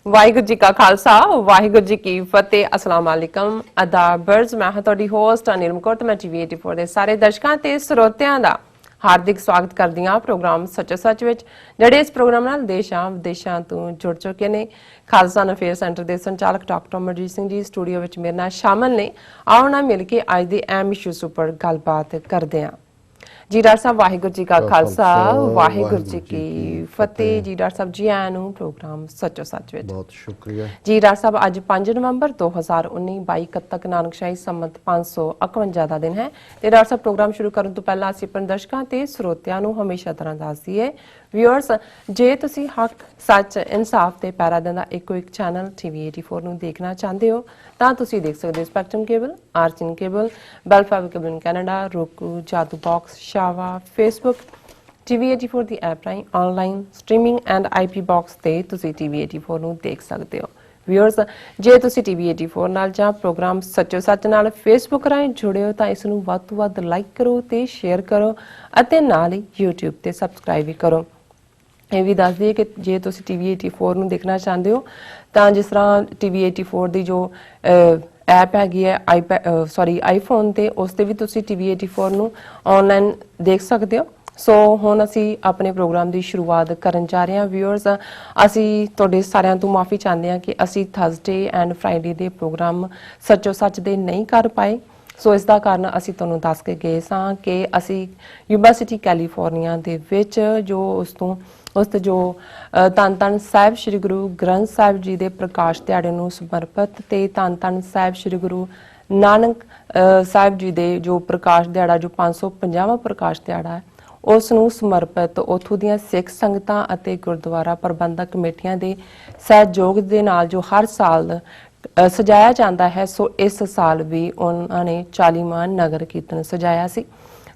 ਵਾਹਿਗੁਰੂ ਜੀ ਕਾ ਖਾਲਸਾ ਵਾਹਿਗੁਰੂ ਜੀ ਕੀ ਫਤਿਹ। अस्सलाम वालेकुम अदाबर्ज मैं ਹਾਂ ਤੁਹਾਡੀ ਹੋਸਟ ਅਨਿਲ ਕੌਰ ਤੇ ਮੈਂ ਟੀਵੀ 84 ਦੇ ਸਾਰੇ ਦਰਸ਼ਕਾਂ ਤੇ ਸਰੋਤਿਆਂ ਦਾ ਹਾਰਦਿਕ ਸਵਾਗਤ ਕਰਦੀ ਹਾਂ ਪ੍ਰੋਗਰਾਮ ਸੱਚੋ ਸੱਚ ਵਿੱਚ, ਜਿਹੜੇ ਇਸ ਪ੍ਰੋਗਰਾਮ ਨਾਲ ਦੇਸ਼ਾਂ ਵਿਦੇਸ਼ਾਂ ਤੋਂ ਜੁੜ ਚੁੱਕੇ ਨੇ। ਖਾਲਸਾ ਅਫੇਅਰ ਸੈਂਟਰ ਦੇ ਸੰਚਾਲਕ ਡਾਕਟਰ ਅਮਰਜੀਤ ਸਿੰਘ ਜੀ ਸਟੂਡੀਓ ਵਿੱਚ ਮੇਰੇ ਨਾਲ ਸ਼ਾਮਲ ਨੇ। ਆਓ ਨਾ ਮਿਲ ਕੇ ਅੱਜ ਦੇ ਅਹਿਮ ਇਸ਼ੂਜ਼ ਉੱਪਰ ਗੱਲਬਾਤ ਕਰਦੇ ਹਾਂ। जी डॉक्टर साहब वाहिगुरू जी का खालसा वाहिगुरू जी की फतेह। जी डॉक्टर साहब जी आया नूं प्रोग्राम सचो सच विच बहुत शुक्रिया जी। डॉक्टर साहब अज 5 नवंबर 2019 22 कत्तक नानकशाही संमत 551 ਦਾ ਦਿਨ ਹੈ ਤੇ ਡਾਕਟਰ ਸਾਹਿਬ ਪ੍ਰੋਗਰਾਮ ਸ਼ੁਰੂ ਕਰਨ ਤੋਂ ਪਹਿਲਾਂ ਅਸੀਂ ਆਪਣੇ ਦਰਸ਼ਕਾਂ ਤੇ ਸਰੋਤਿਆਂ ਨੂੰ ਹਮੇਸ਼ਾ ਤਰ੍ਹਾਂ ਦੱਸਦੀ ਹੈ ਵਿਊਅਰਸ, ਜੇ ਤੁਸੀਂ ਹੱਕ ਸੱਚ ਇਨਸਾਫ ਤੇ ਪੈਰਾ ਦਿੰਦਾ ਇੱਕੋ ਇੱਕ ਚੈਨਲ ਟੀਵੀ 84 ਨੂੰ ਦੇਖਣਾ ਚਾਹੁੰਦੇ ਹੋ ਤਾਂ ਤੁਸੀਂ ਦੇਖ ਸਕਦੇ ਹੋ ਸਪੈਕਟਰਮ ਕੇਬਲ, ਆਰਚਿਨ ਕੇਬਲ, ਬੈਲਫਾਵਰ cable in Canada, roku, Jadoo box, ਸ਼ਾਵਾ, ਫੇਸਬੁੱਕ, ਟੀਵੀ 84 ਦੀ ਐਪ ਰਾਹੀਂ online streaming and IP box ਤੇ ਤੁਸੀਂ ਟੀਵੀ 84 ਨੂੰ ਦੇਖ ਸਕਦੇ ਹੋ। ਵਿਊਅਰਸ, ਜੇ ਤੁਸੀਂ ਟੀਵੀ 84 ਨਾਲ ਜਾਂ ਪ੍ਰੋਗਰਾਮ ਸੱਚੋ ਸੱਚ ਨਾਲ ਫੇਸਬੁੱਕ ਰਾਹੀਂ ਜੁੜੇ ਹੋ ਤਾਂ ਇਸ ਨੂੰ ਵੱਧ ਤੋਂ ਵੱਧ ਲਾਈਕ ਕਰੋ ਤੇ ਸ਼ੇਅਰ ਕਰੋ ਅਤੇ ਨਾਲ ਹੀ YouTube ਤੇ ਸਬਸਕ੍ਰਾਈਬ ਵੀ ਕਰੋ। ਇਹ ਵੀ ਦੱਸ ਦਈਏ ਕਿ ਜੇ ਤੁਸੀਂ ਟੀਵੀ 84 ਨੂੰ ਦੇਖਣਾ ਚਾਹੁੰਦੇ ਹੋ ਤਾਂ ਜਿਸ ਤਰ੍ਹਾਂ ਟੀਵੀ 84 ਦੀ ਜੋ ਐਪ ਹੈਗੀ ਹੈ ਆਈਫੋਨ ਤੇ ਉਸ ਤੇ ਵੀ ਤੁਸੀਂ ਟੀਵੀ 84 ਨੂੰ ਆਨਲਾਈਨ ਦੇਖ ਸਕਦੇ ਹੋ। ਸੋ ਹੁਣ ਅਸੀਂ ਆਪਣੇ ਪ੍ਰੋਗਰਾਮ ਦੀ ਸ਼ੁਰੂਆਤ ਕਰਨ ਜਾ ਰਹੇ ਹਾਂ। ਵਿਊਅਰਸ, ਅਸੀਂ ਤੁਹਾਡੇ ਸਾਰਿਆਂ ਤੋਂ ਮਾਫੀ ਚਾਹੁੰਦੇ ਹਾਂ ਕਿ ਅਸੀਂ ਥਰਸਡੇ ਐਂਡ ਫਰਾਈਡੇ ਦੇ ਪ੍ਰੋਗਰਾਮ ਸੱਚੋ ਸੱਚ ਦੇ ਨਹੀਂ ਕਰ ਪਾਏ। ਸੋ ਇਸ ਦਾ ਕਾਰਨ ਅਸੀਂ ਤੁਹਾਨੂੰ ਦੱਸ ਕੇ ਗਏ ਸਾਂ ਕਿ ਅਸੀਂ ਯੂਨੀਵਰਸਿਟੀ ਕੈਲੀਫੋਰਨੀਆ ਦੇ ਵਿੱਚ ਉਸ ਤੇ ਜੋ ਧੰਨ ਧੰਨ ਸਾਹਿਬ ਸ਼੍ਰੀ ਗੁਰੂ ਗ੍ਰੰਥ ਸਾਹਿਬ ਜੀ ਦੇ ਪ੍ਰਕਾਸ਼ ਦਿਹਾੜੇ ਨੂੰ ਸਮਰਪਿਤ ਤੇ ਧੰਨ ਧੰਨ ਸਾਹਿਬ ਸ਼੍ਰੀ ਗੁਰੂ ਨਾਨਕ ਸਾਹਿਬ ਜੀ ਦੇ ਜੋ ਪ੍ਰਕਾਸ਼ ਦਿਹਾੜਾ ਜੋ 550ਵਾਂ ਪ੍ਰਕਾਸ਼ ਦਿਹਾੜਾ ਹੈ ਉਸ ਨੂੰ ਸਮਰਪਿਤ ਉੱਥੋਂ ਦੀਆਂ ਸਿੱਖ ਸੰਗਤਾਂ ਅਤੇ ਗੁਰਦੁਆਰਾ ਪ੍ਰਬੰਧਕ ਕਮੇਟੀਆਂ ਦੇ ਸਹਿਯੋਗ ਦੇ ਨਾਲ ਜੋ ਹਰ ਸਾਲ ਸਜਾਇਆ ਜਾਂਦਾ ਹੈ। ਸੋ ਇਸ ਸਾਲ ਵੀ ਉਹਨਾਂ ਨੇ 40ਵਾਂ ਨਗਰ ਕੀਰਤਨ ਸਜਾਇਆ ਸੀ।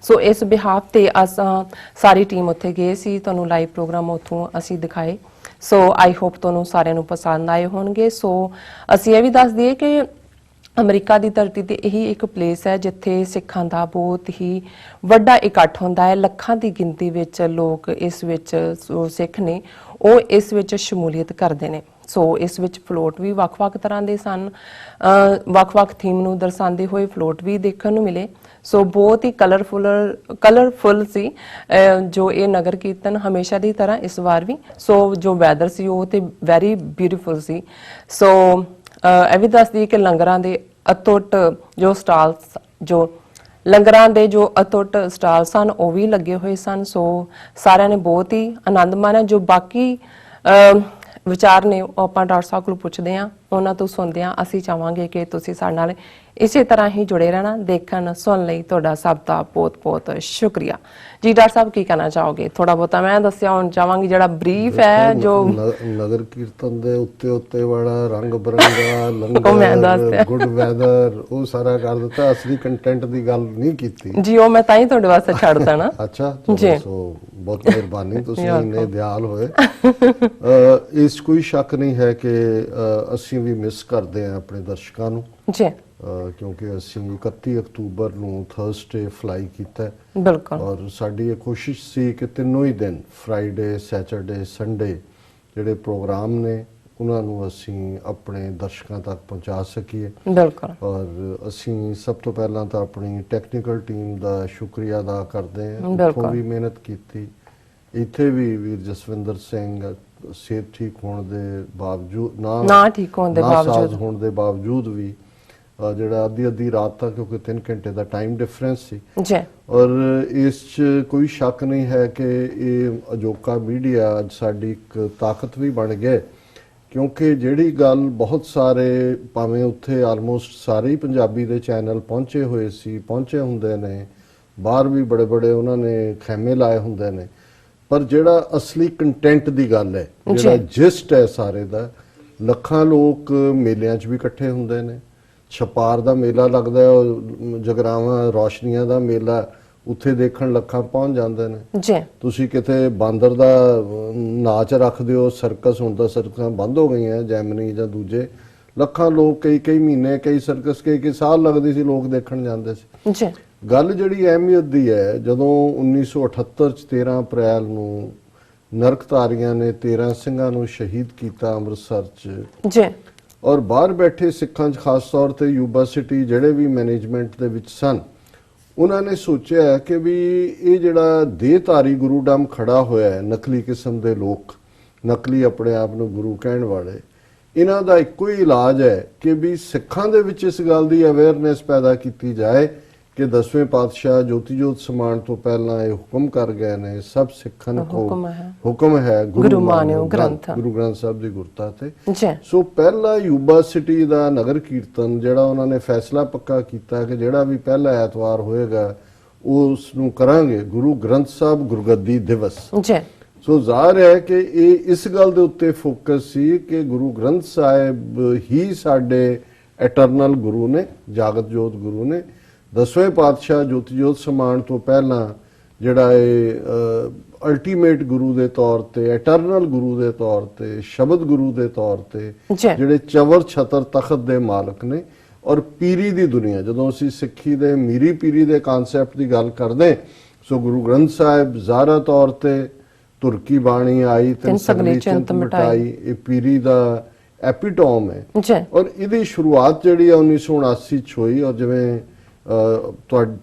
ਸੋ ਇਸ ਬਿਹਾਫ ਤੇ ਅਸਾਂ ਸਾਰੀ ਟੀਮ ਉੱਥੇ ਗਏ ਸੀ, ਤੁਹਾਨੂੰ ਲਾਈਵ ਪ੍ਰੋਗਰਾਮ ਉੱਥੋਂ ਅਸੀਂ ਦਿਖਾਏ। ਸੋ ਆਈ ਹੋਪ ਤੁਹਾਨੂੰ ਸਾਰਿਆਂ ਨੂੰ ਪਸੰਦ ਆਏ ਹੋਣਗੇ। ਸੋ ਅਸੀਂ ਇਹ ਵੀ ਦੱਸ ਦਈਏ ਕਿ ਅਮਰੀਕਾ ਦੀ ਧਰਤੀ ਤੇ ਇਹੀ ਇੱਕ ਪਲੇਸ ਹੈ ਜਿੱਥੇ ਸਿੱਖਾਂ ਦਾ ਬਹੁਤ ਹੀ ਵੱਡਾ ਇਕੱਠ ਹੁੰਦਾ ਹੈ। ਲੱਖਾਂ ਦੀ ਗਿਣਤੀ ਵਿੱਚ ਲੋਕ ਇਸ ਵਿੱਚ ਸਿੱਖ ਨੇ ਉਹ ਇਸ ਵਿੱਚ ਸ਼ਮੂਲੀਅਤ ਕਰਦੇ ਨੇ। ਸੋ ਇਸ ਵਿੱਚ ਫਲੋਟ ਵੀ ਵੱਖ-ਵੱਖ ਤਰ੍ਹਾਂ ਦੇ ਸਨ, ਵੱਖ-ਵੱਖ ਥੀਮ ਨੂੰ ਦਰਸਾਉਂਦੇ ਹੋਏ ਫਲੋਟ ਵੀ ਦੇਖਣ ਨੂੰ ਮਿਲੇ। ਸੋ ਬਹੁਤ ਹੀ ਕਲਰਫੁਲ ਸੀ ਜੋ ਇਹ ਨਗਰ ਕੀਰਤਨ ਹਮੇਸ਼ਾ ਦੀ ਤਰ੍ਹਾਂ ਇਸ ਵਾਰ ਵੀ। ਸੋ ਜੋ ਵੈਦਰ ਸੀ ਉਹ ਤੇ ਵੈਰੀ ਬਿਊਟੀਫੁਲ ਸੀ। ਸੋ ਇਹ ਵੀ ਦੱਸਦੀ ਕਿ ਲੰਗਰਾਂ ਦੇ ਅਤੁੱਟ ਸਟਾਲ ਸਨ ਉਹ ਵੀ ਲੱਗੇ ਹੋਏ ਸਨ। ਸੋ ਸਾਰਿਆਂ ਨੇ ਬਹੁਤ ਹੀ ਆਨੰਦ ਮਾਣਿਆ। ਜੋ ਬਾਕੀ ਵਿਚਾਰ ਨੇ ਉਹ ਆਪਾਂ ਡਾਕਟਰ ਸਾਹਿਬ ਕੋਲ ਪੁੱਛਦੇ ਹਾਂ, ਉਹਨਾਂ ਤੋਂ ਸੁਣਦੇ ਹਾਂ। ਅਸੀਂ ਚਾਹਾਂਗੇ ਕਿ ਤੁਸੀਂ ਸਾਡੇ ਨਾਲ ਇਸੇ ਤਰ੍ਹਾਂ ਹੀ ਜੁੜੇ ਰਹਿਣਾ। ਦੇਖਣ ਸੁਣ ਲਈ ਤੁਹਾਡਾ ਸਭ ਦਾ ਬਹੁਤ ਬਹੁਤ ਸ਼ੁਕਰੀਆ ਜੀ। ਡਾਕਟਰ ਸਾਹਿਬ ਕੀ ਕਹਿਣਾ ਚਾਹੋਗੇ? ਥੋੜਾ ਬਹੁਤਾ ਮੈਂ ਦੱਸਿਆ ਹੁਣ ਚਾਹਾਂਗੀ ਜਿਹੜਾ ਬਰੀਫ ਹੈ ਜੋ ਨਗਰ ਕੀਰਤਨ ਦੇ ਉੱਤੇ ਵਾਲਾ ਰੰਗ ਬਰੰਗਾ ਲੰਗਰ ਗੁੱਡ ਵੈਦਰ ਉਹ ਸਾਰਾ ਕਰ ਦਿੱਤਾ। ਅਸਲੀ ਕੰਟੈਂਟ ਦੀ ਗੱਲ ਨਹੀਂ ਕੀਤੀ ਜੀ, ਉਹ ਮੈਂ ਤਾਂ ਹੀ ਤੁਹਾਡੇ ਵਾਸਤੇ ਛੱਡਦਾ ਨਾ। ਅੱਛਾ ਜੀ, ਸੋ ਬਹੁਤ ਮਿਹਰਬਾਨੀ, ਤੁਸੀਂ ਇੰਨੇ ਦਿਆਲ ਹੋਏ। ਇਸ ਕੋਈ ਸ਼ੱਕ ਨਹੀਂ ਹੈ ਕਿ ਅਸੀਂ ਵੀ ਮਿਸ ਕਰਦੇ ਹਾਂ ਆਪਣੇ ਦਰਸ਼ਕਾਂ ਨੂੰ ਜੀ, ਕਿਉਂਕਿ ਅਸੀਂ 31 ਅਕਤੂਬਰ ਨੂੰ ਥਰਸਡੇ ਫਲਾਈ ਕੀਤਾ ਬਿਲਕੁਲ, ਔਰ ਸਾਡੀ ਇਹ ਕੋਸ਼ਿਸ਼ ਸੀ ਕਿ ਤਿੰਨੋਂ ਹੀ ਦਿਨ ਫਰਾਈਡੇ, ਸੈਟਰਡੇ, ਸੰਡੇ ਜਿਹੜੇ ਪ੍ਰੋਗਰਾਮ ਨੇ ਉਹਨਾਂ ਨੂੰ ਅਸੀਂ ਆਪਣੇ ਦਰਸ਼ਕਾਂ ਤੱਕ ਪਹੁੰਚਾ ਸਕੀਏ ਬਿਲਕੁਲ। ਔਰ ਅਸੀਂ ਸਭ ਤੋਂ ਪਹਿਲਾਂ ਤਾਂ ਆਪਣੀ ਟੈਕਨੀਕਲ ਟੀਮ ਦਾ ਸ਼ੁਕਰੀਆ ਅਦਾ ਕਰਦੇ ਹਾਂ, ਉੱਥੋਂ ਵੀ ਮਿਹਨਤ ਕੀਤੀ। ਇੱਥੇ ਵੀ ਵੀਰ ਜਸਵਿੰਦਰ ਸਿੰਘ ਸਿਹਤ ਠੀਕ ਹੋਣ ਦੇ ਬਾਵਜੂਦ ਨਾਸਾਜ਼ ਹੋਣ ਦੇ ਬਾਵਜੂਦ ਵੀ ਜਿਹੜਾ ਅੱਧੀ ਰਾਤ ਤੱਕ, ਕਿਉਂਕਿ 3 ਘੰਟੇ ਦਾ ਟਾਈਮ ਡਿਫਰੈਂਸ ਸੀ ਜੀ, ਔਰ ਇਸ 'ਚ ਕੋਈ ਸ਼ੱਕ ਨਹੀਂ ਹੈ ਕਿ ਇਹ ਅਜੋਕਾ ਮੀਡੀਆ ਅੱਜ ਸਾਡੀ ਇੱਕ ਤਾਕਤ ਵੀ ਬਣ ਗਿਆ। ਕਿਉਂਕਿ ਜਿਹੜੀ ਗੱਲ ਬਹੁਤ ਸਾਰੇ ਭਾਵੇਂ ਉੱਥੇ ਆਲਮੋਸਟ ਸਾਰੇ ਹੀ ਪੰਜਾਬੀ ਦੇ ਚੈਨਲ ਪਹੁੰਚੇ ਹੁੰਦੇ ਨੇ, ਬਾਹਰ ਵੀ ਬੜੇ ਉਹਨਾਂ ਨੇ ਖੈਮੇ ਲਾਏ ਹੁੰਦੇ ਨੇ, ਪਰ ਜਿਹੜਾ ਅਸਲੀ ਕੰਟੈਂਟ ਦੀ ਗੱਲ ਹੈ, ਜਿਹੜਾ ਜਿਸਟ ਹੈ ਸਾਰੇ ਦਾ, ਲੱਖਾਂ ਲੋਕ ਮੇਲਿਆਂ 'ਚ ਵੀ ਇਕੱਠੇ ਹੁੰਦੇ ਨੇ। ਛਪਾਰ ਦਾ ਮੇਲਾ ਲੱਗਦਾ, ਜਗਰਾਵਾਂ ਰੌਸ਼ਨੀਆਂ ਦਾ ਮੇਲਾ, ਉੱਥੇ ਦੇਖਣ ਲੱਖਾਂ ਪਹੁੰਚ ਜਾਂਦੇ ਨੇ। ਤੁਸੀਂ ਕਿਤੇ ਬਾਂਦਰ ਦਾ ਨਾਚ ਰੱਖਦੇ ਹੋ, ਸਰਕਸ, ਹੁਣ ਤਾਂ ਸਰਕਸਾਂ ਬੰਦ ਹੋ ਗਈਆਂ, ਜੈਮਨੀ ਜਾਂ ਦੂਜੇ, ਲੱਖਾਂ ਲੋਕ ਕਈ ਮਹੀਨੇ, ਕਈ ਸਰਕਸ ਕਈ ਸਾਲ ਲੱਗਦੀ ਸੀ, ਲੋਕ ਦੇਖਣ ਜਾਂਦੇ ਸੀ। ਗੱਲ ਜਿਹੜੀ ਅਹਿਮੀਅਤ ਦੀ ਹੈ, ਜਦੋਂ 1978 'ਚ 13 ਅਪ੍ਰੈਲ ਨੂੰ ਨਰਕਧਾਰੀਆਂ ਨੇ 13 ਸਿੰਘਾਂ ਨੂੰ ਸ਼ਹੀਦ ਕੀਤਾ ਅੰਮ੍ਰਿਤਸਰ 'ਚ ਜੀ। ਔਰ ਬਾਹਰ ਬੈਠੇ ਸਿੱਖਾਂ 'ਚ ਖਾਸ ਤੌਰ ਤੇ ਯੂਬਾ ਸਿਟੀ ਜਿਹੜੇ ਵੀ ਮੈਨੇਜਮੈਂਟ ਦੇ ਵਿੱਚ ਸਨ, ਉਹਨਾਂ ਨੇ ਸੋਚਿਆ ਕਿ ਵੀ ਇਹ ਜਿਹੜਾ ਦੇਹਧਾਰੀ ਗੁਰੂਡਮ ਖੜਾ ਹੋਇਆ ਹੈ, ਨਕਲੀ ਕਿਸਮ ਦੇ ਲੋਕ, ਨਕਲੀ ਆਪਣੇ ਆਪ ਨੂੰ ਗੁਰੂ ਕਹਿਣ ਵਾਲੇ, ਇਹਨਾਂ ਦਾ ਇੱਕੋ ਹੀ ਇਲਾਜ ਹੈ ਕਿ ਵੀ ਸਿੱਖਾਂ ਦੇ ਵਿੱਚ ਇਸ ਗੱਲ ਦੀ ਅਵੇਅਰਨੈਸ ਪੈਦਾ ਕੀਤੀ ਜਾਏ ਕਿ 10ਵੇਂ ਪਾਤਸ਼ਾਹ ਜੋਤੀ ਜੋਤ ਸਮਾਉਣ ਤੋਂ ਪਹਿਲਾਂ ਇਹ ਹੁਕਮ ਕਰ ਗਏ ਨੇ, ਸਭ ਸਿੱਖਾਂ ਨੂੰ ਹੁਕਮ ਹੈ ਗੁਰੂ ਮਾਨਿਓ ਗ੍ਰੰਥ, ਗੁਰੂ ਗ੍ਰੰਥ ਸਾਹਿਬ ਦੀ ਗੁਰਤਾ ਤੇ। ਸੋ ਪਹਿਲਾ ਯੂਬਾ ਸਿਟੀ ਦਾ ਨਗਰ ਕੀਰਤਨ ਜਿਹੜਾ ਉਹਨਾਂ ਨੇ ਫੈਸਲਾ ਪੱਕਾ ਕੀਤਾ ਕਿ ਜਿਹੜਾ ਵੀ ਪਹਿਲਾ ਐਤਵਾਰ ਹੋਏਗਾ ਉਸ ਨੂੰ ਕਰਾਂਗੇ ਗੁਰੂ ਗ੍ਰੰਥ ਸਾਹਿਬ ਗੁਰਗੱਦੀ ਦਿਵਸ। ਸੋ ਜ਼ਾਹਰ ਹੈ ਕਿ ਇਹ ਇਸ ਗੱਲ ਦੇ ਉੱਤੇ ਫੋਕਸ ਸੀ ਕਿ ਗੁਰੂ ਗ੍ਰੰਥ ਸਾਹਿਬ ਹੀ ਸਾਡੇ ਐਟਰਨਲ ਗੁਰੂ ਨੇ, ਜਾਗਤ ਜੋਤ ਗੁਰੂ ਨੇ। 10ਵੇਂ ਪਾਤਸ਼ਾਹ ਜੋਤੀ ਜੋਤ ਸਮਾਉਣ ਤੋਂ ਪਹਿਲਾਂ ਜਿਹੜਾ ਇਹ ਅਲਟੀਮੇਟ ਗੁਰੂ ਦੇ ਤੌਰ ਤੇ, ਐਟਰਨਲ ਗੁਰੂ ਦੇ ਤੌਰ ਤੇ, ਸ਼ਬਦ ਗੁਰੂ ਦੇ ਤੌਰ ਤੇ, ਜਿਹੜੇ ਚਵਰ ਛਤਰ ਤਖਤ ਦੇ ਮਾਲਕ ਨੇ। ਔਰ ਪੀਰੀ ਦੀ ਦੁਨੀਆ, ਜਦੋਂ ਅਸੀਂ ਸਿੱਖੀ ਦੇ ਮੀਰੀ ਪੀਰੀ ਦੇ ਕਨਸੈਪਟ ਦੀ ਗੱਲ ਕਰਦੇ, ਸੋ ਗੁਰੂ ਗ੍ਰੰਥ ਸਾਹਿਬ ਜ਼ਾਹਰਾ ਤੌਰ ਤੇ ਤੁਰਕੀ ਬਾਣੀ ਆਈ ਤੇ ਸਗਲੀ ਚਿੰਤ ਮਿਟਾਈ, ਇਹ ਪੀਰੀ ਦਾ ਐਪੀਟੋਮ ਹੈ। ਔਰ ਇਹਦੀ ਸ਼ੁਰੂਆਤ ਜਿਹੜੀ ਹੈ 1979 ਚ ਹੋਈ। ਔਰ ਜਿਵੇਂ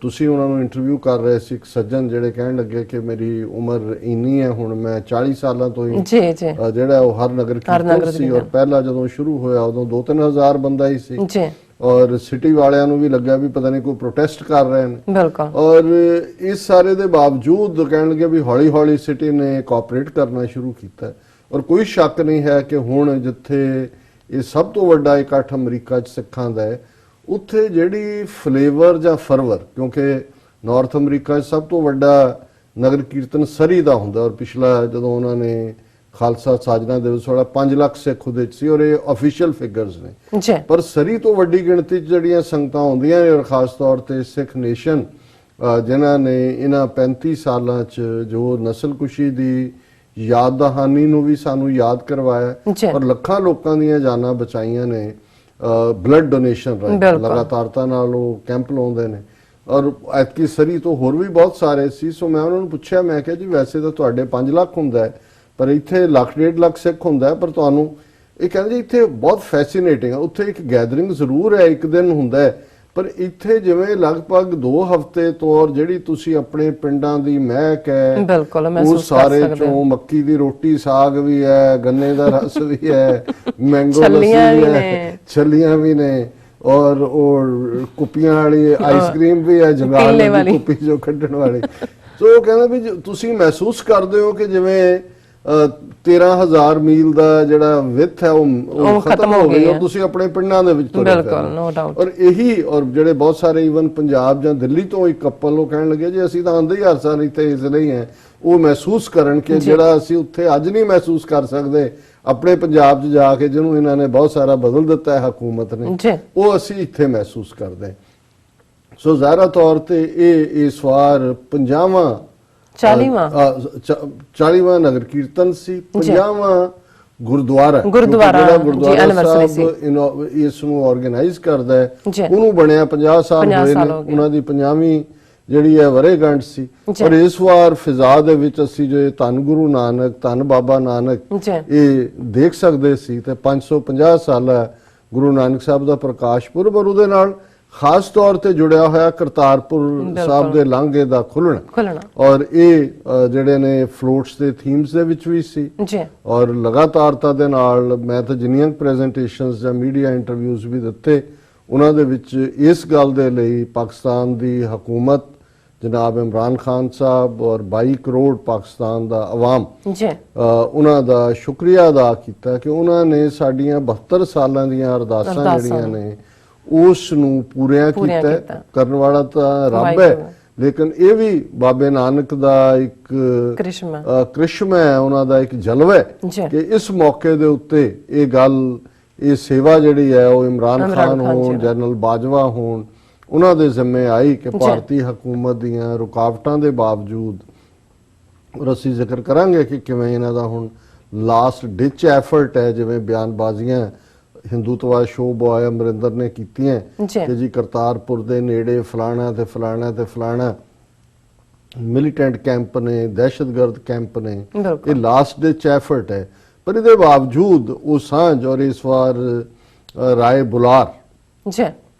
ਤੁਸੀਂ ਉਹਨਾਂ ਨੂੰ ਇੰਟਰਵਿਊ ਕਰ ਰਹੇ ਸੀ, ਇੱਕ ਸੱਜਣ ਜਿਹੜੇ ਕਹਿਣ ਲੱਗੇ ਕਿ ਮੇਰੀ ਉਮਰ ਇੰਨੀ ਹੈ ਹੁਣ, ਮੈਂ 40 ਸਾਲਾਂ ਤੋਂ ਹੀ ਜਿਹੜਾ ਉਹ ਹਰ ਨਗਰ ਕੀਰਤਨ ਸੀ। ਔਰ ਪਹਿਲਾਂ ਜਦੋਂ ਸ਼ੁਰੂ ਹੋਇਆ ਉਦੋਂ 2-3 ਹਜ਼ਾਰ ਬੰਦਾ ਹੀ ਸੀ। ਔਰ ਸਿਟੀ ਵਾਲਿਆਂ ਨੂੰ ਵੀ ਲੱਗਾ ਵੀ ਪਤਾ ਨਹੀਂ ਕੋਈ ਪ੍ਰੋਟੈਸਟ ਕਰ ਰਹੇ ਨੇ। ਔਰ ਇਸ ਸਾਰੇ ਦੇ ਬਾਵਜੂਦ ਕਹਿਣ ਲੱਗੇ ਵੀ ਹੌਲੀ ਹੌਲੀ ਸਿਟੀ ਨੇ ਕੋਆਪਰੇਟ ਕਰਨਾ ਸ਼ੁਰੂ ਕੀਤਾ। ਔਰ ਕੋਈ ਸ਼ੱਕ ਨਹੀਂ ਹੈ ਕਿ ਹੁਣ ਜਿੱਥੇ ਇਹ ਸਭ ਤੋਂ ਵੱਡਾ ਇਕੱਠ ਅਮਰੀਕਾ 'ਚ ਸਿੱਖਾਂ ਦਾ ਹੈ, ਉੱਥੇ ਜਿਹੜੀ ਫਲੇਵਰ ਜਾਂ ਫਰਵਰ, ਕਿਉਂਕਿ ਨਾਰਥ ਅਮਰੀਕਾ 'ਚ ਸਭ ਤੋਂ ਵੱਡਾ ਨਗਰ ਕੀਰਤਨ ਸਰੀ ਦਾ ਹੁੰਦਾ। ਔਰ ਪਿਛਲਾ ਜਦੋਂ ਉਹਨਾਂ ਨੇ ਖਾਲਸਾ ਸਾਜਨਾ ਦਿਵਸ ਵਾਲਾ 5 ਲੱਖ ਸਿੱਖ ਉਹਦੇ 'ਚ ਸੀ, ਔਰ ਇਹ ਆਫੀਸ਼ੀਅਲ ਫਿਗਰਸ ਨੇ। ਪਰ ਸਰੀ ਤੋਂ ਵੱਡੀ ਗਿਣਤੀ 'ਚ ਜਿਹੜੀਆਂ ਸੰਗਤਾਂ ਆਉਂਦੀਆਂ ਨੇ, ਔਰ ਖਾਸ ਤੌਰ ਤੇ ਸਿੱਖ ਨੇਸ਼ਨ ਜਿਨ੍ਹਾਂ ਨੇ ਇਹਨਾਂ 35 ਸਾਲਾਂ 'ਚ ਜੋ ਨਸਲਕੁਸ਼ੀ ਦੀ ਯਾਦ ਦਹਾਨੀ ਨੂੰ ਵੀ ਸਾਨੂੰ ਯਾਦ ਕਰਵਾਇਆ ਔਰ ਲੱਖਾਂ ਲੋਕਾਂ ਦੀਆਂ ਜਾਨਾਂ ਬਚਾਈਆਂ ਨੇ। ਬਲੱਡ ਡੋਨੇਸ਼ਨ ਲਗਾਤਾਰਤਾ ਨਾਲ ਉਹ ਕੈਂਪ ਲਾਉਂਦੇ ਨੇ। ਔਰ ਐਤਕੀ ਸਰੀ ਤੋਂ ਹੋਰ ਵੀ ਬਹੁਤ ਸਾਰੇ ਸੀ। ਸੋ ਮੈਂ ਉਹਨਾਂ ਨੂੰ ਪੁੱਛਿਆ, ਮੈਂ ਕਿਹਾ ਜੀ ਵੈਸੇ ਤਾਂ ਤੁਹਾਡੇ 5 ਲੱਖ ਹੁੰਦਾ ਹੈ, ਪਰ ਇੱਥੇ 1.5 ਲੱਖ ਸਿੱਖ ਹੁੰਦਾ, ਪਰ ਤੁਹਾਨੂੰ ਇਹ ਕਹਿੰਦੇ ਜੀ ਇੱਥੇ ਬਹੁਤ ਫੈਸੀਨੇਟਿੰਗ ਹੈ। ਉੱਥੇ ਇੱਕ ਗੈਦਰਿੰਗ ਜ਼ਰੂਰ ਹੈ, ਇੱਕ ਦਿਨ ਹੁੰਦਾ ਹੈ, ਪਰ ਇੱਥੇ ਜਿਵੇਂ ਲਗਭਗ 2 ਹਫ਼ਤੇ ਤੋਂ ਜਿਹੜੀ ਤੁਸੀਂ ਆਪਣੇ ਪਿੰਡਾਂ ਦੀ ਮਹਿਕ ਹੈ, ਉਹ ਸਾਰੇ ਚੋਂ ਮੱਕੀ ਦੀ ਰੋਟੀ, ਸਾਗ ਵੀ ਹੈ, ਗੰਨੇ ਦਾ ਰਸ ਵੀ ਹੈ, ਮੈਂਗੋ ਲੱਸੀ ਹੈ, ਛੱਲੀਆਂ ਵੀ ਨੇ, ਔਰ ਉਹ ਕੁੱਪੀਆਂ ਵਾਲੀ ਆਈਸਕ੍ਰੀਮ ਵੀ ਹੈ, ਜਗਾਲ ਵਾਲੀ ਕੁੱਪੀ ਜੋ ਕੱਢਣ ਵਾਲੀ। ਸੋ ਉਹ ਕਹਿੰਦਾ ਵੀ ਤੁਸੀਂ ਮਹਿਸੂਸ ਕਰਦੇ ਹੋ ਕਿ ਜਿਵੇਂ 13,000 ਮੀਲ ਦਾ ਜਿਹੜਾ ਵਿੱਥ ਹੈ ਉਹ ਖਤਮ ਹੋ ਗਈ, ਔਰ ਤੁਸੀਂ ਆਪਣੇ ਪਿੰਡਾਂ ਦੇ ਵਿੱਚ ਤੁਰੇ ਫਿਰਦੇ। ਔਰ ਇਹੀ, ਔਰ ਜਿਹੜੇ ਬਹੁਤ ਸਾਰੇ ਈਵਨ ਪੰਜਾਬ ਜਾਂ ਦਿੱਲੀ ਤੋਂ ਇੱਕ ਕਪਲ ਉਹ ਕਹਿਣ ਲੱਗੇ ਜੀ ਅਸੀਂ ਤਾਂ ਆਂਦੇ ਹੀ ਹਰ ਸਾਲ ਇੱਥੇ ਇਸ ਲਈ ਹੈ, ਉਹ ਮਹਿਸੂਸ ਕਰਨ ਕਿ ਜਿਹੜਾ ਅਸੀਂ ਉੱਥੇ ਅੱਜ ਨਹੀਂ ਮਹਿਸੂਸ ਕਰ ਸਕਦੇ ਆਪਣੇ ਪੰਜਾਬ 'ਚ ਜਾ ਕੇ, ਜਿਹਨੂੰ ਇਹਨਾਂ ਨੇ ਬਹੁਤ ਸਾਰਾ ਬਦਲ ਦਿੱਤਾ ਹੈ ਹਕੂਮਤ ਨੇ, ਉਹ ਅਸੀਂ ਇੱਥੇ ਮਹਿਸੂਸ ਕਰਦੇ। ਸੋ ਜ਼ਾਹਰਾ ਤੌਰ ਤੇ ਇਹ ਇਸ ਵਾਰ 40ਵਾਂ ਨਗਰ ਕੀਰਤਨ ਸੀ, 50ਵਾਂ ਗੁਰਦੁਆਰਾ ਸਾਹਿਬ ਇਸ ਨੂੰ ਆਰਗੇਨਾਈਜ਼ ਕਰਦਾ ਹੈ। ਉਹਨੂੰ ਬਣਿਆ 50 ਸਾਲ ਹੋਏ ਨੇ, ਉਹਨਾਂ ਦੀ 50ਵੀਂ ਜਿਹੜੀ ਹੈ ਵਰੇਗੰਢ ਸੀ। ਔਰ ਇਸ ਵਾਰ ਫਿਜ਼ਾ ਦੇ ਵਿੱਚ ਅਸੀਂ ਜੋ ਧੰਨ ਗੁਰੂ ਨਾਨਕ, ਧੰਨ ਬਾਬਾ ਨਾਨਕ ਇਹ ਦੇਖ ਸਕਦੇ ਸੀ। ਤੇ 550 ਸਾਲਾ ਗੁਰੂ ਨਾਨਕ ਸਾਹਿਬ ਦਾ ਪ੍ਰਕਾਸ਼ ਪੁਰਬ, ਔਰ ਉਹਦੇ ਨਾਲ ਖਾਸ ਤੌਰ ਤੇ ਜੁੜਿਆ ਹੋਇਆ ਕਰਤਾਰਪੁਰ ਸਾਹਿਬ ਦੇ ਲਾਂਘੇ ਦਾ ਖੁੱਲਣਾ। ਔਰ ਇਹ ਜਿਹੜੇ ਨੇ ਫਲੋਟਸ ਦੇ ਥੀਮਸ ਦੇ ਵਿੱਚ ਵੀ ਸੀ। ਔਰ ਲਗਾਤਾਰਤਾ ਦੇ ਨਾਲ ਮੈਂ ਤਾਂ ਜਿੰਨੀਆਂ ਪ੍ਰੈਜੈਂਟੇਸ਼ਨਸ ਜਾਂ ਮੀਡੀਆ ਇੰਟਰਵਿਊਜ਼ ਵੀ ਦਿੱਤੇ, ਉਹਨਾਂ ਦੇ ਵਿੱਚ ਇਸ ਗੱਲ ਦੇ ਲਈ ਪਾਕਿਸਤਾਨ ਦੀ ਹਕੂਮਤ, ਜਨਾਬ ਇਮਰਾਨ ਖਾਨ ਸਾਹਿਬ ਔਰ 22 ਕਰੋੜ ਪਾਕਿਸਤਾਨ ਦਾ ਆਵਾਮ, ਉਹਨਾਂ ਦਾ ਸ਼ੁਕਰੀਆ ਅਦਾ ਕੀਤਾ ਕਿ ਉਹਨਾਂ ਨੇ ਸਾਡੀਆਂ 72 ਸਾਲਾਂ ਦੀਆਂ ਅਰਦਾਸਾਂ ਜਿਹੜੀਆਂ ਨੇ ਉਸ ਨੂੰ ਪੂਰੀਆਂ ਕੀਤਾ। ਕਰਨ ਵਾਲਾ ਤਾਂ ਰੱਬ ਹੈ, ਲੇਕਿਨ ਇਹ ਵੀ ਬਾਬੇ ਨਾਨਕ ਦਾ ਇੱਕ ਕ੍ਰਿਸ਼ਮਾ ਹੈ, ਉਹਨਾਂ ਦਾ ਇੱਕ ਜਲਵਾ ਹੈ ਕਿ ਇਸ ਮੌਕੇ ਦੇ ਉੱਤੇ ਇਹ ਗੱਲ, ਇਹ ਸੇਵਾ ਜਿਹੜੀ ਹੈ ਉਹ ਇਮਰਾਨ ਖਾਨ ਹੋਣ, ਜਨਰਲ ਬਾਜਵਾ ਹੋਣ, ਉਹਨਾਂ ਦੇ ਜ਼ਿੰਮੇ ਆਈ ਕਿ ਭਾਰਤੀ ਹਕੂਮਤ ਦੀਆਂ ਰੁਕਾਵਟਾਂ ਦੇ ਬਾਵਜੂਦ, ਔਰ ਅਸੀਂ ਜ਼ਿਕਰ ਕਰਾਂਗੇ ਕਿ ਕਿਵੇਂ ਇਹਨਾਂ ਦਾ ਹੁਣ ਲਾਸਟ ਡਿਚ ਐਫਰਟ ਹੈ, ਜਿਵੇਂ ਬਿਆਨਬਾਜ਼ੀਆਂ ਹਿੰਦੂਤਵਾ ਸ਼ੋਅ ਬॉय ਅਮਰਿੰਦਰ ਨੇ ਕੀਤੀਆਂ ਕਿ ਜੀ ਕਰਤਾਰਪੁਰ ਦੇ ਨੇੜੇ ਫਲਾਣਾ ਤੇ ਫਲਾਣਾ ਤੇ ਫਲਾਣਾ ਮਿਲੀਟੈਂਟ ਕੈਂਪ ਨੇ, ਦਹਿਸ਼ਤਗਰਦ ਕੈਂਪ ਨੇ, ਬਿਲਕੁਲ। ਇਹ ਲਾਸਟ ਡੇ ਐਫਰਟ ਹੈ। ਪਰ ਇਹਦੇ ਬਾਵਜੂਦ ਉਹ ਸਾਂਝ ਔਰ ਇਸ ਵਾਰ ਰਾਏ ਬੁਲਾਰ ਜੀ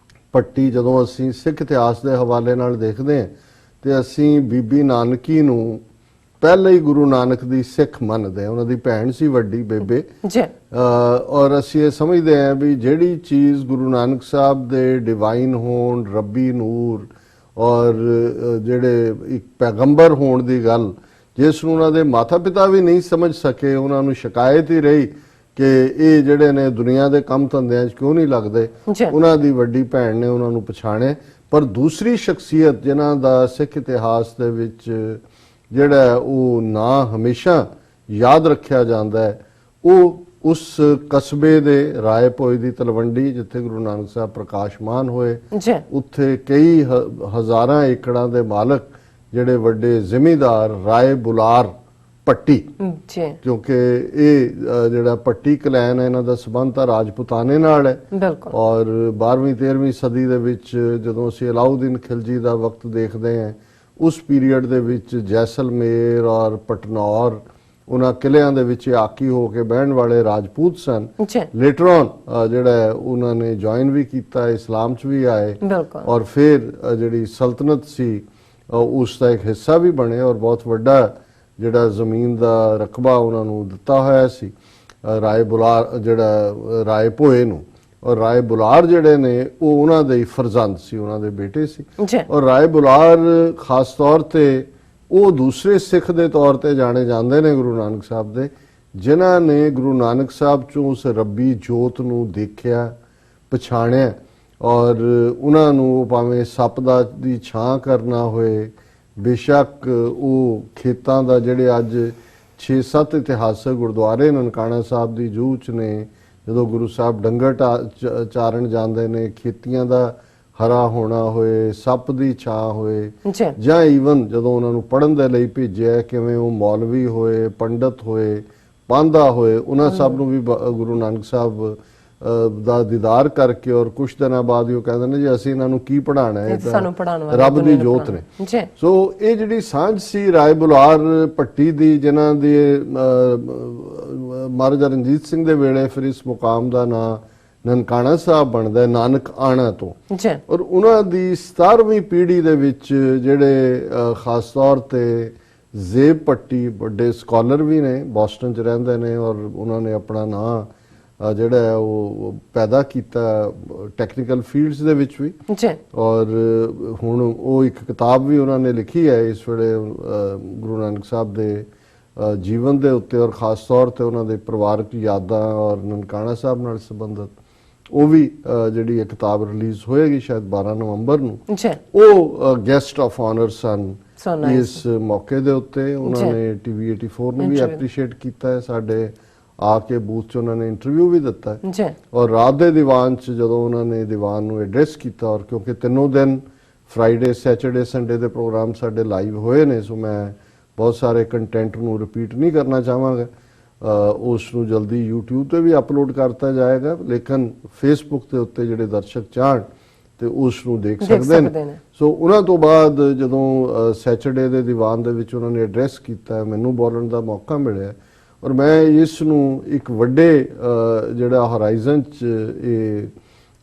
ਪੱਟੀ ਜਦੋਂ ਅਸੀਂ ਸਿੱਖ ਇਤਿਹਾਸ ਦੇ ਹਵਾਲੇ ਨਾਲ ਦੇਖਦੇ ਹਾਂ ਤੇ ਅਸੀਂ ਬੀਬੀ ਨਾਨਕੀ ਨੂੰ ਪਹਿਲੇ ਹੀ ਗੁਰੂ ਨਾਨਕ ਦੀ ਸਿੱਖ ਮੰਨਦੇ ਹਾਂ। ਉਹਨਾਂ ਦੀ ਭੈਣ ਸੀ ਵੱਡੀ ਬੇਬੇ ਜੀ ਔਰ ਅਸੀਂ ਇਹ ਸਮਝਦੇ ਹਾਂ ਵੀ ਜਿਹੜੀ ਚੀਜ਼ ਗੁਰੂ ਨਾਨਕ ਸਾਹਿਬ ਦੇ ਡਿਵਾਈਨ ਹੋਣ, ਰੱਬੀ ਨੂਰ ਔਰ ਜਿਹੜੇ ਇੱਕ ਪੈਗੰਬਰ ਹੋਣ ਦੀ ਗੱਲ, ਜਿਸ ਨੂੰ ਉਹਨਾਂ ਦੇ ਮਾਤਾ ਪਿਤਾ ਵੀ ਨਹੀਂ ਸਮਝ ਸਕੇ, ਉਹਨਾਂ ਨੂੰ ਸ਼ਿਕਾਇਤ ਹੀ ਰਹੀ ਕਿ ਇਹ ਜਿਹੜੇ ਨੇ ਦੁਨੀਆ ਦੇ ਕੰਮ ਧੰਦਿਆਂ 'ਚ ਕਿਉਂ ਨਹੀਂ ਲੱਗਦੇ, ਉਹਨਾਂ ਦੀ ਵੱਡੀ ਭੈਣ ਨੇ ਉਹਨਾਂ ਨੂੰ ਪਛਾਣਿਆ। ਪਰ ਦੂਸਰੀ ਸ਼ਖਸੀਅਤ ਜਿਨ੍ਹਾਂ ਦਾ ਸਿੱਖ ਇਤਿਹਾਸ ਦੇ ਵਿੱਚ ਜਿਹੜਾ ਉਹ ਨਾਂ ਹਮੇਸ਼ਾ ਯਾਦ ਰੱਖਿਆ ਜਾਂਦਾ ਹੈ, ਉਹ ਉਸ ਕਸਬੇ ਦੇ ਰਾਏ ਭੋਏ ਦੀ ਤਲਵੰਡੀ, ਜਿੱਥੇ ਗੁਰੂ ਨਾਨਕ ਸਾਹਿਬ ਪ੍ਰਕਾਸ਼ਮਾਨ ਹੋਏ, ਉੱਥੇ ਕਈ ਹਜ਼ਾਰਾਂ ਏਕੜਾਂ ਦੇ ਮਾਲਕ ਜਿਹੜੇ ਵੱਡੇ ਜ਼ਿਮੀਂਦਾਰ ਰਾਏ ਬੁਲਾਰ ਪੱਟੀ, ਕਿਉਂਕਿ ਇਹ ਜਿਹੜਾ ਪੱਟੀ ਕਲੈਨ ਹੈ ਇਹਨਾਂ ਦਾ ਸੰਬੰਧ ਤਾਂ ਰਾਜਪੂਤਾਨੇ ਨਾਲ ਹੈ। ਔਰ 12ਵੀਂ 13ਵੀਂ ਸਦੀ ਦੇ ਵਿੱਚ ਜਦੋਂ ਅਸੀਂ ਅਲਾਉਦੀਨ ਖਿਲਜੀ ਦਾ ਵਕਤ ਦੇਖਦੇ ਹਾਂ, ਉਸ ਪੀਰੀਅਡ ਦੇ ਵਿੱਚ ਜੈਸਲਮੇਰ ਔਰ ਪਟਨੌਰ ਉਹਨਾਂ ਕਿਲਿਆਂ ਦੇ ਵਿੱਚ ਆਕੀ ਹੋ ਕੇ ਬਹਿਣ ਵਾਲੇ ਰਾਜਪੂਤ ਸਨ। ਲੇਟਰ ਔਨ ਜਿਹੜਾ ਉਹਨਾਂ ਨੇ ਜੁਆਇਨ ਵੀ ਕੀਤਾ, ਇਸਲਾਮ 'ਚ ਵੀ ਆਏ ਔਰ ਫਿਰ ਜਿਹੜੀ ਸਲਤਨਤ ਸੀ ਉਸ ਦਾ ਇੱਕ ਹਿੱਸਾ ਵੀ ਬਣੇ ਔਰ ਬਹੁਤ ਵੱਡਾ ਜਿਹੜਾ ਜ਼ਮੀਨ ਦਾ ਰਕਬਾ ਉਹਨਾਂ ਨੂੰ ਦਿੱਤਾ ਹੋਇਆ ਸੀ ਰਾਏ ਬੁਲਾਰ, ਜਿਹੜਾ ਰਾਏ ਭੋਏ ਨੂੰ। ਔਰ ਰਾਏ ਬੁਲਾਰ ਜਿਹੜੇ ਨੇ ਉਹ ਉਹਨਾਂ ਦੇ ਫਰਜ਼ੰਦ ਸੀ, ਉਹਨਾਂ ਦੇ ਬੇਟੇ ਸੀ। ਔਰ ਰਾਏ ਬੁਲਾਰ ਖਾਸ ਤੌਰ ਤੇ ਉਹ ਦੂਸਰੇ ਸਿੱਖ ਦੇ ਤੌਰ ਤੇ ਜਾਣੇ ਜਾਂਦੇ ਨੇ ਗੁਰੂ ਨਾਨਕ ਸਾਹਿਬ ਦੇ, ਜਿਨ੍ਹਾਂ ਨੇ ਗੁਰੂ ਨਾਨਕ ਸਾਹਿਬ ਚੋਂ ਉਸ ਰੱਬੀ ਜੋਤ ਨੂੰ ਦੇਖਿਆ, ਪਛਾਣਿਆ ਔਰ ਉਹਨਾਂ ਨੂੰ ਭਾਵੇਂ ਸੱਪ ਦੀ ਛਾਂ ਕਰਨਾ ਹੋਏ, ਬੇਸ਼ੱਕ ਉਹ ਖੇਤਾਂ ਦਾ ਜਿਹੜੇ ਅੱਜ 6-7 ਇਤਿਹਾਸਕ ਗੁਰਦੁਆਰੇ ਨਨਕਾਣਾ ਸਾਹਿਬ ਦੀ ਜੂਹ 'ਚ ਨੇ, ਜਦੋਂ ਗੁਰੂ ਸਾਹਿਬ ਡੰਗਰ ਚਾਰਨ ਜਾਂਦੇ ਨੇ, ਖੇਤੀਆਂ ਦਾ ਹਰਾ ਹੋਣਾ ਹੋਏ, ਸੱਪ ਦੀ ਛਾਂ ਹੋਏ, ਜਾਂ ਈਵਨ ਜਦੋਂ ਉਹਨਾਂ ਨੂੰ ਪੜ੍ਹਨ ਦੇ ਲਈ ਭੇਜਿਆ, ਕਿਵੇਂ ਉਹ ਮੌਲਵੀ ਹੋਏ, ਪੰਡਤ ਹੋਏ, ਪਾਂਧਾ ਹੋਏ, ਉਹਨਾਂ ਸਭ ਨੂੰ ਵੀ ਗੁਰੂ ਨਾਨਕ ਸਾਹਿਬ ਦਾ ਦੀਦਾਰ ਕਰਕੇ ਔਰ ਕੁਝ ਦਿਨਾਂ ਬਾਅਦ ਹੀ ਉਹ ਕਹਿੰਦੇ ਨੇ ਜੀ ਅਸੀਂ ਇਹਨਾਂ ਨੂੰ ਕੀ ਪੜ੍ਹਾਣਾ ਹੈ, ਰੱਬ ਦੀ ਜੋਤ ਨੇ। ਸੋ ਇਹ ਜਿਹੜੀ ਸਾਂਝ ਸੀ ਰਾਏ ਬੁਲਾਰ ਪੱਟੀ ਦੀ, ਜਿਨ੍ਹਾਂ ਦੇ ਮਹਾਰਾਜਾ ਰਣਜੀਤ ਸਿੰਘ ਦੇ ਵੇਲੇ ਫਿਰ ਇਸ ਮੁਕਾਮ ਦਾ ਨਾਂ ਨਨਕਾਣਾ ਸਾਹਿਬ ਬਣਦਾ, ਨਾਨਕ ਆਣਾ ਤੋਂ। ਔਰ ਉਹਨਾਂ ਦੀ 17ਵੀਂ ਪੀੜ੍ਹੀ ਦੇ ਵਿੱਚ ਜਿਹੜੇ ਖਾਸ ਤੌਰ ਤੇ ਜ਼ੇਬ ਪੱਟੀ ਵੱਡੇ ਸਕਾਲਰ ਵੀ ਨੇ, ਬੋਸਟਨ 'ਚ ਰਹਿੰਦੇ ਨੇ ਔਰ ਉਹਨਾਂ ਨੇ ਆਪਣਾ ਨਾਂ ਜਿਹੜਾ ਉਹ ਪੈਦਾ ਕੀਤਾ ਟੈਕਨੀਕਲ ਫੀਲਡਸ ਦੇ ਵਿੱਚ ਵੀ। ਔਰ ਹੁਣ ਉਹ ਇੱਕ ਕਿਤਾਬ ਵੀ ਉਹਨਾਂ ਨੇ ਲਿਖੀ ਹੈ ਇਸ ਵੇਲੇ ਗੁਰੂ ਨਾਨਕ ਸਾਹਿਬ ਦੇ ਜੀਵਨ ਦੇ ਉੱਤੇ ਔਰ ਖਾਸ ਤੌਰ ਤੇ ਉਹਨਾਂ ਦੇ ਪਰਿਵਾਰਕ ਯਾਦਾਂ ਔਰ ਨਨਕਾਣਾ ਸਾਹਿਬ ਨਾਲ ਸੰਬੰਧਿਤ। ਉਹ ਵੀ ਜਿਹੜੀ ਇਹ ਕਿਤਾਬ ਰਿਲੀਜ਼ ਹੋਏਗੀ ਸ਼ਾਇਦ 12 ਨਵੰਬਰ ਨੂੰ। ਉਹ ਗੈਸਟ ਆਫ ਆਨਰ ਸਨ ਇਸ ਮੌਕੇ ਦੇ ਉੱਤੇ। ਉਹਨਾਂ ਨੇ TV 84 ਨੂੰ ਵੀ ਐਪਰੀਸ਼ੀਏਟ ਕੀਤਾ ਹੈ, ਸਾਡੇ ਆ ਕੇ ਬੂਥ 'ਚ ਉਹਨਾਂ ਨੇ ਇੰਟਰਵਿਊ ਵੀ ਦਿੱਤਾ ਔਰ ਰਾਤ ਦੇ ਦੀਵਾਨ 'ਚ ਜਦੋਂ ਉਹਨਾਂ ਨੇ ਦੀਵਾਨ ਨੂੰ ਐਡਰੈਸ ਕੀਤਾ, ਔਰ ਕਿਉਂਕਿ ਤਿੰਨੋਂ ਦਿਨ ਫਰਾਈਡੇ, ਸੈਚਰਡੇ, ਸੰਡੇ ਦੇ ਪ੍ਰੋਗਰਾਮ ਸਾਡੇ ਲਾਈਵ ਹੋਏ ਨੇ, ਸੋ ਮੈਂ ਬਹੁਤ ਸਾਰੇ ਕੰਟੈਂਟ ਨੂੰ ਰਿਪੀਟ ਨਹੀਂ ਕਰਨਾ ਚਾਹਾਂਗਾ। ਉਸ ਨੂੰ ਜਲਦੀ YouTube ਤੇ ਵੀ ਅਪਲੋਡ ਕਰਤਾ ਜਾਏਗਾ, ਲੇਕਿਨ ਫੇਸਬੁੱਕ ਦੇ ਉੱਤੇ ਜਿਹੜੇ ਦਰਸ਼ਕ ਚਾਹਣ ਤੇ ਉਸ ਨੂੰ ਦੇਖ ਸਕਦੇ ਨੇ। ਸੋ ਉਹਨਾਂ ਤੋਂ ਬਾਅਦ ਜਦੋਂ ਸੈਚਰਡੇ ਦੇ ਦੀਵਾਨ ਦੇ ਵਿੱਚ ਉਹਨਾਂ ਨੇ ਐਡਰੈਸ ਕੀਤਾ, ਮੈਨੂੰ ਬੋਲਣ ਦਾ ਮੌਕਾ ਮਿਲਿਆ ਔਰ ਮੈਂ ਇਸ ਨੂੰ ਇੱਕ ਵੱਡੇ ਜਿਹੜਾ ਹੋਰਾਈਜ਼ਨ 'ਚ ਇਹ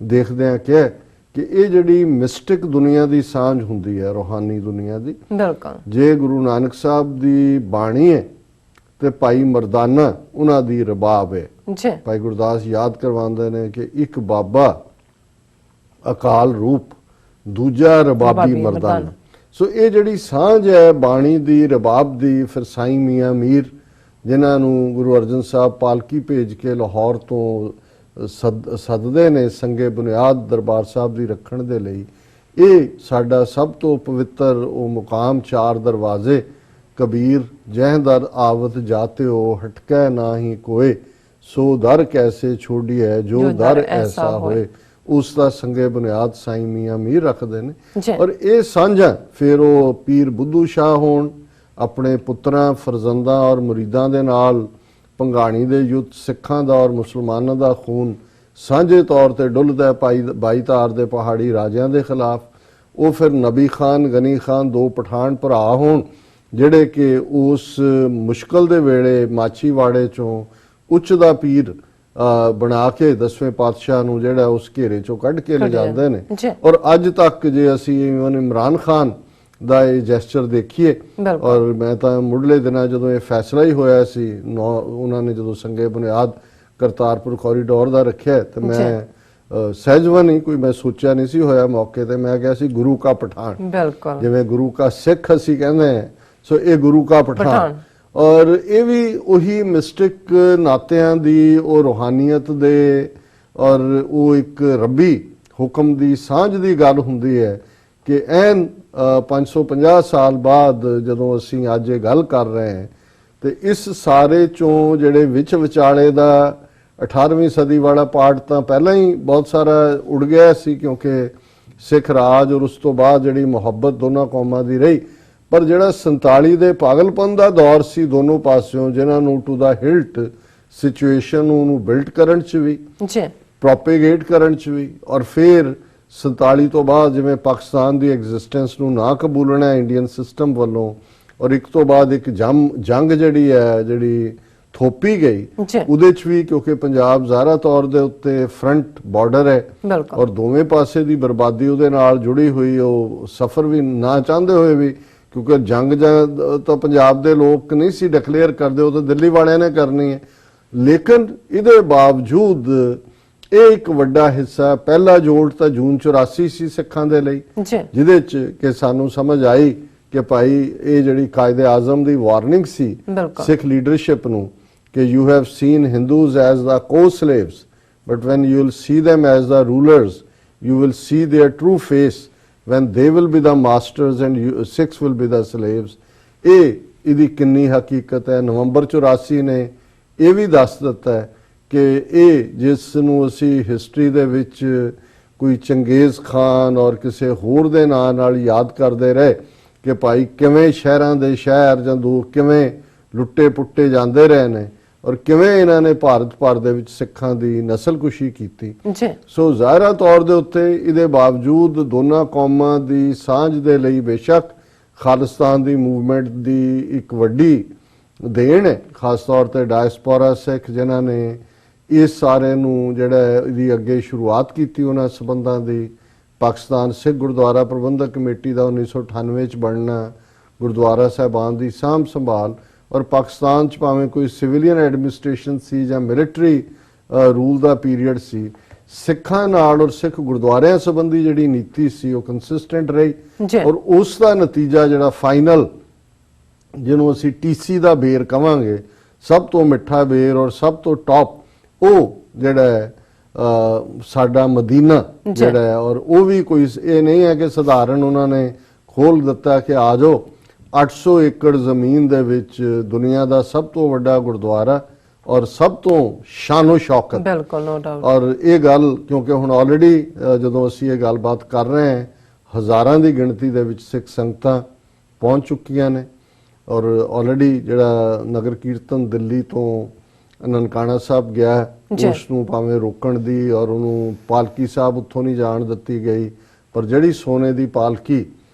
ਦੇਖਦੇ ਹਾਂ ਕਿ ਇਹ ਜਿਹੜੀ ਮਿਸਟਿਕ ਦੁਨੀਆ ਦੀ ਸਾਂਝ ਹੁੰਦੀ ਹੈ, ਰੂਹਾਨੀ ਦੁਨੀਆ ਦੀ, ਜੇ ਗੁਰੂ ਨਾਨਕ ਸਾਹਿਬ ਦੀ ਬਾਣੀ ਹੈ ਤੇ ਭਾਈ ਮਰਦਾਨਾ ਉਹਨਾਂ ਦੀ ਰਬਾਬ ਹੈ। ਭਾਈ ਗੁਰਦਾਸ ਯਾਦ ਕਰਵਾਉਂਦੇ ਨੇ ਕਿ ਇੱਕ ਬਾਬਾ ਅਕਾਲ ਰੂਪ, ਦੂਜਾ ਰਬਾਬੀ ਮਰਦਾਨਾ। ਸੋ ਇਹ ਜਿਹੜੀ ਸਾਂਝ ਹੈ ਬਾਣੀ ਦੀ, ਰਬਾਬ ਦੀ, ਫਿਰ ਸਾਈਂ ਮੀਆਂ ਮੀਰ ਜਿਨ੍ਹਾਂ ਨੂੰ ਗੁਰੂ ਅਰਜਨ ਸਾਹਿਬ ਪਾਲਕੀ ਭੇਜ ਕੇ ਲਾਹੌਰ ਤੋਂ ਸੱਦਦੇ ਨੇ ਸੰਗੇ ਬੁਨਿਆਦ ਦਰਬਾਰ ਸਾਹਿਬ ਦੀ ਰੱਖਣ ਦੇ ਲਈ। ਇਹ ਸਾਡਾ ਸਭ ਤੋਂ ਪਵਿੱਤਰ ਉਹ ਮੁਕਾਮ, 4 ਦਰਵਾਜ਼ੇ, ਕਬੀਰ ਜਹ ਦਰ ਆਵਤ ਜਾਤਿਓ, ਹਟਕੈ ਨਾਹੀ ਕੋਏ, ਸੋ ਦਰ ਕੈਸੇ ਛੋੜੀਐ ਜੋ ਦਰ ਐਸਾ ਹੋਏ। ਉਸ ਦਾ ਸੰਗੇ ਬੁਨਿਆਦ ਸਾਈਂ ਮੀਆਂ ਮੀਰ ਰੱਖਦੇ ਨੇ। ਔਰ ਇਹ ਸਾਂਝਾ ਫਿਰ ਉਹ ਪੀਰ ਬੁੱਧੂ ਸ਼ਾਹ ਹੋਣ, ਆਪਣੇ ਪੁੱਤਰਾਂ, ਫਰਜ਼ੰਦਾਂ ਔਰ ਮੁਰੀਦਾਂ ਦੇ ਨਾਲ ਭੰਗਾਣੀ ਦੇ ਯੁੱਧ, ਸਿੱਖਾਂ ਦਾ ਔਰ ਮੁਸਲਮਾਨਾਂ ਦਾ ਖੂਨ ਸਾਂਝੇ ਤੌਰ ਤੇ ਡੁੱਲਦਾ ਭਾਈ ਬਾਈ ਧਾਰ ਦੇ ਪਹਾੜੀ ਰਾਜਿਆਂ ਦੇ ਖਿਲਾਫ। ਉਹ ਫਿਰ ਨਬੀ ਖਾਨ ਗਨੀ ਖਾਨ ਦੋ ਪਠਾਨ ਭਰਾ ਹੋਣ ਜਿਹੜੇ ਕਿ ਉਸ ਮੁਸ਼ਕਲ ਦੇ ਵੇਲੇ ਮਾਛੀਵਾੜੇ ਚੋਂ ਉੱਚ ਦਾ ਪੀਰ ਬਣਾ ਕੇ 10ਵੇਂ ਪਾਤਸ਼ਾਹ ਨੂੰ ਜਿਹੜਾ ਉਸ ਘੇਰੇ ਚੋਂ ਕੱਢ ਕੇ ਲਿਜਾਂਦੇ ਨੇ। ਔਰ ਅੱਜ ਤੱਕ ਜੇ ਅਸੀਂ ਇਮਰਾਨ ਖਾਨ ਦਾ ਇਹ ਜੈਸਚਰ ਦੇਖੀਏ, ਔਰ ਮੈਂ ਤਾਂ ਮੁੱਢਲੇ ਦਿਨਾਂ ਜਦੋਂ ਇਹ ਫੈਸਲਾ ਹੀ ਹੋਇਆ ਸੀ, ਉਹਨਾਂ ਨੇ ਜਦੋਂ ਸੰਗੇ ਬੁਨਿਆਦ ਕਰਤਾਰਪੁਰ ਕੋਰੀਡੋਰ ਦਾ ਰੱਖਿਆ ਤੇ ਮੈਂ ਸਹਿਜਵਾ ਨਹੀਂ ਕੋਈ ਮੈਂ ਸੋਚਿਆ ਨਹੀਂ ਸੀ ਹੋਇਆ ਮੌਕੇ ਤੇ, ਮੈਂ ਕਿਹਾ ਸੀ ਗੁਰੂ ਕਾ ਪਠਾਨ, ਬਿਲਕੁਲ ਜਿਵੇਂ ਗੁਰੂ ਕਾ ਸਿੱਖ ਅਸੀਂ ਕਹਿੰਦੇ ਹਾਂ, ਸੋ ਇਹ ਗੁਰੂ ਕਾ ਪਠਾਨ। ਔਰ ਇਹ ਵੀ ਉਹੀ ਮਿਸਟਿਕ ਨਾਤਿਆਂ ਦੀ, ਉਹ ਰੂਹਾਨੀਅਤ ਦੇ, ਔਰ ਉਹ ਇੱਕ ਰੱਬੀ ਹੁਕਮ ਦੀ ਸਾਂਝ ਦੀ ਗੱਲ ਹੁੰਦੀ ਹੈ ਕਿ ਐਨ 550 ਸਾਲ ਬਾਅਦ ਜਦੋਂ ਅਸੀਂ ਅੱਜ ਇਹ ਗੱਲ ਕਰ ਰਹੇ ਹਾਂ ਤੇ ਇਸ ਸਾਰੇ ਚੋਂ ਜਿਹੜੇ ਵਿੱਚ ਵਿਚਾਲੇ ਦਾ 18ਵੀਂ ਸਦੀ ਵਾਲਾ ਪਾਰਟ ਤਾਂ ਪਹਿਲਾਂ ਹੀ ਬਹੁਤ ਸਾਰਾ ਉੜ ਗਿਆ ਸੀ, ਕਿਉਂਕਿ ਸਿੱਖ ਰਾਜ ਔਰ ਉਸ ਤੋਂ ਬਾਅਦ ਜਿਹੜੀ ਮੁਹੱਬਤ ਦੋਨਾਂ ਕੌਮਾਂ ਦੀ ਰਹੀ। ਪਰ ਜਿਹੜਾ 47 ਦੇ ਪਾਗਲਪਨ ਦਾ ਦੌਰ ਸੀ ਦੋਨੋਂ ਪਾਸਿਓਂ, ਜਿਨ੍ਹਾਂ ਨੂੰ ਟੂ ਦਾ ਹਿਲਟ ਸਿਚੁਏਸ਼ਨ ਨੂੰ ਬਿਲਡ ਕਰਨ ਚ ਵੀ, ਪ੍ਰੋਪੇਗੇਟ ਕਰਨ ਚ ਵੀ, ਔਰ ਫਿਰ 47 ਤੋਂ ਬਾਅਦ ਜਿਵੇਂ ਪਾਕਿਸਤਾਨ ਦੀ ਐਗਜ਼ਿਸਟੈਂਸ ਨੂੰ ਨਾ ਕਬੂਲਣਾ ਇੰਡੀਅਨ ਸਿਸਟਮ ਵੱਲੋਂ, ਔਰ ਇੱਕ ਤੋਂ ਬਾਅਦ ਇੱਕ ਜੰਗ ਜਿਹੜੀ ਹੈ ਜਿਹੜੀ ਥੋਪੀ ਗਈ ਉਹਦੇ ਚ ਵੀ, ਕਿਉਂਕਿ ਪੰਜਾਬ ਜ਼ਾਹਰਾ ਤੌਰ ਦੇ ਉੱਤੇ ਫਰੰਟ ਬਾਰਡਰ ਹੈ ਔਰ ਦੋਵੇਂ ਪਾਸੇ ਦੀ ਬਰਬਾਦੀ ਉਹਦੇ ਨਾਲ ਜੁੜੀ ਹੋਈ, ਉਹ ਸਫਰ ਵੀ ਨਾ ਚਾਹੁੰਦੇ ਹੋਏ ਵੀ, ਕਿਉਂਕਿ ਜੰਗ ਤਾਂ ਪੰਜਾਬ ਦੇ ਲੋਕ ਨਹੀਂ ਸੀ ਡਿਕਲੇਅਰ ਕਰਦੇ, ਉਹ ਤਾਂ ਦਿੱਲੀ ਵਾਲਿਆਂ ਨੇ ਕਰਨੀ ਹੈ। ਲੇਕਿਨ ਇਹਦੇ ਬਾਵਜੂਦ ਇਹ ਇੱਕ ਵੱਡਾ ਹਿੱਸਾ, ਪਹਿਲਾ ਜੋੜ ਤਾਂ ਜੂਨ 84 ਸੀ ਸਿੱਖਾਂ ਦੇ ਲਈ, ਜਿਹਦੇ ਚ ਕਿ ਸਾਨੂੰ ਸਮਝ ਆਈ ਕਿ ਭਾਈ ਇਹ ਜਿਹੜੀ ਕਾਇਦੇ ਆਜ਼ਮ ਦੀ ਵਾਰਨਿੰਗ ਸੀ ਸਿੱਖ ਲੀਡਰਸ਼ਿਪ ਨੂੰ ਕਿ you have seen Hindus as the co-slaves, but when you will see them as the rulers, you will see their true face when they will be the masters and Sikhs will be the slaves। ਇਹ ਇਹਦੀ ਕਿੰਨੀ ਹਕੀਕਤ ਹੈ। ਨਵੰਬਰ 84 ਨੇ ਇਹ ਵੀ ਦੱਸ ਦਿੱਤਾ ਹੈ ਕਿ ਇਹ ਜਿਸ ਨੂੰ ਅਸੀਂ ਹਿਸਟਰੀ ਦੇ ਵਿੱਚ ਕੋਈ ਚੰਗੇਜ਼ ਖਾਨ ਔਰ ਕਿਸੇ ਹੋਰ ਦੇ ਨਾਂ ਨਾਲ ਯਾਦ ਕਰਦੇ ਰਹੇ ਕਿ ਭਾਈ ਕਿਵੇਂ ਸ਼ਹਿਰਾਂ ਦੇ ਸ਼ਹਿਰ ਜਾਂ ਦੂਰ ਕਿਵੇਂ ਲੁੱਟੇ ਪੁੱਟੇ ਜਾਂਦੇ ਰਹੇ ਨੇ ਔਰ ਕਿਵੇਂ ਇਹਨਾਂ ਨੇ ਭਾਰਤ ਭਰ ਦੇ ਵਿੱਚ ਸਿੱਖਾਂ ਦੀ ਨਸਲਕੁਸ਼ੀ ਕੀਤੀ। ਸੋ ਜ਼ਾਹਿਰਾ ਤੌਰ ਦੇ ਉੱਤੇ ਇਹਦੇ ਬਾਵਜੂਦ ਦੋਨਾਂ ਕੌਮਾਂ ਦੀ ਸਾਂਝ ਦੇ ਲਈ ਬੇਸ਼ੱਕ ਖਾਲਿਸਤਾਨ ਦੀ ਮੂਵਮੈਂਟ ਦੀ ਇੱਕ ਵੱਡੀ ਦੇਣ ਹੈ, ਖਾਸ ਤੌਰ ਤੇ ਡਾਇਸਪੋਰਾ ਸਿੱਖ ਜਿਨ੍ਹਾਂ ਨੇ ਇਸ ਸਾਰੇ ਨੂੰ ਜਿਹੜਾ ਇਹਦੀ ਅੱਗੇ ਸ਼ੁਰੂਆਤ ਕੀਤੀ ਉਹਨਾਂ ਸਬੰਧਾਂ ਦੀ। ਪਾਕਿਸਤਾਨ ਸਿੱਖ ਗੁਰਦੁਆਰਾ ਪ੍ਰਬੰਧਕ ਕਮੇਟੀ ਦਾ 1998 ਚ ਬਣਨਾ, ਗੁਰਦੁਆਰਾ ਸਾਹਿਬਾਨ ਦੀ ਸਾਂਭ ਸੰਭਾਲ, ਔਰ ਪਾਕਿਸਤਾਨ ਚ ਭਾਵੇਂ ਕੋਈ ਸਿਵਿਲੀਅਨ ਐਡਮਿਨਿਸਟ੍ਰੇਸ਼ਨ ਸੀ ਜਾਂ ਮਿਲਟਰੀ ਰੂਲ ਦਾ ਪੀਰੀਅਡ ਸੀ, ਸਿੱਖਾਂ ਨਾਲ ਔਰ ਸਿੱਖ ਗੁਰਦੁਆਰਿਆਂ ਸੰਬੰਧੀ ਜਿਹੜੀ ਨੀਤੀ ਸੀ ਉਹ ਕੰਸਿਸਟੈਂਟ ਰਹੀ। ਔਰ ਉਸ ਦਾ ਨਤੀਜਾ ਜਿਹੜਾ ਫਾਈਨਲ, ਜਿਹਨੂੰ ਅਸੀਂ TC ਦਾ ਬੇਰ ਕਵਾਂਗੇ, ਸਭ ਤੋਂ ਮਿੱਠਾ ਬੇਰ ਔਰ ਸਭ ਤੋਂ ਟੌਪ, ਉਹ ਜਿਹੜਾ ਸਾਡਾ ਮਦੀਨਾ ਜਿਹੜਾ ਹੈ, ਔਰ ਉਹ ਵੀ ਕੋਈ ਇਹ ਨਹੀਂ ਹੈ ਕਿ ਸਧਾਰਨ ਉਹਨਾਂ ਨੇ ਖੋਲ ਦਿੱਤਾ ਕਿ ਆ ਜਾਓ। 800 ਏਕੜ ਜ਼ਮੀਨ ਦੇ ਵਿੱਚ ਦੁਨੀਆ ਦਾ ਸਭ ਤੋਂ ਵੱਡਾ ਗੁਰਦੁਆਰਾ ਔਰ ਸਭ ਤੋਂ ਸ਼ਾਨੋ ਸ਼ੌਕਤ, ਬਿਲਕੁਲ ਨੋ ਡਾਊਟ। ਔਰ ਇਹ ਗੱਲ ਕਿਉਂਕਿ ਹੁਣ ਆਲਰੇਡੀ ਜਦੋਂ ਅਸੀਂ ਇਹ ਗੱਲਬਾਤ ਕਰ ਰਹੇ ਹਾਂ, ਹਜ਼ਾਰਾਂ ਦੀ ਗਿਣਤੀ ਦੇ ਵਿੱਚ ਸਿੱਖ ਸੰਗਤਾਂ ਪਹੁੰਚ ਚੁੱਕੀਆਂ ਨੇ, ਔਰ ਆਲਰੇਡੀ ਜਿਹੜਾ ਨਗਰ ਕੀਰਤਨ ਦਿੱਲੀ ਤੋਂ ਨਨਕਾਣਾ ਸਾਹਿਬ ਗਿਆ, ਉਸ ਨੂੰ ਭਾਵੇਂ ਰੋਕਣ ਦੀ ਔਰ ਉਹਨੂੰ ਪਾਲਕੀ ਸਾਹਿਬ ਉੱਥੋਂ ਨਹੀਂ ਜਾਣ ਦਿੱਤੀ ਗਈ, ਪਰ ਜਿਹੜੀ ਸੋਨੇ ਦੀ ਪਾਲਕੀ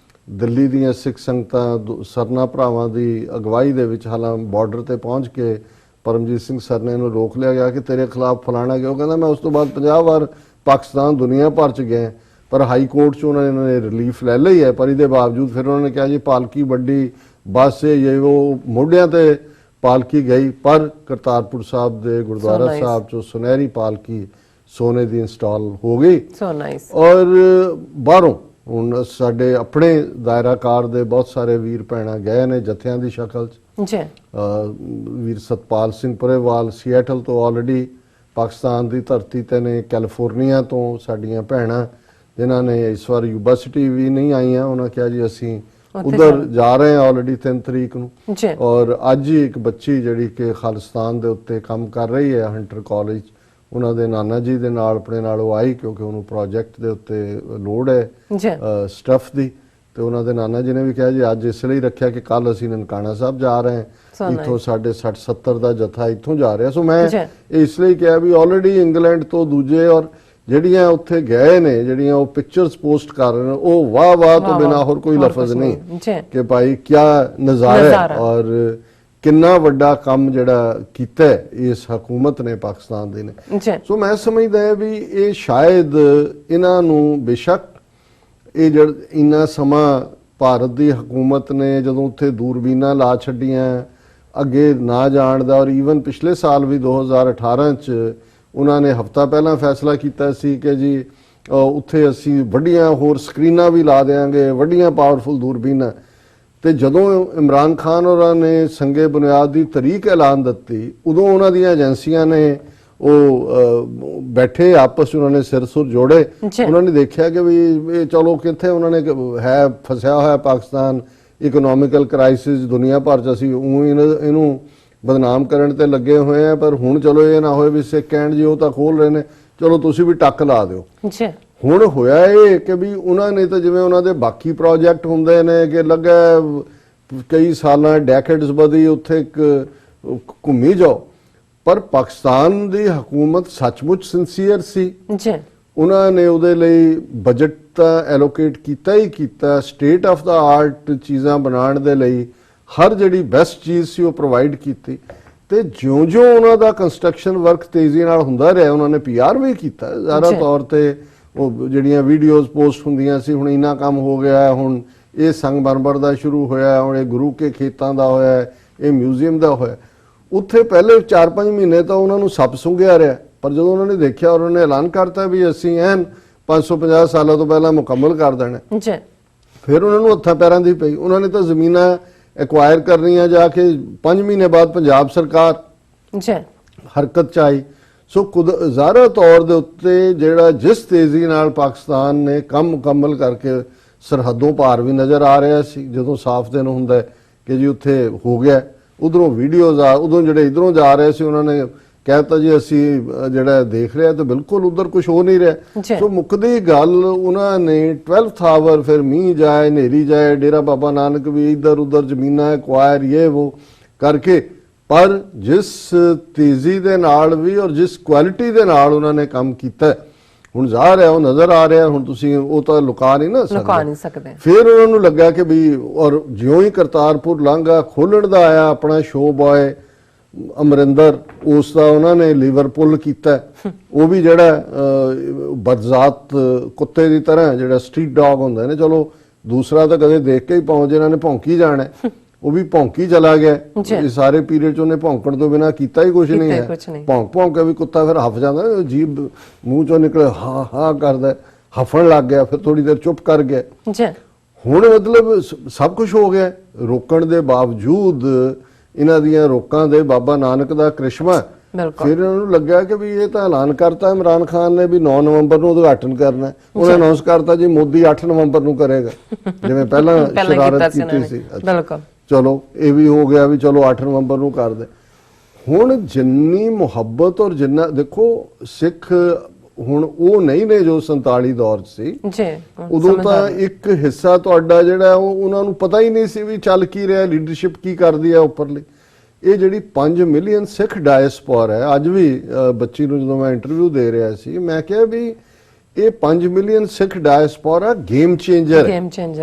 ਦਿੱਲੀ ਦੀਆਂ ਸਿੱਖ ਸੰਗਤਾਂ ਸਰਨਾ ਭਰਾਵਾਂ ਦੀ ਅਗਵਾਈ ਦੇ ਵਿੱਚ ਹਾਲਾਂ ਬਾਰਡਰ ਤੇ ਪਹੁੰਚ ਕੇ ਪਰਮਜੀਤ ਸਿੰਘ ਸਰਨੇ ਨੂੰ ਰੋਕ ਲਿਆ ਗਿਆ ਕਿ ਤੇਰੇ ਖਿਲਾਫ ਫਲਾਣਾ ਗਿਆ। ਉਹ ਕਹਿੰਦਾ ਮੈਂ ਉਸ ਤੋਂ ਬਾਅਦ 50 ਵਾਰ ਪਾਕਿਸਤਾਨ ਦੁਨੀਆ ਭਰ ਚ ਗਏ, ਪਰ ਹਾਈ ਕੋਰਟ ਚ ਉਹਨਾਂ ਨੇ ਰਿਲੀਫ ਲੈ ਲਈ ਹੈ। ਪਰ ਇਹਦੇ ਬਾਵਜੂਦ ਫਿਰ ਉਹਨਾਂ ਨੇ ਕਿਹਾ ਜੀ ਪਾਲਕੀ ਵੱਡੀ ਬੱਸ ਹੈ, ਇਹ ਉਹ ਮੋਢਿਆਂ ਤੇ ਪਾਲਕੀ ਗਈ, ਪਰ ਕਰਤਾਰਪੁਰ ਸਾਹਿਬ ਦੇ ਗੁਰਦੁਆਰਾ ਸਾਹਿਬ ਚੋਂ ਸੁਨਹਿਰੀ ਪਾਲਕੀ ਸੋਨੇ ਦੀ ਇੰਸਟਾਲ ਹੋ ਗਈ। ਔਰ ਬਾਹਰੋਂ ਹੁਣ ਸਾਡੇ ਆਪਣੇ ਦਾਇਰਾਕਾਰ ਦੇ ਬਹੁਤ ਸਾਰੇ ਵੀਰ ਭੈਣਾਂ ਗਏ ਨੇ ਜਥਿਆਂ ਦੀ ਸ਼ਕਲ ਚ। ਵੀਰ ਸਤਪਾਲ ਸਿੰਘ ਪੁਰੇਵਾਲ ਸੀਐਟਲ ਤੋਂ ਆਲਰੇਡੀ ਪਾਕਿਸਤਾਨ ਦੀ ਧਰਤੀ ਤੇ ਨੇ, ਕੈਲੀਫੋਰਨੀਆ ਤੋਂ ਸਾਡੀਆਂ ਭੈਣਾਂ ਜਿਨ੍ਹਾਂ ਨੇ ਇਸ ਵਾਰ ਯੂਬਾ ਸਿਟੀ ਵੀ ਨਹੀਂ ਆਈਆਂ, ਉਹਨਾਂ ਕਿਹਾ ਜੀ ਅਸੀਂ ਉਧਰ ਜਾ ਰਹੇ ਹਾਂ ਆਲਰੇਡੀ 3 ਤਰੀਕ ਨੂੰ। ਔਰ ਅੱਜ ਹੀ ਇੱਕ ਬੱਚੀ ਜਿਹੜੀ ਕਿ ਖਾਲਿਸਤਾਨ ਦੇ ਉੱਤੇ ਕੰਮ ਕਰ ਰਹੀ ਹੈ ਹੰਟਰ ਕਾਲਜ, ਉਹਨਾਂ ਦੇ ਨਾਨਾ ਜੀ ਦੇ ਨਾਲ ਆਪਣੇ ਨਾਲ ਉਹ ਆਈ ਕਿਉਂਕਿ ਉਹਨੂੰ ਪ੍ਰੋਜੈਕਟ ਦੇ ਉੱਤੇ ਲੋੜ ਹੈ ਸਟੱਫ ਦੀ, ਤੇ ਉਹਨਾਂ ਦੇ ਨਾਨਾ ਜੀ ਨੇ ਵੀ ਕਿਹਾ ਜੀ ਅੱਜ ਇਸ ਲਈ ਰੱਖਿਆ ਕਿ ਕੱਲ ਅਸੀਂ ਨਨਕਾਣਾ ਸਾਹਿਬ ਜਾ ਰਹੇ ਹਾਂ, ਇੱਥੋਂ ਸਾਡੇ 60-70 ਦਾ ਜਥਾ ਇੱਥੋਂ ਜਾ ਰਿਹਾ। ਸੋ ਮੈਂ ਇਸ ਲਈ ਕਿਹਾ ਵੀ ਆਲਰੇਡੀ ਇੰਗਲੈਂਡ ਤੋਂ ਦੂਜੇ, ਔਰ ਜਿਹੜੀਆਂ ਉੱਥੇ ਗਏ ਨੇ, ਜਿਹੜੀਆਂ ਉਹ ਪਿਕਚਰਸ ਪੋਸਟ ਕਰ ਰਹੇ ਨੇ, ਉਹ ਵਾਹ ਵਾਹ ਤੋਂ ਬਿਨਾ ਹੋਰ ਕੋਈ ਲਫ਼ਜ਼ ਨਹੀਂ ਕਿ ਭਾਈ ਕਿਆ ਨਜ਼ਾਰਾ ਹੈ ਔਰ ਕਿੰਨਾ ਵੱਡਾ ਕੰਮ ਜਿਹੜਾ ਕੀਤਾ ਇਸ ਹਕੂਮਤ ਨੇ, ਪਾਕਿਸਤਾਨ ਦੀ ਨੇ। ਸੋ ਮੈਂ ਸਮਝਦਾ ਹੈ ਵੀ ਇਹ ਸ਼ਾਇਦ ਇਹਨਾਂ ਨੂੰ, ਬੇਸ਼ੱਕ ਇਹ ਜਿਹੜਾ ਇੰਨਾ ਸਮਾਂ ਭਾਰਤ ਦੀ ਹਕੂਮਤ ਨੇ ਜਦੋਂ ਉੱਥੇ ਦੂਰਬੀਨਾਂ ਲਾ ਛੱਡੀਆਂ ਅੱਗੇ ਨਾ ਜਾਣ ਦਾ, ਔਰ ਈਵਨ ਪਿਛਲੇ ਸਾਲ ਵੀ 2018 ਚ ਉਹਨਾਂ ਨੇ ਹਫ਼ਤਾ ਪਹਿਲਾਂ ਫੈਸਲਾ ਕੀਤਾ ਸੀ ਕਿ ਜੀ ਉੱਥੇ ਅਸੀਂ ਵੱਡੀਆਂ ਹੋਰ ਸਕਰੀਨਾਂ ਵੀ ਲਾ ਦੇਵਾਂਗੇ, ਵੱਡੀਆਂ ਪਾਵਰਫੁਲ ਦੂਰਬੀਨਾਂ। ਤੇ ਜਦੋਂ ਇਮਰਾਨ ਖਾਨ ਹੋਰਾਂ ਨੇ ਸੰਗੇ ਬੁਨਿਆਦ ਦੀ ਤਰੀਕ ਐਲਾਨ ਦਿੱਤੀ, ਉਦੋਂ ਉਹਨਾਂ ਦੀਆਂ ਏਜੰਸੀਆਂ ਨੇ ਉਹ ਬੈਠੇ ਆਪਸ ਚ, ਉਹਨਾਂ ਨੇ ਸਿਰ ਸੁਰ ਜੋੜੇ, ਉਹਨਾਂ ਨੇ ਦੇਖਿਆ ਕਿ ਵੀ ਇਹ ਚਲੋ ਕਿੱਥੇ ਉਹਨਾਂ ਨੇ ਹੈ ਫਸਿਆ ਹੋਇਆ ਪਾਕਿਸਤਾਨ, ਇਕਨੋਮਿਕਲ ਕ੍ਰਾਈਸਿਸ ਦੁਨੀਆ ਭਰ ਚ, ਅਸੀਂ ਇਹਨੂੰ ਬਦਨਾਮ ਕਰਨ ਤੇ ਲੱਗੇ ਹੋਏ ਆ, ਪਰ ਹੁਣ ਚਲੋ ਇਹ ਨਾ ਹੋਏ ਵੀ ਸਿੱਖ ਕਹਿਣ ਜੀ ਉਹ ਤਾਂ ਖੋਲ ਰਹੇ ਨੇ, ਚਲੋ ਤੁਸੀਂ ਵੀ ਟੱਕ ਲਾ ਦਿਓ। ਹੁਣ ਹੋਇਆ ਇਹ ਕਿ ਵੀ ਉਹਨਾਂ ਨੇ ਤਾਂ ਜਿਵੇਂ ਉਹਨਾਂ ਦੇ ਬਾਕੀ ਪ੍ਰੋਜੈਕਟ ਹੁੰਦੇ ਨੇ ਕਿ ਲੱਗਾ ਕਈ ਸਾਲਾਂ ਡੈਕੇਡਸ ਬਦੀ ਉੱਥੇ ਇੱਕ ਘੁੰਮੀ ਜਾਓ, ਪਰ ਪਾਕਿਸਤਾਨ ਦੀ ਹਕੂਮਤ ਸੱਚਮੁੱਚ ਸਿੰਸੀਅਰ ਸੀ। ਉਹਨਾਂ ਨੇ ਉਹਦੇ ਲਈ ਬਜਟ ਤਾਂ ਐਲੋਕੇਟ ਕੀਤਾ ਹੀ ਕੀਤਾ, ਸਟੇਟ ਆਫ ਦਾ ਆਰਟ ਚੀਜ਼ਾਂ ਬਣਾਉਣ ਦੇ ਲਈ ਹਰ ਜਿਹੜੀ ਬੈਸਟ ਚੀਜ਼ ਸੀ ਉਹ ਪ੍ਰੋਵਾਈਡ ਕੀਤੀ। ਤੇ ਜਿਉਂ-ਜਿਉਂ ਉਹਨਾਂ ਦਾ ਕੰਸਟਰਕਸ਼ਨ ਵਰਕ ਤੇਜ਼ੀ ਨਾਲ ਹੁੰਦਾ ਰਿਹਾ, ਉਹਨਾਂ ਨੇ PR ਵੀ ਕੀਤਾ ਜ਼ਾਹਰਾ ਤੌਰ ਤੇ। ਉਹ ਜਿਹੜੀਆਂ ਵੀਡੀਓਜ਼ ਪੋਸਟ ਹੁੰਦੀਆਂ ਸੀ, ਹੁਣ ਇੰਨਾ ਕੰਮ ਹੋ ਗਿਆ, ਹੁਣ ਇਹ ਸੰਗਮਰਮਰ ਦਾ ਸ਼ੁਰੂ ਹੋਇਆ, ਹੁਣ ਇਹ ਗੁਰੂ ਕੇ ਖੇਤਾਂ ਦਾ ਹੋਇਆ, ਇਹ ਮਿਊਜ਼ੀਅਮ ਦਾ ਹੋਇਆ। ਉੱਥੇ ਪਹਿਲੇ 4-5 ਮਹੀਨੇ ਤਾਂ ਉਹਨਾਂ ਨੂੰ ਸੱਪ ਸੁੰਘਿਆ ਰਿਹਾ, ਪਰ ਜਦੋਂ ਉਹਨਾਂ ਨੇ ਦੇਖਿਆ ਔਰ ਉਹਨਾਂ ਨੇ ਐਲਾਨ ਕਰਤਾ ਵੀ ਅਸੀਂ ਐਨ 550 ਸਾਲਾਂ ਤੋਂ ਪਹਿਲਾਂ ਮੁਕੰਮਲ ਕਰ ਦੇਣਾ, ਫਿਰ ਉਹਨਾਂ ਨੂੰ ਹੱਥਾਂ ਪੈਰਾਂ ਦੀ ਪਈ। ਉਹਨਾਂ ਨੇ ਤਾਂ ਜ਼ਮੀਨਾਂ ਐਕਵਾਇਰ ਕਰਨੀਆਂ ਜਾ ਕੇ 5 ਮਹੀਨੇ ਬਾਅਦ ਪੰਜਾਬ ਸਰਕਾਰ ਹਰਕਤ ਚ ਆਈ। ਸੋ ਜ਼ਾਹਰਾ ਤੌਰ ਦੇ ਉੱਤੇ ਜਿਹੜਾ ਜਿਸ ਤੇਜ਼ੀ ਨਾਲ ਪਾਕਿਸਤਾਨ ਨੇ ਕੰਮ ਮੁਕੰਮਲ ਕਰਕੇ ਸਰਹੱਦੋਂ ਪਾਰ ਵੀ ਨਜ਼ਰ ਆ ਰਿਹਾ ਸੀ, ਜਦੋਂ ਸਾਫ਼ ਦਿਨ ਹੁੰਦਾ ਕਿ ਜੀ ਉੱਥੇ ਹੋ ਗਿਆ, ਉਧਰੋਂ ਵੀਡੀਓਜ਼ ਉਦੋਂ ਜਿਹੜੇ ਇਧਰੋਂ ਜਾ ਰਹੇ ਸੀ ਉਹਨਾਂ ਨੇ ਕਹਿਤਾ ਜੀ ਅਸੀਂ ਜਿਹੜਾ ਦੇਖ ਰਿਹਾ ਤਾਂ ਬਿਲਕੁਲ ਉਧਰ ਕੁਝ ਹੋ ਨਹੀਂ ਰਿਹਾ। ਸੋ ਮੁੱਕਦੀ ਗੱਲ, ਉਹਨਾਂ ਨੇ 12th ਆਵਰ, ਫਿਰ ਮੀਂਹ ਜਾਏ ਹਨੇਰੀ ਜਾਏ, ਡੇਰਾ ਬਾਬਾ ਨਾਨਕ ਵੀ ਇਧਰ ਉਧਰ ਜ਼ਮੀਨਾਂ ਐਕਵਾਇਰ ਇਹ ਉਹ ਕਰਕੇ, ਪਰ ਜਿਸ ਤੇਜ਼ੀ ਦੇ ਨਾਲ ਵੀ ਔਰ ਜਿਸ ਕੁਆਲਿਟੀ ਦੇ ਨਾਲ ਉਹਨਾਂ ਨੇ ਕੰਮ ਕੀਤਾ, ਹੁਣ ਜ਼ਾਹਰ ਹੈ ਉਹ ਨਜ਼ਰ ਆ ਰਿਹਾ। ਹੁਣ ਤੁਸੀਂ ਉਹ ਤਾਂ ਲੁਕਾ ਨਹੀਂ ਸਕਦੇ। ਫਿਰ ਉਹਨਾਂ ਨੂੰ ਲੱਗਾ ਕਿ ਵੀ, ਔਰ ਜਿਉਂ ਹੀ ਕਰਤਾਰਪੁਰ ਲਾਂਘਾ ਖੋਲਣ ਦਾ ਆਇਆ, ਆਪਣਾ ਸ਼ੋ ਬॉय ਅਮਰਿੰਦਰ, ਉਸ ਦਾ ਉਹਨਾਂ ਨੇ ਲਿਵਰਪੁਲ ਕੀਤਾ। ਉਹ ਵੀ ਜਿਹੜਾ ਬਦਜ਼ਾਤ ਕੁੱਤੇ ਦੀ ਤਰ੍ਹਾਂ, ਜਿਹੜਾ ਸਟਰੀਟ ਡੌਗ ਹੁੰਦਾ ਨੇ, ਚਲੋ ਦੂਸਰਾ ਤਾਂ ਕਦੇ ਦੇਖ ਕੇ ਹੀ ਪਹੁੰਚ, ਜਿਹਨਾਂ ਨੇ ਭੌਂਕੀ ਜਾਣਾ, ਉਹ ਵੀ ਭੌਂਕੀ ਚਲਾ ਗਿਆ। ਇਹ ਸਾਰੇ ਪੀਰੀਅਡ ਚ ਉਹਨੇ ਭੌਂਕਣ ਤੋਂ ਬਿਨਾਂ ਕੀਤਾ ਹੀ ਕੁਝ ਨਹੀਂ ਹੈ। ਭੌਂਕ ਕੇ ਵੀ ਕੁੱਤਾ ਫਿਰ ਹਫ ਜਾਂਦਾ, ਜੀਭ ਮੂੰਹ ਚੋਂ ਨਿਕਲੇ ਹਾਂ ਹਾਂ ਕਰਦਾ, ਹਫਣ ਲੱਗ ਗਿਆ, ਫਿਰ ਥੋੜੀ ਦੇਰ ਚੁੱਪ ਕਰ ਗਿਆ। ਹੁਣ ਮਤਲਬ ਸਭ ਕੁਝ ਹੋ ਗਿਆ, ਰੋਕਣ ਦੇ ਬਾਵਜੂਦ, ਇਹਨਾਂ ਦੀਆਂ ਰੋਕਾਂ ਦੇ ਬਾਬਾ ਨਾਨਕ ਦਾ ਕ੍ਰਿਸ਼ਮਾ। ਫਿਰ ਇਹਨਾਂ ਨੂੰ ਲੱਗਾ ਕਿ ਵੀ ਇਹ ਤਾਂ ਐਲਾਨ ਕਰਤਾ ਇਮਰਾਨ ਖਾਨ ਨੇ ਵੀ 9 ਨਵੰਬਰ ਨੂੰ ਉਦਘਾਟਨ ਕਰਨਾ, ਉਹਨੇ ਅਨਾਉਂਸ ਕਰਤਾ ਜੀ ਮੋਦੀ 8 ਨਵੰਬਰ ਨੂੰ ਕਰੇਗਾ, ਜਿਵੇਂ ਪਹਿਲਾਂ ਸ਼ਰਾਰਤ ਕੀਤੀ ਸੀ। ਚਲੋ ਇਹ ਵੀ ਹੋ ਗਿਆ ਵੀ ਚਲੋ 8 ਨਵੰਬਰ ਨੂੰ ਕਰ ਦੇ। ਹੁਣ ਜਿੰਨੀ ਮੁਹੱਬਤ ਔਰ ਜਿੰਨਾ ਦੇਖੋ ਸਿੱਖ ਹੁਣ ਉਹ ਨਹੀਂ ਨੇ ਜੋ 47 ਦੌਰ ਚ ਸੀ। ਉਦੋਂ ਤਾਂ ਇੱਕ ਹਿੱਸਾ ਤੁਹਾਡਾ ਜਿਹੜਾ ਉਹਨਾਂ ਨੂੰ ਪਤਾ ਹੀ ਨਹੀਂ ਸੀ ਵੀ ਚੱਲ ਕੀ ਰਿਹਾ, ਲੀਡਰਸ਼ਿਪ ਕੀ ਕਰਦੀ ਹੈ ਉੱਪਰਲੀ। ਇਹ ਜਿਹੜੀ 5 ਮਿਲੀਅਨ ਸਿੱਖ ਡਾਇਸਪੋਰਾ ਹੈ, ਅੱਜ ਵੀ ਬੱਚੀ ਨੂੰ ਜਦੋਂ ਮੈਂ ਇੰਟਰਵਿਊ ਦੇ ਰਿਹਾ ਸੀ ਮੈਂ ਕਿਹਾ ਵੀ ਇਹ 5 ਮਿਲੀਅਨ ਸਿੱਖ ਡਾਇਸਪੋਰਾ ਗੇਮ ਚੇਂਜਰ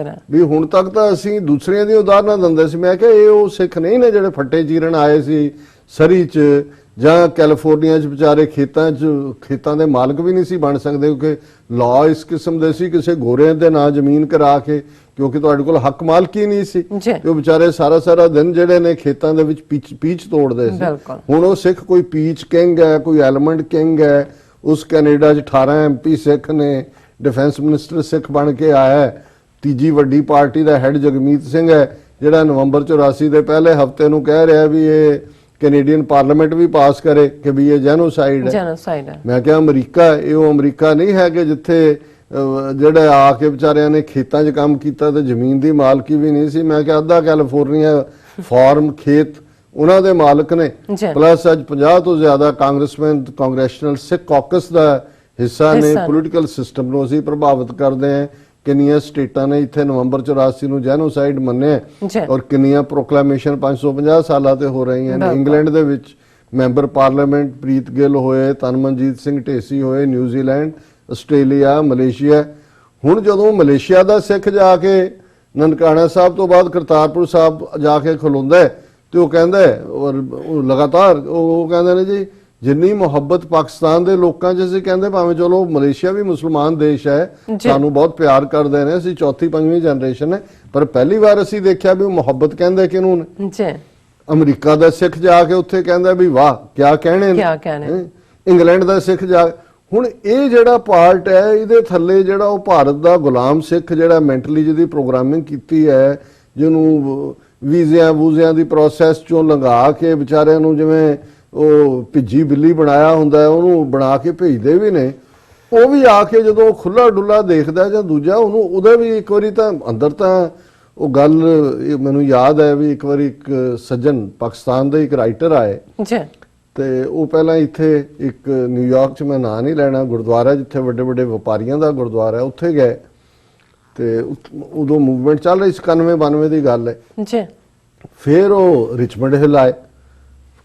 ਹੈ। ਵੀ ਹੁਣ ਤੱਕ ਤਾਂ ਅਸੀਂ ਦੂਸਰਿਆਂ ਦੀ ਉਦਾਹਰਨਾਂ ਦਿੰਦੇ ਸੀ, ਮੈਂ ਕਿਹਾ ਇਹ ਉਹ ਸਿੱਖ ਨਹੀਂ ਨੇ ਜਿਹੜੇ ਫੱਟੇ ਚੀਰਨ ਆਏ ਸੀ ਸਰੀ ਚ ਜਾਂ ਕੈਲੀਫੋਰਨੀਆ ਚ, ਵਿਚਾਰੇ ਖੇਤਾਂ ਦੇ ਮਾਲਕ ਵੀ ਨਹੀਂ ਸੀ ਬਣ ਸਕਦੇ ਕਿਉਂਕਿ ਲਾਅ ਇਸ ਕਿਸਮ ਦੇ ਸੀ, ਕਿਸੇ ਗੋਰਿਆਂ ਦੇ ਨਾਂ ਜ਼ਮੀਨ ਕਰਾ ਕੇ, ਕਿਉਂਕਿ ਤੁਹਾਡੇ ਕੋਲ ਹੱਕ ਮਾਲਕੀ ਨਹੀਂ ਸੀ, ਤੇ ਉਹ ਵਿਚਾਰੇ ਸਾਰਾ ਦਿਨ ਜਿਹੜੇ ਨੇ ਖੇਤਾਂ ਦੇ ਵਿੱਚ ਪੀਚ ਤੋੜਦੇ ਸੀ। ਹੁਣ ਉਹ ਸਿੱਖ ਕੋਈ ਪੀਚ ਕਿੰਗ ਹੈ, ਕੋਈ ਐਲੀਮੈਂਟ ਕਿੰਗ ਹੈ। ਉਸ ਕੈਨੇਡਾ 'ਚ 18 MP ਸਿੱਖ ਨੇ, ਡਿਫੈਂਸ ਮਿਨਿਸਟਰ ਸਿੱਖ ਬਣ ਕੇ ਆਇਆ। ਤੀਜੀ ਵੱਡੀ ਪਾਰਟੀ ਦਾ ਹੈਡ ਜਗਮੀਤ ਸਿੰਘ ਹੈ, ਜਿਹੜਾ ਨਵੰਬਰ 84 ਦੇ ਪਹਿਲੇ ਹਫਤੇ ਨੂੰ ਕਹਿ ਰਿਹਾ ਵੀ ਇਹ ਕੈਨੇਡੀਅਨ ਪਾਰਲੀਮੈਂਟ ਵੀ ਪਾਸ ਕਰੇ ਕਿ ਵੀ ਇਹ ਜੈਨੋਸਾਈਡ ਹੈ। ਮੈਂ ਕਿਹਾ ਅਮਰੀਕਾ, ਇਹ ਉਹ ਅਮਰੀਕਾ ਨਹੀਂ ਹੈ ਕਿ ਜਿੱਥੇ ਜਿਹੜੇ ਆ ਕੇ ਵਿਚਾਰਿਆਂ ਨੇ ਖੇਤਾਂ 'ਚ ਕੰਮ ਕੀਤਾ ਤੇ ਜ਼ਮੀਨ ਦੀ ਮਾਲਕੀ ਵੀ ਨਹੀਂ ਸੀ। ਮੈਂ ਕਿਹਾ ਅੱਧਾ ਕੈਲੀਫੋਰਨੀਆ ਫਾਰਮ ਖੇਤ ਉਹਨਾਂ ਦੇ ਮਾਲਕ ਨੇ, ਪਲੱਸ ਅੱਜ 50 ਤੋਂ ਜ਼ਿਆਦਾ ਕਾਂਗਰਸਮੈਨ ਕਾਂਗਰੈਸ਼ਨਲ ਸਿੱਖ ਕਾਕਸ ਦਾ ਹਿੱਸਾ ਨੇ। ਪੋਲੀਟੀਕਲ ਸਿਸਟਮ ਨੂੰ ਅਸੀਂ ਪ੍ਰਭਾਵਿਤ ਕਰਦੇ ਹਾਂ। ਕਿੰਨੀਆਂ ਸਟੇਟਾਂ ਨੇ ਇੱਥੇ ਨਵੰਬਰ 84 ਨੂੰ ਜੈਨੋਸਾਈਡ ਮੰਨਿਆ, ਔਰ ਕਿੰਨੀਆਂ ਪ੍ਰੋਕਲੇਮੇਸ਼ਨ 550 ਸਾਲਾਂ ਤੇ ਹੋ ਰਹੀਆਂ ਨੇ। ਇੰਗਲੈਂਡ ਦੇ ਵਿੱਚ ਮੈਂਬਰ ਪਾਰਲੀਮੈਂਟ ਪ੍ਰੀਤ ਗਿੱਲ ਹੋਏ, ਤਨਮਨਜੀਤ ਸਿੰਘ ਢੇਸੀ ਹੋਏ, ਨਿਊਜ਼ੀਲੈਂਡ, ਆਸਟ੍ਰੇਲੀਆ, ਮਲੇਸ਼ੀਆ। ਹੁਣ ਜਦੋਂ ਮਲੇਸ਼ੀਆ ਦਾ ਸਿੱਖ ਜਾ ਕੇ ਨਨਕਾਣਾ ਸਾਹਿਬ ਤੋਂ ਬਾਅਦ ਕਰਤਾਰਪੁਰ ਸਾਹਿਬ ਜਾ ਕੇ ਖਲੋਂਦਾ ਤੇ ਉਹ ਕਹਿੰਦਾ ਔਰ ਲਗਾਤਾਰ ਉਹ ਕਹਿੰਦੇ ਨੇ ਜੀ ਜਿੰਨੀ ਮੁਹੱਬਤ ਪਾਕਿਸਤਾਨ ਦੇ ਲੋਕਾਂ 'ਚ ਸੀ, ਕਹਿੰਦੇ ਭਾਵੇਂ ਚਲੋ ਮਲੇਸ਼ੀਆ ਵੀ ਮੁਸਲਮਾਨ ਦੇਸ਼ ਹੈ, ਸਾਨੂੰ ਬਹੁਤ ਪਿਆਰ ਕਰਦੇ ਨੇ, ਅਸੀਂ ਚੌਥੀ ਪੰਜਵੀਂ ਜਨਰੇਸ਼ਨ ਹੈ, ਪਰ ਪਹਿਲੀ ਵਾਰ ਅਸੀਂ ਦੇਖਿਆ ਵੀ ਉਹ ਮੁਹੱਬਤ ਕਹਿੰਦੇ ਕਿਹਨੂੰ ਨੇ। ਜੀ ਅਮਰੀਕਾ ਦਾ ਸਿੱਖ ਜਾ ਕੇ ਉੱਥੇ ਕਹਿੰਦਾ ਵੀ ਵਾਹ ਕਿਆ ਕਹਿਣੇ ਨੇ। ਇੰਗਲੈਂਡ ਦਾ ਸਿੱਖ ਜਾ ਹੁਣ ਇਹ ਜਿਹੜਾ ਪਾਰਟ ਹੈ ਇਹਦੇ ਥੱਲੇ ਜਿਹੜਾ ਉਹ ਭਾਰਤ ਦਾ ਗੁਲਾਮ ਸਿੱਖ ਜਿਹੜਾ ਮੈਂਟਲੀ ਜਿਹਦੀ ਪ੍ਰੋਗਰਾਮਿੰਗ ਕੀਤੀ ਹੈ, ਜਿਹਨੂੰ ਵੀਜ਼ਿਆਂ ਦੀ ਪ੍ਰੋਸੈਸ ਚੋਂ ਲੰਘਾ ਕੇ ਵਿਚਾਰਿਆਂ ਨੂੰ ਜਿਵੇਂ ਉਹ ਭਿੱਜੀ ਬਿੱਲੀ ਬਣਾਇਆ ਹੁੰਦਾ ਉਹਨੂੰ ਬਣਾ ਕੇ ਭੇਜਦੇ ਵੀ ਨੇ, ਉਹ ਵੀ ਆ ਕੇ ਜਦੋਂ ਖੁੱਲਾ ਡੁੱਲਾ ਦੇਖਦਾ ਜਾਂ ਦੂਜਾ ਉਹਨੂੰ ਉਹਦਾ ਵੀ ਇੱਕ ਵਾਰੀ ਤਾਂ ਅੰਦਰ ਤਾਂ ਉਹ ਗੱਲ ਮੈਨੂੰ ਯਾਦ ਹੈ ਵੀ ਇੱਕ ਵਾਰੀ ਇੱਕ ਸੱਜਣ ਪਾਕਿਸਤਾਨ ਦੇ ਇੱਕ ਰਾਈਟਰ ਆਏ ਤੇ ਉਹ ਪਹਿਲਾਂ ਇੱਥੇ ਇੱਕ ਨਿਊਯਾਰਕ 'ਚ ਮੈਂ ਨਾਂ ਨਹੀਂ ਲੈਣਾ ਗੁਰਦੁਆਰਾ ਜਿੱਥੇ ਵੱਡੇ ਵੱਡੇ ਵਪਾਰੀਆਂ ਦਾ ਗੁਰਦੁਆਰਾ ਹੈ ਉੱਥੇ ਗਏ ਤੇ ਉਦੋਂ ਮੂਵਮੈਂਟ ਚੱਲ ਰਹੀ 91-92 ਦੀ ਗੱਲ ਹੈ। ਫਿਰ ਉਹ ਰਿਚਮੰਡ ਹਿੱਲ ਆਏ,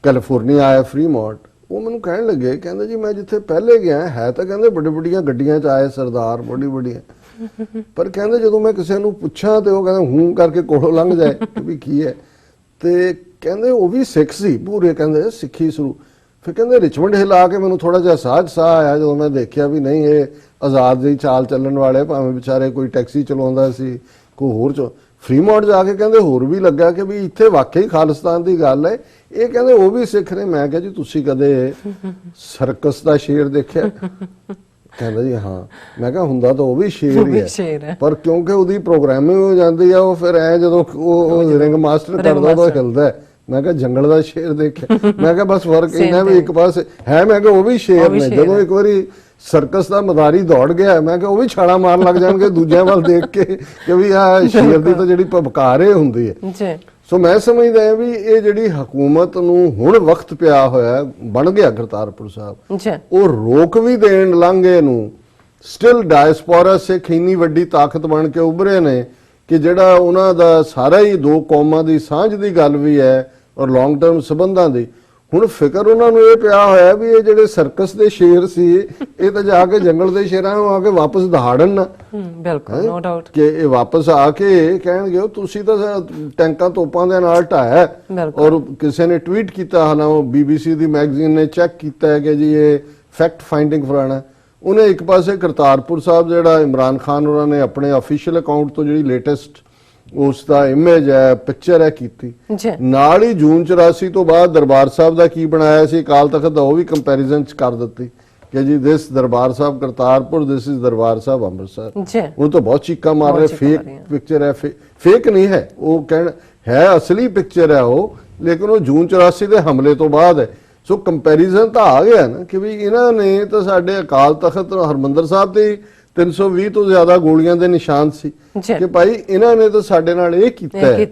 ਕੈਲੀਫੋਰਨੀਆ ਆਇਆ, ਫਰੀਮੌਂਟ। ਉਹ ਮੈਨੂੰ ਕਹਿਣ ਲੱਗੇ, ਕਹਿੰਦੇ ਜੀ ਮੈਂ ਜਿੱਥੇ ਪਹਿਲੇ ਗਿਆ ਹੈ ਤਾਂ ਕਹਿੰਦੇ ਵੱਡੀ ਵੱਡੀਆਂ ਗੱਡੀਆਂ 'ਚ ਆਏ ਸਰਦਾਰ, ਬੜੀ ਵੱਡੀਆਂ, ਪਰ ਕਹਿੰਦੇ ਜਦੋਂ ਮੈਂ ਕਿਸੇ ਨੂੰ ਪੁੱਛਾਂ ਤੇ ਉਹ ਕਹਿੰਦੇ ਹੂੰ ਕਰਕੇ ਕੋਲੋਂ ਲੰਘ ਜਾਏ ਕਿ ਵੀ ਕੀ ਹੈ। ਤੇ ਕਹਿੰਦੇ ਉਹ ਵੀ ਸਿੱਖ ਸੀ ਪੂਰੇ, ਕਹਿੰਦੇ ਸਿੱਖੀ ਸ਼ੁਰੂ। ਫਿਰ ਕਹਿੰਦੇ ਰਿਚਮੰਡ ਹਿੱਲ ਆ ਕੇ ਮੈਨੂੰ ਥੋੜਾ ਜਿਹਾ ਸਾਹ ਆਇਆ ਜਦੋਂ ਮੈਂ ਦੇਖਿਆ ਵੀ ਨਹੀਂ ਇਹ ਆਜ਼ਾਦ ਜਿਹੀ ਚਾਲ ਚੱਲਣ ਵਾਲੇ, ਭਾਵੇਂ ਵਿਚਾਰੇ ਕੋਈ ਟੈਕਸੀ ਚਲਾਉਂਦਾ ਸੀ ਕੋਈ ਹੋਰ ਫਰੀਮੌਂਟ ਜਾ ਕੇ ਕਹਿੰਦੇ ਹੋਰ ਵੀ ਲੱਗਾ ਕਿ ਵੀ ਇੱਥੇ ਵਾਕਈ ਖਾਲਿਸਤਾਨ ਦੀ ਗੱਲ ਹੈ। ਇਹ ਕਹਿੰਦੇ ਉਹ ਵੀ ਸਿੱਖ ਨੇ। ਮੈਂ ਕਿਹਾ ਜੀ ਤੁਸੀਂ ਕਦੇ ਸਰਕਸ ਦਾ ਸ਼ੇਰ ਦੇਖਿਆ? ਕਹਿੰਦਾ ਜੀ ਹਾਂ। ਮੈਂ ਕਿਹਾ ਹੁੰਦਾ ਤਾਂ ਉਹ ਵੀ ਸ਼ੇਰ ਹੀ ਹੈ, ਪਰ ਕਿਉਂਕਿ ਉਹਦੀ ਪ੍ਰੋਗਰਾਮਿੰਗ ਹੋ ਜਾਂਦੀ ਆ ਉਹ ਫਿਰ ਐ ਜਦੋਂ ਉਹ ਰਿੰਗ ਮਾਸਟਰ ਕਰਦਾ ਉਹ ਹਿਲਦਾ। ਮੈਂ ਕਿਹਾ ਜੰਗਲ ਦਾ ਸ਼ੇਰ ਦੇਖਿਆ? ਮੈਂ ਕਿਹਾ ਬਸ ਫਰਕ ਇਹਨਾਂ ਵੀ ਇੱਕ ਪਾਸੇ ਹੈ। ਮੈਂ ਕਿਹਾ ਉਹ ਵੀ ਸ਼ੇਰ ਨੇ। ਜਦੋਂ ਇੱਕ ਵਾਰੀ ਸਰਕਸ ਦਾ ਮਦਾਰੀ ਦੌੜ ਗਿਆ ਮੈਂ ਕਿਹਾ ਉਹ ਵੀ ਛਾਲਾ ਮਾਰਨ ਲੱਗ ਜਾਣਗੇ ਦੂਜਿਆਂ ਵੱਲ ਦੇਖ ਕੇ ਕਿ ਵੀ ਆਹ ਸ਼ੇਰ ਦੀ ਤਾਂ ਜਿਹੜੀ ਭਬਕਾਰ ਹੁੰਦੀ ਹੈ। ਸੋ ਮੈਂ ਸਮਝਦਾ ਹਾਂ ਵੀ ਇਹ ਜਿਹੜੀ ਹਕੂਮਤ ਨੂੰ ਹੁਣ ਵਕਤ ਪਿਆ ਹੋਇਆ ਬਣ ਗਿਆ ਕਰਤਾਰਪੁਰ ਸਾਹਿਬ, ਉਹ ਰੋਕ ਵੀ ਦੇਣ ਲਾਂਘੇ ਨੂੰ। ਸਟਿਲ ਡਾਇਸਪੋਰਾ ਸਿੱਖ ਇੰਨੀ ਵੱਡੀ ਤਾਕਤ ਬਣ ਕੇ ਉੱਭਰੇ ਨੇ ਕਿ ਜਿਹੜਾ ਉਹਨਾਂ ਦਾ ਸਾਰਾ ਹੀ ਦੋ ਕੌਮਾਂ ਦੀ ਸਾਂਝ ਦੀ ਗੱਲ ਵੀ ਹੈ ਔਰ ਲੌਂਗ ਟਰਮ ਸੰਬੰਧਾਂ ਦੀ। ਹੁਣ ਫਿਕਰ ਉਹਨਾਂ ਨੂੰ ਇਹ ਪਿਆ ਹੋਇਆ ਵੀ ਇਹ ਜਿਹੜੇ ਸਰਕਸ ਦੇ ਸ਼ੇਰ ਸੀ ਇਹ ਤਾਂ ਜਾ ਕੇ ਜੰਗਲ ਦੇ ਸ਼ੇਰਾਂ ਨੂੰ ਆ ਕੇ ਵਾਪਸ ਦਹਾੜਨ ਨਾ। ਬਿਲਕੁਲ ਨੋ ਡਾਊਟ ਕਿ ਇਹ ਵਾਪਸ ਆ ਕੇ ਕਹਿਣਗੇ ਤੁਸੀਂ ਤਾਂ ਟੈਂਕਾਂ ਤੋਪਾਂ ਦੇ ਨਾਲ ਢਾਇਆ। ਔਰ ਕਿਸੇ ਨੇ ਟਵੀਟ ਕੀਤਾ, ਹਾਲਾਂ ਉਹ BBC ਦੀ ਮੈਗਜ਼ੀਨ ਨੇ ਚੈੱਕ ਕੀਤਾ ਹੈ ਕਿ ਜੀ ਇਹ ਫੈਕਟ ਫਾਈਂਡਿੰਗ ਫਲਾਣਾ। ਉਹਨੇ ਇੱਕ ਪਾਸੇ ਕਰਤਾਰਪੁਰ ਸਾਹਿਬ ਜਿਹੜਾ ਇਮਰਾਨ ਖਾਨ ਉਹਨਾਂ ਨੇ ਆਪਣੇ ਅਫੀਸ਼ੀਅਲ ਅਕਾਊਂਟ ਤੋਂ ਜਿਹੜੀ ਲੇਟੈਸਟ ਉਸ ਦਾ ਇਮੇਜ ਹੈ ਪਿਕਚਰ ਹੈ ਕੀਤੀ, ਨਾਲ ਹੀ ਜੂਨ 84 ਤੋਂ ਬਾਅਦ ਦਰਬਾਰ ਸਾਹਿਬ ਦਾ ਕੀ ਬਣਾਇਆ ਸੀ ਅਕਾਲ ਤਖਤ ਦਾ ਉਹ ਵੀ ਕੰਪੈਰੀਜ਼ਨ ਚ ਕਰ ਦਿੱਤੀ ਕਿ ਜੀ ਦਿਸ ਦਰਬਾਰ ਸਾਹਿਬ ਕਰਤਾਰਪੁਰ, ਦਿਸ ਇਜ਼ ਦਰਬਾਰ ਸਾਹਿਬ ਅੰਮ੍ਰਿਤਸਰ। ਉਹ ਤਾਂ ਬਹੁਤ ਚੀਕਾਂ ਮਾਰ ਰਹੇ ਫੇਕ ਪਿਕਚਰ ਹੈ। ਫੇਕ ਨਹੀਂ ਹੈ, ਉਹ ਕਹਿਣ ਹੈ ਅਸਲੀ ਪਿਕਚਰ ਹੈ ਉਹ, ਲੇਕਿਨ ਉਹ ਜੂਨ 84 ਦੇ ਹਮਲੇ ਤੋਂ ਬਾਅਦ ਹੈ। ਸੋ ਕੰਪੈਰੀਜ਼ਨ ਤਾਂ ਆ ਗਿਆ ਨਾ ਕਿ ਵੀ ਇਹਨਾਂ ਨੇ ਤਾਂ ਸਾਡੇ ਅਕਾਲ ਤਖਤ ਹਰਮੰਦਰ ਸਾਹਿਬ ਤੇ 320 ਤੋਂ ਜ਼ਿਆਦਾ ਗੋਲੀਆਂ ਦੇ ਨਿਸ਼ਾਨ ਸੀ ਕਿ ਭਾਈ ਇਹਨਾਂ ਨੇ ਤਾਂ ਸਾਡੇ ਨਾਲ ਇਹ ਕੀਤਾ ਹੈ।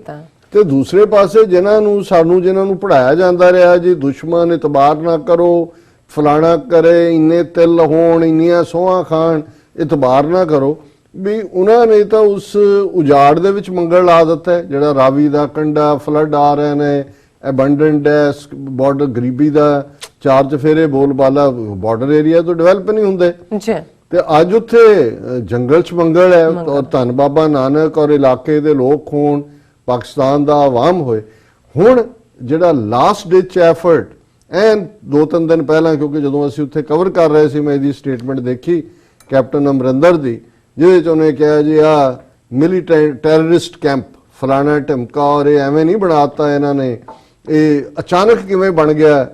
ਤੇ ਦੂਸਰੇ ਪਾਸੇ ਜਿਹਨਾਂ ਨੂੰ ਪੜਾਇਆ ਜਾਂਦਾ ਰਿਹਾ ਜੀ ਦੁਸ਼ਮਣ ਇਤਬਾਰ ਨਾ ਕਰੋ, ਫਲਾਣਾ ਕਰੇ, ਇੰਨੇ ਤਿਲ ਹੋਣ, ਇੰਨੀਆਂ ਸੋਹਾਂ ਖਾਣ, ਇਤਬਾਰ ਨਾ ਕਰੋ, ਵੀ ਉਹਨਾਂ ਨੇ ਤਾਂ ਉਸ ਉਜਾੜ ਦੇ ਵਿੱਚ ਮੰਗਲ ਲਾ ਦਿੱਤਾ। ਜਿਹੜਾ ਰਾਵੀ ਦਾ ਕੰਢਾ, ਫਲੱਡ ਆ ਰਹੇ ਨੇ, ਐਬੰਡੈਂਟ ਹੈ, ਬਾਰਡਰ ਗਰੀਬੀ ਦਾ ਚਾਰ ਚਫੇਰੇ ਬੋਲਬਾਲਾ, ਬਾਰਡਰ ਏਰੀਆ ਤੋਂ ਡਿਵੈਲਪ ਨਹੀਂ ਹੁੰਦੇ। ਤੇ ਅੱਜ ਉੱਥੇ ਜੰਗਲ ਚ ਮੰਗਲ ਹੈ ਔਰ ਧੰਨ ਬਾਬਾ ਨਾਨਕ ਔਰ ਇਲਾਕੇ ਦੇ ਲੋਕ ਹੋਣ, ਪਾਕਿਸਤਾਨ ਦਾ ਆਵਾਮ ਹੋਏ। ਹੁਣ ਜਿਹੜਾ ਲਾਸਟ ਡਿਚ ਐਫਰਟ ਐਨ 2-3 ਦਿਨ ਪਹਿਲਾਂ, ਕਿਉਂਕਿ ਜਦੋਂ ਅਸੀਂ ਉੱਥੇ ਕਵਰ ਕਰ ਰਹੇ ਸੀ ਮੈਂ ਇਹਦੀ ਸਟੇਟਮੈਂਟ ਦੇਖੀ ਕੈਪਟਨ ਅਮਰਿੰਦਰ ਦੀ, ਜਿਹਦੇ ਚ ਉਹਨੇ ਕਿਹਾ ਜੀ ਆ ਮਿਲੀਟੈਂਟ ਟੈਰਰਿਸਟ ਕੈਂਪ ਫਲਾਣਾ ਢਮਕਾ ਔਰ ਇਹ ਐਵੇਂ ਨਹੀਂ ਬਣਾਤਾ ਇਹਨਾਂ ਨੇ, ਇਹ ਅਚਾਨਕ ਕਿਵੇਂ ਬਣ ਗਿਆ,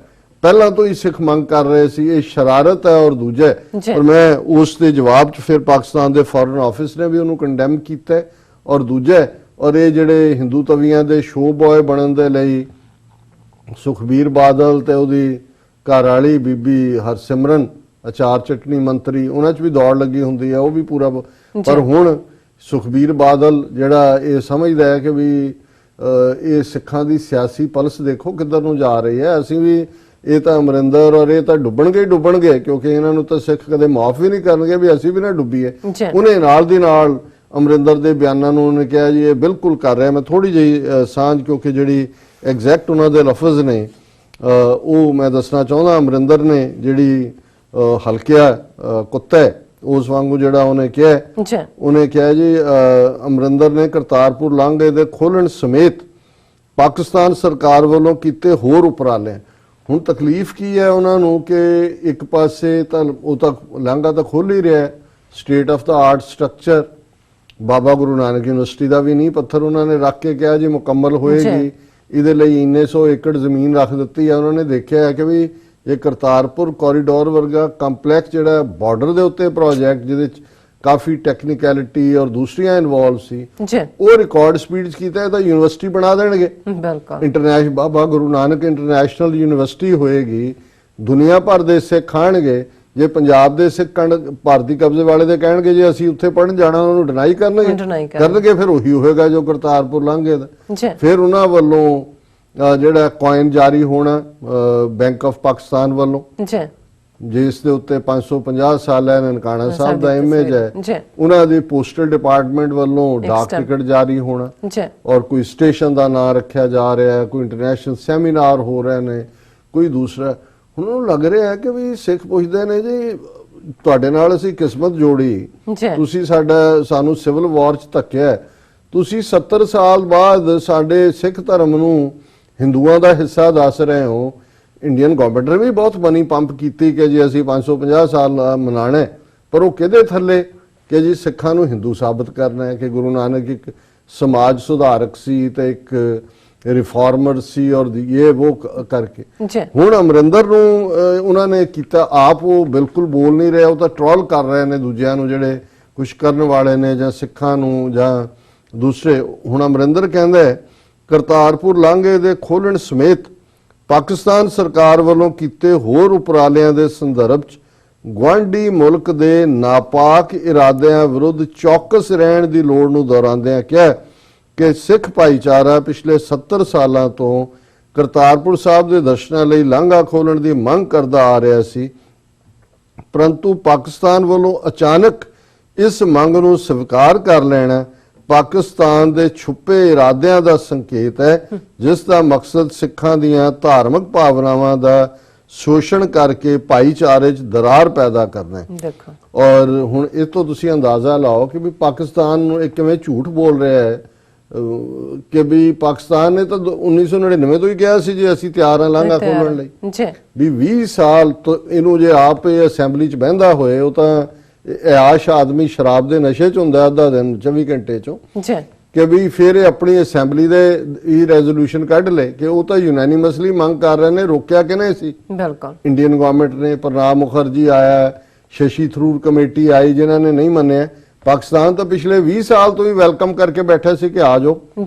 ਪਹਿਲਾਂ ਤੋਂ ਹੀ ਸਿੱਖ ਮੰਗ ਕਰ ਰਹੇ ਸੀ, ਇਹ ਸ਼ਰਾਰਤ ਹੈ। ਔਰ ਦੂਜਾ ਔਰ ਮੈਂ ਉਸ ਦੇ ਜਵਾਬ ਚ ਫਿਰ ਪਾਕਿਸਤਾਨ ਦੇ ਫੋਰਨ ਆਫਿਸ ਨੇ ਵੀ ਉਹਨੂੰ ਕੰਡੈਮ ਕੀਤਾ। ਔਰ ਦੂਜਾ ਔਰ ਇਹ ਜਿਹੜੇ ਹਿੰਦੂ ਤਵੀਆਂ ਦੇ ਸ਼ੋ ਬॉय ਬਣਨ ਦੇ ਲਈ ਸੁਖਬੀਰ ਬਾਦਲ ਤੇ ਉਹਦੀ ਘਰ ਵਾਲੀ ਬੀਬੀ ਹਰਸਿਮਰਨ ਅਚਾਰ ਚਟਨੀ ਮੰਤਰੀ, ਉਹਨਾਂ ਚ ਵੀ ਦੌੜ ਲੱਗੀ ਹੁੰਦੀ ਹੈ, ਉਹ ਵੀ ਪੂਰਾ। ਪਰ ਹੁਣ ਸੁਖਬੀਰ ਬਾਦਲ ਜਿਹੜਾ ਇਹ ਸਮਝਦਾ ਹੈ ਕਿ ਵੀ ਇਹ ਸਿੱਖਾਂ ਦੀ ਸਿਆਸੀ ਪਲਸ ਦੇਖੋ ਕਿੱਧਰ ਨੂੰ ਜਾ ਰਹੀ ਹੈ, ਅਸੀਂ ਵੀ ਇਹ ਤਾਂ ਅਮਰਿੰਦਰ ਔਰ ਇਹ ਤਾਂ ਡੁੱਬਣਗੇ ਕਿਉਂਕਿ ਇਹਨਾਂ ਨੂੰ ਤਾਂ ਸਿੱਖ ਕਦੇ ਮਾਫ ਵੀ ਨਹੀਂ ਕਰਨਗੇ ਵੀ ਅਸੀਂ ਵੀ ਨਾ ਡੁੱਬੀਏ। ਉਹਨੇ ਨਾਲ ਦੀ ਨਾਲ ਅਮਰਿੰਦਰ ਦੇ ਬਿਆਨਾਂ ਨੂੰ ਉਹਨੇ ਕਿਹਾ ਜੀ ਇਹ ਬਿਲਕੁਲ ਕਰ ਰਿਹਾ। ਮੈਂ ਥੋੜੀ ਜਿਹੀ ਸਾਂਝ, ਕਿਉਂਕਿ ਜਿਹੜੀ ਐਗਜ਼ੈਕਟ ਉਹਨਾਂ ਦੇ ਲਫ਼ਜ਼ ਨੇ, ਉਹ ਮੈਂ ਦੱਸਣਾ ਚਾਹੁੰਦਾ, ਅਮਰਿੰਦਰ ਨੇ ਜਿਹੜੀ ਹਲਕਿਆ ਕੁੱਤਾ ਹੈ ਉਸ ਵਾਂਗੂ ਜਿਹੜਾ ਉਹਨੇ ਕਿਹਾ ਜੀ, ਅਮਰਿੰਦਰ ਨੇ ਕਰਤਾਰਪੁਰ ਲਾਂਘੇ ਦੇ ਖੋਲਣ ਸਮੇਤ ਪਾਕਿਸਤਾਨ ਸਰਕਾਰ ਵੱਲੋਂ ਕੀਤੇ ਹੋਰ ਉਪਰਾਲੇ। ਹੁਣ ਤਕਲੀਫ ਕੀ ਹੈ ਉਹਨਾਂ ਨੂੰ ਕਿ ਇੱਕ ਪਾਸੇ ਤਾਂ ਉਹ ਤਾਂ ਲਾਂਘਾ ਤਾਂ ਖੋਲ ਹੀ ਰਿਹਾ, state of the art structure Baba Guru Nanak university ਦਾ ਵੀ ਨੀਂਹ ਪੱਥਰ ਉਹਨਾਂ ਨੇ ਰੱਖ ਕੇ ਕਿਹਾ ਜੀ ਮੁਕੰਮਲ ਹੋਏਗੀ, ਇਹਦੇ ਲਈ ਇੰਨੇ 100 ਏਕੜ ਜ਼ਮੀਨ ਰੱਖ ਦਿੱਤੀ ਹੈ। ਉਹਨਾਂ ਨੇ ਦੇਖਿਆ ਹੈ ਕਿ ਵੀ ਇਹ ਕਰਤਾਰਪੁਰ ਕੋਰੀਡੋਰ ਵਰਗਾ ਕੰਪਲੈਕਸ ਜਿਹੜਾ ਬਾਰਡਰ ਦੇ ਉੱਤੇ ਪ੍ਰੋਜੈਕਟ ਜਿਹਦੇ ਚ ਕਾਫੀ ਟੈਕਨੀਕੈਲਿਟੀ ਔਰ ਦੂਸਰੀਆਂ ਇਨਵੋਲਵ ਸੀ, ਉਹ ਰਿਕਾਰਡ ਸਪੀਡ 'ਚ ਕੀਤਾ, ਇਹ ਤਾਂ ਯੂਨੀਵਰਸਿਟੀ ਬਣਾ ਦੇਣਗੇ। ਬਿਲਕੁਲ ਇੰਟਰਨੈਸ਼ਨਲ ਬਾਬਾ ਗੁਰੂ ਨਾਨਕ ਇੰਟਰਨੈਸ਼ਨਲ ਯੂਨੀਵਰਸਿਟੀ ਹੋਏਗੀ, ਦੁਨੀਆ ਭਰ ਦੇ ਸਿੱਖ ਆਣਗੇ। ਜੇ ਪੰਜਾਬ ਦੇ ਸਿੱਖ ਭਾਰਤੀ ਕਬਜ਼ੇ ਵਾਲੇ ਦੇ ਕਹਿਣਗੇ ਜੇ ਅਸੀਂ ਉੱਥੇ ਪੜਨ ਜਾਣਾ, ਉਹਨੂੰ ਡਿਨਾਈ ਕਰਨਗੇ, ਫਿਰ ਉਹੀ ਹੋਏਗਾ ਜੋ ਕਰਤਾਰਪੁਰ ਲਾਂਘੇ ਦਾ। ਫਿਰ ਉਹਨਾਂ ਵੱਲੋਂ ਜਿਹੜਾ ਕੋਇਨ ਜਾਰੀ ਹੋਣਾ ਬੈਂਕ ਆਫ ਪਾਕਿਸਤਾਨ ਵੱਲੋਂ, ਜਿਸ ਦੇ ਉੱਤੇ 550 ਸਾਲ ਹੈ ਨਨਕਾਣਾ ਸਾਹਿਬ ਦਾ ਇਮੇਜ ਹੈ, ਉਹਨਾਂ ਦੇ ਪੋਸਟਲ ਡਿਪਾਰਟਮੈਂਟ ਵੱਲੋਂ ਡਾਕ ਟਿਕਟ ਜਾਰੀ ਹੋਣਾ, ਔਰ ਕੋਈ ਸਟੇਸ਼ਨ ਦਾ ਨਾਮ ਰੱਖਿਆ ਜਾ ਰਿਹਾ ਹੈ, ਕੋਈ ਇੰਟਰਨੈਸ਼ਨਲ ਸੈਮੀਨਾਰ ਹੋ ਰਹੇ ਨੇ, ਕੋਈ ਦੂਸਰਾ। ਹੁਣ ਉਹਨੂੰ ਲੱਗ ਰਿਹਾ ਹੈ ਕਿ ਵੀ ਸਿੱਖ ਪੁੱਛਦੇ ਨੇ ਜੀ ਤੁਹਾਡੇ ਨਾਲ ਅਸੀਂ ਕਿਸਮਤ ਜੋੜੀ, ਤੁਸੀਂ ਸਾਨੂੰ ਸਿਵਲ ਵਾਰ ਚ ਧੱਕਿਆ, ਤੁਸੀਂ 70 ਸਾਲ ਬਾਅਦ ਸਾਡੇ ਸਿੱਖ ਧਰਮ ਨੂੰ ਹਿੰਦੂਆਂ ਦਾ ਹਿੱਸਾ ਦੱਸ ਰਹੇ ਹੋ। ਇੰਡੀਅਨ ਗਵਰਨਮੈਂਟ ਨੇ ਵੀ ਬਹੁਤ ਮਨੀ ਪੰਪ ਕੀਤੀ ਕਿ ਜੀ ਅਸੀਂ 550 ਸਾਲ ਮਨਾਣਾ, ਪਰ ਉਹ ਕਿਹਦੇ ਥੱਲੇ ਕਿ ਜੀ ਸਿੱਖਾਂ ਨੂੰ ਹਿੰਦੂ ਸਾਬਤ ਕਰਨਾ ਹੈ ਕਿ ਗੁਰੂ ਨਾਨਕ ਇੱਕ ਸਮਾਜ ਸੁਧਾਰਕ ਸੀ ਤੇ ਇੱਕ ਰਿਫਾਰਮਰ ਸੀ ਔਰ ਇਹ ਉਹ ਕਰਕੇ। ਹੁਣ ਅਮਰਿੰਦਰ ਨੂੰ ਉਹਨਾਂ ਨੇ ਕੀਤਾ, ਆਪ ਉਹ ਬਿਲਕੁਲ ਬੋਲ ਨਹੀਂ ਰਿਹਾ, ਉਹ ਤਾਂ ਟ੍ਰੋਲ ਕਰ ਰਹੇ ਨੇ ਦੂਜਿਆਂ ਨੂੰ ਜਿਹੜੇ ਕੁਛ ਕਰਨ ਵਾਲੇ ਨੇ ਜਾਂ ਸਿੱਖਾਂ ਨੂੰ ਜਾਂ ਦੂਸਰੇ। ਹੁਣ ਅਮਰਿੰਦਰ ਕਹਿੰਦਾ ਹੈ ਕਰਤਾਰਪੁਰ ਲਾਂਘੇ ਦੇ ਖੋਲਣ ਸਮੇਤ ਪਾਕਿਸਤਾਨ ਸਰਕਾਰ ਵੱਲੋਂ ਕੀਤੇ ਹੋਰ ਉਪਰਾਲਿਆਂ ਦੇ ਸੰਦਰਭ 'ਚ ਗੁਆਂਢੀ ਮੁਲਕ ਦੇ ਨਾਪਾਕ ਇਰਾਦਿਆਂ ਵਿਰੁੱਧ ਚੌਕਸ ਰਹਿਣ ਦੀ ਲੋੜ ਨੂੰ ਦੁਹਰਾਉਂਦਿਆਂ ਕਿਹਾ ਕਿ ਸਿੱਖ ਭਾਈਚਾਰਾ ਪਿਛਲੇ 70 ਸਾਲਾਂ ਤੋਂ ਕਰਤਾਰਪੁਰ ਸਾਹਿਬ ਦੇ ਦਰਸ਼ਨਾਂ ਲਈ ਲਾਂਘਾ ਖੋਲਣ ਦੀ ਮੰਗ ਕਰਦਾ ਆ ਰਿਹਾ ਸੀ, ਪਰੰਤੂ ਪਾਕਿਸਤਾਨ ਵੱਲੋਂ ਅਚਾਨਕ ਇਸ ਮੰਗ ਨੂੰ ਸਵੀਕਾਰ ਕਰ ਲੈਣਾ ਪਾਕਿਸਤਾਨ ਦੇ ਛੁਪੇ ਇਰਾਦਿਆਂ ਦਾ ਸੰਕੇਤ ਹੈ, ਜਿਸ ਦਾ ਮਕਸਦ ਸਿੱਖਾਂ ਦੀਆਂ ਧਾਰਮਿਕ ਭਾਵਨਾਵਾਂ ਦਾ ਸ਼ੋਸ਼ਣ ਕਰਕੇ ਭਾਈਚਾਰੇ 'ਚ ਦਰਾਰ ਪੈਦਾ ਕਰਨਾ ਹੈ। ਔਰ ਹੁਣ ਇਸ ਤੋਂ ਤੁਸੀਂ ਅੰਦਾਜ਼ਾ ਲਾਓ ਕਿ ਵੀ ਪਾਕਿਸਤਾਨ ਨੂੰ ਇੱਕ ਕਿਵੇਂ ਝੂਠ ਬੋਲ ਰਿਹਾ ਹੈ ਕਿ ਵੀ ਪਾਕਿਸਤਾਨ ਨੇ ਤਾਂ 1999 ਤੋਂ ਹੀ ਕਿਹਾ ਸੀ ਜੀ ਅਸੀਂ ਤਿਆਰ ਹਾਂ ਲਾਂਘਾ ਖੋਲਣ ਲਈ, ਵੀ 20 ਸਾਲ ਤੋਂ ਇਹਨੂੰ ਜੇ ਆਪ ਇਹ ਅਸੈਂਬਲੀ 'ਚ ਬਹਿੰਦਾ ਹੋਏ, ਉਹ ਤਾਂ ਆਸ਼ ਆਦਮੀ ਸ਼ਰਾਬ ਦੇ ਨਸ਼ੇ 'ਚ ਹੁੰਦਾ ਅੱਧਾ ਦਿਨ 24 ਘੰਟੇ 'ਚੋਂ, ਕਿ ਵੀ ਫਿਰ ਇਹ ਆਪਣੀ ਅਸੈਂਬਲੀ ਦੇ ਇਹ ਰੈਜ਼ੋਲੂਸ਼ਨ ਕੱਢ ਲੈ ਕਿ ਉਹ ਤਾਂ ਯੂਨੈਨਿਮਸਲੀ ਮੰਗ ਕਰ ਰਹੇ ਨੇ, ਰੋਕਿਆ ਕਿ ਨਹੀਂ ਸੀ ਬਿਲਕੁਲ ਇੰਡੀਅਨ ਗਵਰਨਮੈਂਟ ਨੇ। ਪ੍ਰਣਾਬ ਮੁਖਰਜੀ ਆਇਆ, ਸ਼ਸ਼ੀ ਥਰੂਰ ਕਮੇਟੀ ਆਈ ਜਿਨ੍ਹਾਂ ਨੇ ਨਹੀਂ ਮੰਨਿਆ। ਪਾਕਿਸਤਾਨ ਤਾਂ ਪਿਛਲੇ 20 ਸਾਲ ਤੋਂ ਵੀ ਵੈਲਕਮ ਕਰਕੇ ਬੈਠਾ ਸੀ ਕਿ ਆ ਜਾਓ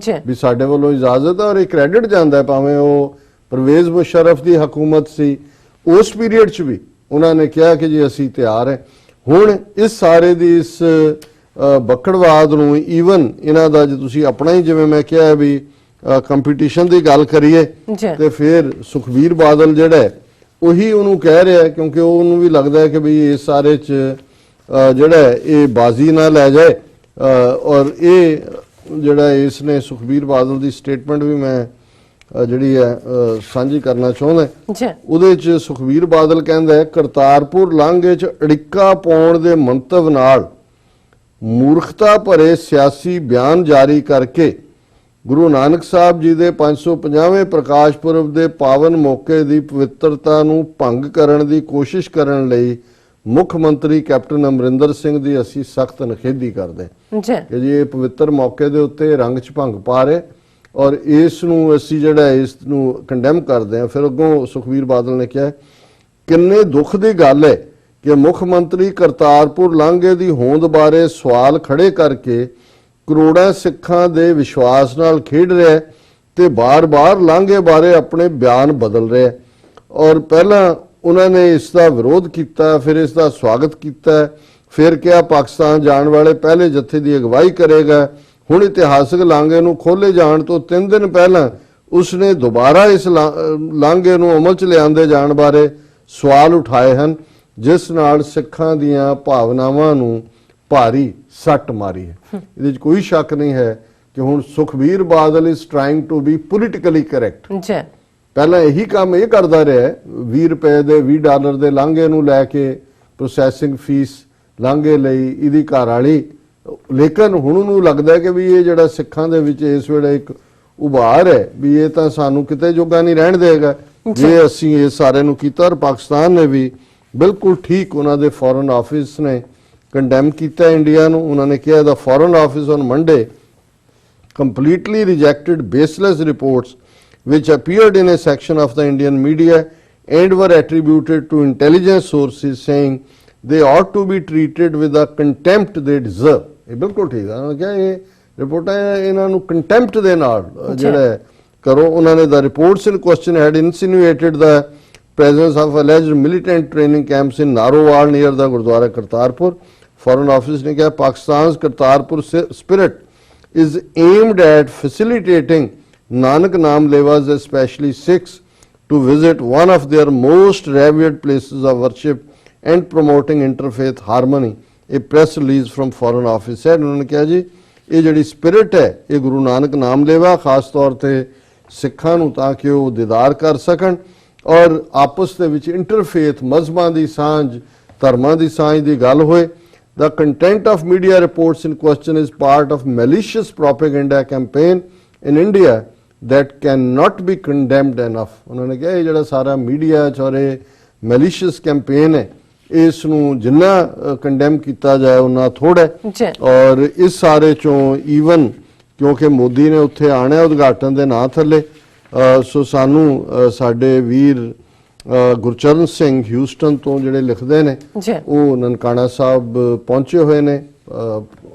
ਵੀ ਸਾਡੇ ਵੱਲੋਂ ਇਜਾਜ਼ਤ ਹੈ, ਔਰ ਇਹ ਕ੍ਰੈਡਿਟ ਜਾਂਦਾ ਹੈ ਭਾਵੇਂ ਉਹ ਪਰਵੇਜ਼ ਮੁਸ਼ਰਫ ਦੀ ਹਕੂਮਤ ਸੀ ਉਸ ਪੀਰੀਅਡ 'ਚ ਵੀ ਉਹਨਾਂ ਨੇ ਕਿਹਾ ਕਿ ਜੀ ਅਸੀਂ ਤਿਆਰ ਹੈ। ਹੁਣ ਇਸ ਸਾਰੇ ਦੀ ਇਸ ਬੱਕੜਵਾਦ ਨੂੰ ਈਵਨ ਇਹਨਾਂ ਦਾ ਜੇ ਤੁਸੀਂ ਆਪਣਾ ਹੀ ਜਿਵੇਂ ਮੈਂ ਕਿਹਾ ਵੀ ਕੰਪੀਟੀਸ਼ਨ ਦੀ ਗੱਲ ਕਰੀਏ ਤੇ ਫਿਰ ਸੁਖਬੀਰ ਬਾਦਲ ਜਿਹੜਾ ਉਹੀ ਉਹਨੂੰ ਕਹਿ ਰਿਹਾ, ਕਿਉਂਕਿ ਉਹਨੂੰ ਵੀ ਲੱਗਦਾ ਹੈ ਕਿ ਵੀ ਇਸ ਸਾਰੇ 'ਚ ਜਿਹੜਾ ਇਹ ਬਾਜ਼ੀ ਨਾ ਲੈ ਜਾਏ। ਔਰ ਇਹ ਜਿਹੜਾ ਇਸ ਨੇ ਸੁਖਬੀਰ ਬਾਦਲ ਦੀ ਸਟੇਟਮੈਂਟ ਵੀ ਮੈਂ ਜਿਹੜੀ ਹੈ ਸਾਂਝੀ ਕਰਨਾ ਚਾਹੁੰਦਾ। ਉਹਦੇ 'ਚ ਸੁਖਬੀਰ ਬਾਦਲ ਕਹਿੰਦਾ ਹੈ ਕਰਤਾਰਪੁਰ ਲਾਂਘੇ 'ਚ ਅੜਿੱਕਾ ਪਾਉਣ ਦੇ ਮੰਤਵ ਨਾਲ ਮੂਰਖਤਾ ਭਰੇ ਸਿਆਸੀ ਬਿਆਨ ਜਾਰੀ ਕਰਕੇ ਗੁਰੂ ਨਾਨਕ ਸਾਹਿਬ ਜੀ ਦੇ 550ਵੇਂ ਪ੍ਰਕਾਸ਼ ਪੁਰਬ ਦੇ ਪਾਵਨ ਮੌਕੇ ਦੀ ਪਵਿੱਤਰਤਾ ਨੂੰ ਭੰਗ ਕਰਨ ਦੀ ਕੋਸ਼ਿਸ਼ ਕਰਨ ਲਈ ਮੁੱਖ ਮੰਤਰੀ ਕੈਪਟਨ ਅਮਰਿੰਦਰ ਸਿੰਘ ਦੀ ਅਸੀਂ ਸਖਤ ਨਿਖੇਧੀ ਕਰਦੇ ਕਿ ਜੀ ਇਹ ਪਵਿੱਤਰ ਮੌਕੇ ਦੇ ਉੱਤੇ ਰੰਗ 'ਚ ਭੰਗ ਪਾ ਰਹੇ ਔਰ ਇਸ ਨੂੰ ਅਸੀਂ ਜਿਹੜਾ ਇਸ ਨੂੰ ਕੰਡੈਮ ਕਰਦੇ ਹਾਂ। ਫਿਰ ਅੱਗੋਂ ਸੁਖਬੀਰ ਬਾਦਲ ਨੇ ਕਿਹਾ ਕਿੰਨੇ ਦੁੱਖ ਦੀ ਗੱਲ ਹੈ ਕਿ ਮੁੱਖ ਮੰਤਰੀ ਕਰਤਾਰਪੁਰ ਲਾਂਘੇ ਦੀ ਹੋਂਦ ਬਾਰੇ ਸਵਾਲ ਖੜੇ ਕਰਕੇ ਕਰੋੜਾਂ ਸਿੱਖਾਂ ਦੇ ਵਿਸ਼ਵਾਸ ਨਾਲ ਖੇਡ ਰਿਹਾ ਤੇ ਬਾਰ-ਬਾਰ ਲਾਂਘੇ ਬਾਰੇ ਆਪਣੇ ਬਿਆਨ ਬਦਲ ਰਿਹਾ। ਔਰ ਪਹਿਲਾਂ ਉਹਨਾਂ ਨੇ ਇਸ ਦਾ ਵਿਰੋਧ ਕੀਤਾ, ਫਿਰ ਇਸ ਦਾ ਸਵਾਗਤ ਕੀਤਾ, ਫਿਰ ਕਿਹਾ ਪਾਕਿਸਤਾਨ ਜਾਣ ਵਾਲੇ ਪਹਿਲੇ ਜਥੇ ਦੀ ਅਗਵਾਈ ਕਰੇਗਾ। ਹੁਣ ਇਤਿਹਾਸਕ ਲਾਂਘੇ ਨੂੰ ਖੋਲੇ ਜਾਣ ਤੋਂ 3 ਦਿਨ ਪਹਿਲਾਂ ਉਸਨੇ ਦੁਬਾਰਾ ਇਸ ਲਾਂਘੇ ਨੂੰ ਅਮਲ 'ਚ ਲਿਆਂਦੇ ਜਾਣ ਬਾਰੇ ਸਵਾਲ ਉਠਾਏ ਹਨ, ਜਿਸ ਨਾਲ ਸਿੱਖਾਂ ਦੀਆਂ ਭਾਵਨਾਵਾਂ ਨੂੰ ਭਾਰੀ ਸੱਟ ਮਾਰੀ ਹੈ। ਇਹਦੇ 'ਚ ਕੋਈ ਸ਼ੱਕ ਨਹੀਂ ਹੈ ਕਿ ਹੁਣ Sukhbir Badal is trying to be politically correct ਪਹਿਲਾਂ ਇਹੀ ਕੰਮ ਇਹ ਕਰਦਾ ਰਿਹਾ, 20 ਰੁਪਏ ਦੇ $20 ਦੇ ਲਾਂਘੇ ਨੂੰ ਲੈ ਕੇ ਪ੍ਰੋਸੈਸਿੰਗ ਫੀਸ ਲਾਂਘੇ ਲਈ ਇਹਦੀ ਘਰ ਵਾਲੀ। ਲੇਕਿਨ ਹੁਣ ਉਹਨੂੰ ਲੱਗਦਾ ਕਿ ਵੀ ਇਹ ਜਿਹੜਾ ਸਿੱਖਾਂ ਦੇ ਵਿੱਚ ਇਸ ਵੇਲੇ ਇੱਕ ਉਭਾਰ ਹੈ ਵੀ ਇਹ ਤਾਂ ਸਾਨੂੰ ਕਿਤੇ ਜੋਗਾ ਨਹੀਂ ਰਹਿਣ ਦੇਗਾ ਜੇ ਅਸੀਂ ਇਹ ਸਾਰੇ ਨੂੰ ਕੀਤਾ। ਔਰ ਪਾਕਿਸਤਾਨ ਨੇ ਵੀ ਬਿਲਕੁਲ ਠੀਕ, ਉਹਨਾਂ ਦੇ ਫੋਰਨ ਆਫਿਸ ਨੇ ਕੰਡੈਮ ਕੀਤਾ ਇੰਡੀਆ ਨੂੰ। ਉਹਨਾਂ ਨੇ ਕਿਹਾ ਦਾ foreign office on Monday completely rejected baseless reports which appeared in a section of the Indian media and were attributed to intelligence sources, saying they ought to be treated with the contempt they deserve. ਇਹ ਬਿਲਕੁਲ ਠੀਕ ਹੈ, ਉਹਨਾਂ ਨੇ ਕਿਹਾ ਇਹ ਰਿਪੋਰਟਾਂ ਇਹਨਾਂ ਨੂੰ ਕੰਟੈਂਪਟ ਦੇ ਨਾਲ ਜਿਹੜਾ ਕਰੋ। ਉਹਨਾਂ ਨੇ the reports in question had insinuated the presence of alleged militant training camps in Narowal near the Gurdwara Kartarpur. Foreign office ने कहा Pakistan's Kartarpur spirit is aimed at facilitating Nanak Naam Levas, especially Sikhs, to visit one of their most revered places of worship and promoting interfaith harmony. A press release from Foreign Office said, उन्होंने कहा जी ये ਜਿਹੜੀ spirit ਹੈ ਇਹ ਗੁਰੂ ਨਾਨਕ ਨਾਮ ਲੇਵਾ ਖਾਸ ਤੌਰ ਤੇ ਸਿੱਖਾਂ ਨੂੰ ਤਾਂ ਕਿ ਉਹ ਦੀਦਾਰ ਕਰ ਸਕਣ ਔਰ ਆਪਸ ਦੇ ਵਿੱਚ ਇੰਟਰਫੇਥ ਮਜ਼ਹਬਾਂ ਦੀ ਸਾਂਝ ਧਰਮਾਂ ਦੀ ਸਾਂਝ ਦੀ ਗੱਲ ਹੋਏ। The content of media reports in question is part of malicious propaganda campaign in India that cannot be condemned enough. उन्होंने कहा ये जड़ा सारा मीडिया चौरे malicious campaign है ਇਸ ਨੂੰ ਜਿੰਨਾ ਕੰਡੈਮ ਕੀਤਾ ਜਾਏ ਉਹਨਾਂ ਥੋੜਾ। ਔਰ ਇਸ ਸਾਰੇ ਚੋਂ ਈਵਨ ਕਿਉਂਕਿ ਮੋਦੀ ਨੇ ਉੱਥੇ ਆਣਾ ਉਦਘਾਟਨ ਦੇ ਨਾਂ ਥੱਲੇ, ਸੋ ਸਾਨੂੰ ਸਾਡੇ ਵੀਰ ਗੁਰਚਰਨ ਸਿੰਘ ਹਿਊਸਟਨ ਤੋਂ ਜਿਹੜੇ ਲਿਖਦੇ ਨੇ ਉਹ ਨਨਕਾਣਾ ਸਾਹਿਬ ਪਹੁੰਚੇ ਹੋਏ ਨੇ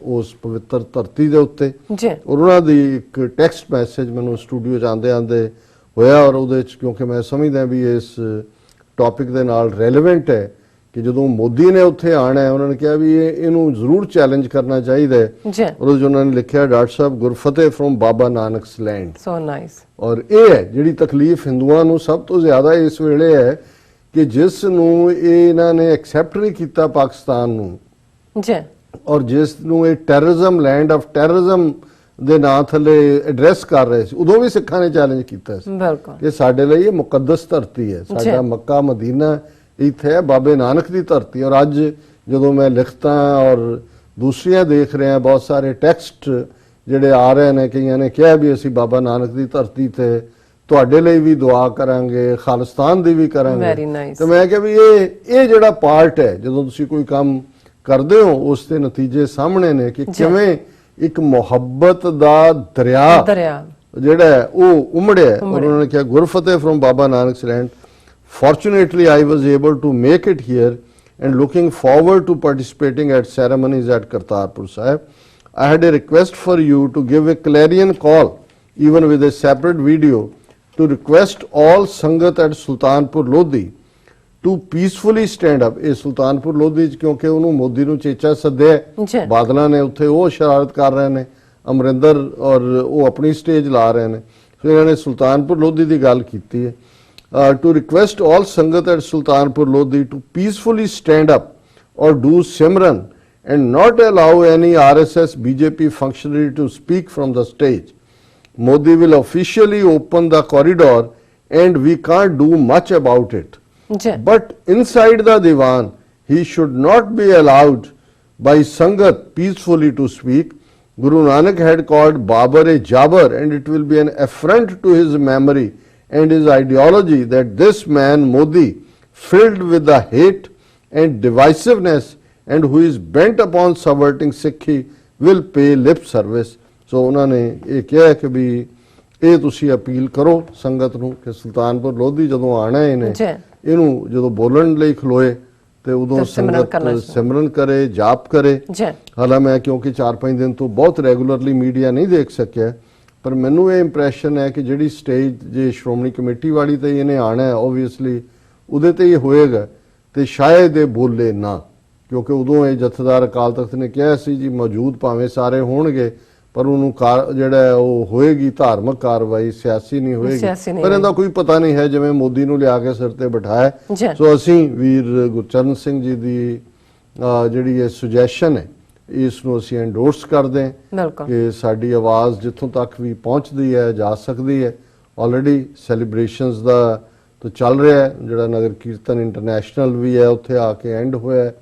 ਉਸ ਪਵਿੱਤਰ ਧਰਤੀ ਦੇ ਉੱਤੇ। ਔਰ ਉਹਨਾਂ ਦੀ ਇੱਕ ਟੈਕਸਟ ਮੈਸੇਜ ਮੈਨੂੰ ਸਟੂਡੀਓ 'ਚ ਆਉਂਦੇ ਆਉਂਦੇ ਹੋਇਆ ਔਰ ਉਹਦੇ 'ਚ ਕਿਉਂਕਿ ਮੈਂ ਸਮਝਦਾ ਵੀ ਇਸ ਟੌਪਿਕ ਦੇ ਨਾਲ ਰੈਲੇਵੈਂਟ ਹੈ ਕਿ ਜਦੋਂ ਮੋਦੀ ਨੇ ਉੱਥੇ ਆਣਾ ਹੈ ਉਹਨਾਂ ਨੇ ਕਿਹਾ ਵੀ ਇਹਨੂੰ ਜ਼ਰੂਰ ਚੈਲੰਜ ਕਰਨਾ ਚਾਹੀਦਾ ਹੈ। ਉਹਦੇ 'ਚ ਉਹਨਾਂ ਨੇ ਲਿਖਿਆ doctor sahib Gurfateh from Baba Nanak's land. So nice. ਔਰ ਇਹ ਹੈ ਜਿਹੜੀ ਤਕਲੀਫ ਹਿੰਦੂਆਂ ਨੂੰ ਸਭ ਤੋਂ ਜ਼ਿਆਦਾ ਇਸ ਵੇਲੇ ਹੈ ਕਿ ਜਿਸ ਨੂੰ ਇਹਨਾਂ ਨੇ ਐਕਸੈਪਟ ਨਹੀਂ ਕੀਤਾ ਪਾਕਿਸਤਾਨ ਨੂੰ ਔਰ ਜਿਸ ਨੂੰ ਇਹ ਟੈਰਰਿਜ਼ਮ ਲੈਂਡ ਆਫ ਟੈਰਰਿਜ਼ਮ ਦੇ ਨਾਂ ਥੱਲੇ ਐਡਰੈਸ ਕਰ ਰਹੇ ਸੀ ਉਦੋਂ ਵੀ ਸਿੱਖਾਂ ਨੇ ਚੈਲੰਜ ਕੀਤਾ ਸੀ ਕਿ ਸਾਡੇ ਲਈ ਇਹ ਮੁਕੱਦਸ ਧਰਤੀ ਹੈ, ਸਾਡਾ ਮੱਕਾ ਮਦੀਨਾ ਇੱਥੇ ਹੈ, ਬਾਬੇ ਨਾਨਕ ਦੀ ਧਰਤੀ। ਔਰ ਅੱਜ ਜਦੋਂ ਮੈਂ ਲਿਖਤਾਂ ਔਰ ਦੂਸਰੀਆਂ ਦੇਖ ਰਿਹਾ ਬਹੁਤ ਸਾਰੇ ਟੈਕਸਟ ਜਿਹੜੇ ਆ ਰਹੇ ਨੇ, ਕਈਆਂ ਨੇ ਕਿਹਾ ਵੀ ਅਸੀਂ ਬਾਬਾ ਨਾਨਕ ਦੀ ਧਰਤੀ ਤੇ ਤੁਹਾਡੇ ਲਈ ਵੀ ਦੁਆ ਕਰਾਂਗੇ, ਖਾਲਿਸਤਾਨ ਦੀ ਵੀ ਕਰਾਂਗੇ। ਤੇ ਮੈਂ ਕਿਹਾ ਵੀ ਇਹ ਜਿਹੜਾ ਪਾਰਟ ਹੈ ਜਦੋਂ ਤੁਸੀਂ ਕੋਈ ਕੰਮ ਕਰਦੇ ਹੋ ਉਸ ਦੇ ਨਤੀਜੇ ਸਾਹਮਣੇ ਨੇ ਕਿ ਕਿਵੇਂ ਇੱਕ ਮੁਹੱਬਤ ਦਾ ਦਰਿਆ ਜਿਹੜਾ ਉਹ ਉਮੜਿਆ। ਔਰ ਉਹਨਾਂ ਨੇ ਕਿਹਾ Gurfateh from Baba Nanak's land. Fortunately, I was able to make it here and looking forward to participating at ceremonies at Kartarpur Sahib. I had a request for you to give a clarion call, even with a separate video, to request all Sangat at Sultanpur Lodi to peacefully stand up. ਇਹ ਸੁਲਤਾਨਪੁਰ ਲੋਧੀ ਚ ਕਿਉਂਕਿ ਉਹਨੂੰ ਮੋਦੀ ਨੂੰ ਚੇਚਾ ਸੱਦਿਆ ਬਾਦਲਾਂ ਨੇ ਉੱਥੇ ਉਹ ਸ਼ਰਾਰਤ ਕਰ ਰਹੇ ਨੇ, ਅਮਰਿੰਦਰ ਔਰ ਉਹ ਆਪਣੀ ਸਟੇਜ ਲਾ ਰਹੇ ਨੇ, ਫਿਰ ਇਹਨਾਂ ਨੇ ਸੁਲਤਾਨਪੁਰ ਲੋਧੀ ਦੀ ਗੱਲ ਕੀਤੀ ਹੈ। To request all Sangat at Sultanpur Lodi to peacefully stand up or do Simran and not allow any RSS BJP functionary to speak from the stage. Modi will officially open the corridor and we can't do much about it. But inside the Diwan, he should not be allowed by Sangat peacefully to speak. Guru Nanak had called Babar a Jabbar and it will be an affront to his memory and his ideology that this man Modi, filled with the hate and divisiveness and who is bent upon subverting Sikhi, will pay lip service. So ਉਹਨਾਂ ਨੇ ਇਹ ਕਿਹਾ ਕਿ ਵੀ ਇਹ ਤੁਸੀਂ appeal ਕਰੋ ਸੰਗਤ ਨੂੰ ਕਿ ਸੁਲਤਾਨਪੁਰ ਲੋਧੀ ਜਦੋਂ ਆਣਾ ਇਹਨੇ ਇਹਨੂੰ ਜਦੋਂ ਬੋਲਣ ਲਈ ਖਲੋਏ ਤੇ ਉਦੋਂ ਸੰਗਤ ਸਿਮਰਨ ਕਰੇ, ਜਾਪ ਕਰੇ। ਹਾਲਾਂ ਮੈਂ ਕਿਉਂਕਿ 4-5 ਦਿਨ ਤੋਂ ਬਹੁਤ ਰੈਗੂਲਰਲੀ ਮੀਡੀਆ ਨਹੀਂ ਦੇਖ ਸਕਿਆ ਪਰ ਮੈਨੂੰ ਇਹ ਇੰਪ੍ਰੈਸ਼ਨ ਹੈ ਕਿ ਜਿਹੜੀ ਸਟੇਜ ਜੇ ਸ਼੍ਰੋਮਣੀ ਕਮੇਟੀ ਵਾਲੀ ਤੇ ਇਹਨੇ ਆਣਾ ਹੈ ਓਬਵੀਅਸਲੀ ਉਹਦੇ ਤੇ ਹੀ ਹੋਏਗਾ ਤੇ ਸ਼ਾਇਦ ਇਹ ਬੋਲੇ ਨਾ ਕਿਉਂਕਿ ਉਦੋਂ ਇਹ ਜਥੇਦਾਰ ਅਕਾਲ ਤਖਤ ਨੇ ਕਿਹਾ ਸੀ ਜੀ ਮੌਜੂਦ ਭਾਵੇਂ ਸਾਰੇ ਹੋਣਗੇ ਪਰ ਉਹਨੂੰ ਜਿਹੜਾ ਉਹ ਹੋਏਗੀ ਧਾਰਮਿਕ ਕਾਰਵਾਈ, ਸਿਆਸੀ ਨਹੀਂ ਹੋਏਗੀ। ਪਰ ਇਹਦਾ ਕੋਈ ਪਤਾ ਨਹੀਂ ਹੈ ਜਿਵੇਂ ਮੋਦੀ ਨੂੰ ਲਿਆ ਕੇ ਸਿਰ ਤੇ ਬਿਠਾਇਆ। ਸੋ ਅਸੀਂ ਵੀਰ ਗੁਰਚਰਨ ਸਿੰਘ ਜੀ ਦੀ ਜਿਹੜੀ ਇਹ ਸੁਜੈਸ਼ਨ ਹੈ ਇਸ ਨੂੰ ਅਸੀਂ ਐਂਡੋਰਸ ਕਰਦੇ ਹਾਂ ਕਿ ਸਾਡੀ ਆਵਾਜ਼ ਜਿੱਥੋਂ ਤੱਕ ਵੀ ਪਹੁੰਚਦੀ ਹੈ ਜਾ ਸਕਦੀ ਹੈ ਆਲਰੇਡੀ ਸੈਲੀਬ੍ਰੇਸ਼ਨਸ ਦਾ ਤਾਂ ਚੱਲ ਰਿਹਾ ਹੈ, ਜਿਹੜਾ ਨਗਰ ਕੀਰਤਨ ਇੰਟਰਨੈਸ਼ਨਲ ਵੀ ਹੈ ਉੱਥੇ ਆ ਕੇ ਐਂਡ ਹੋਇਆ ਹੈ,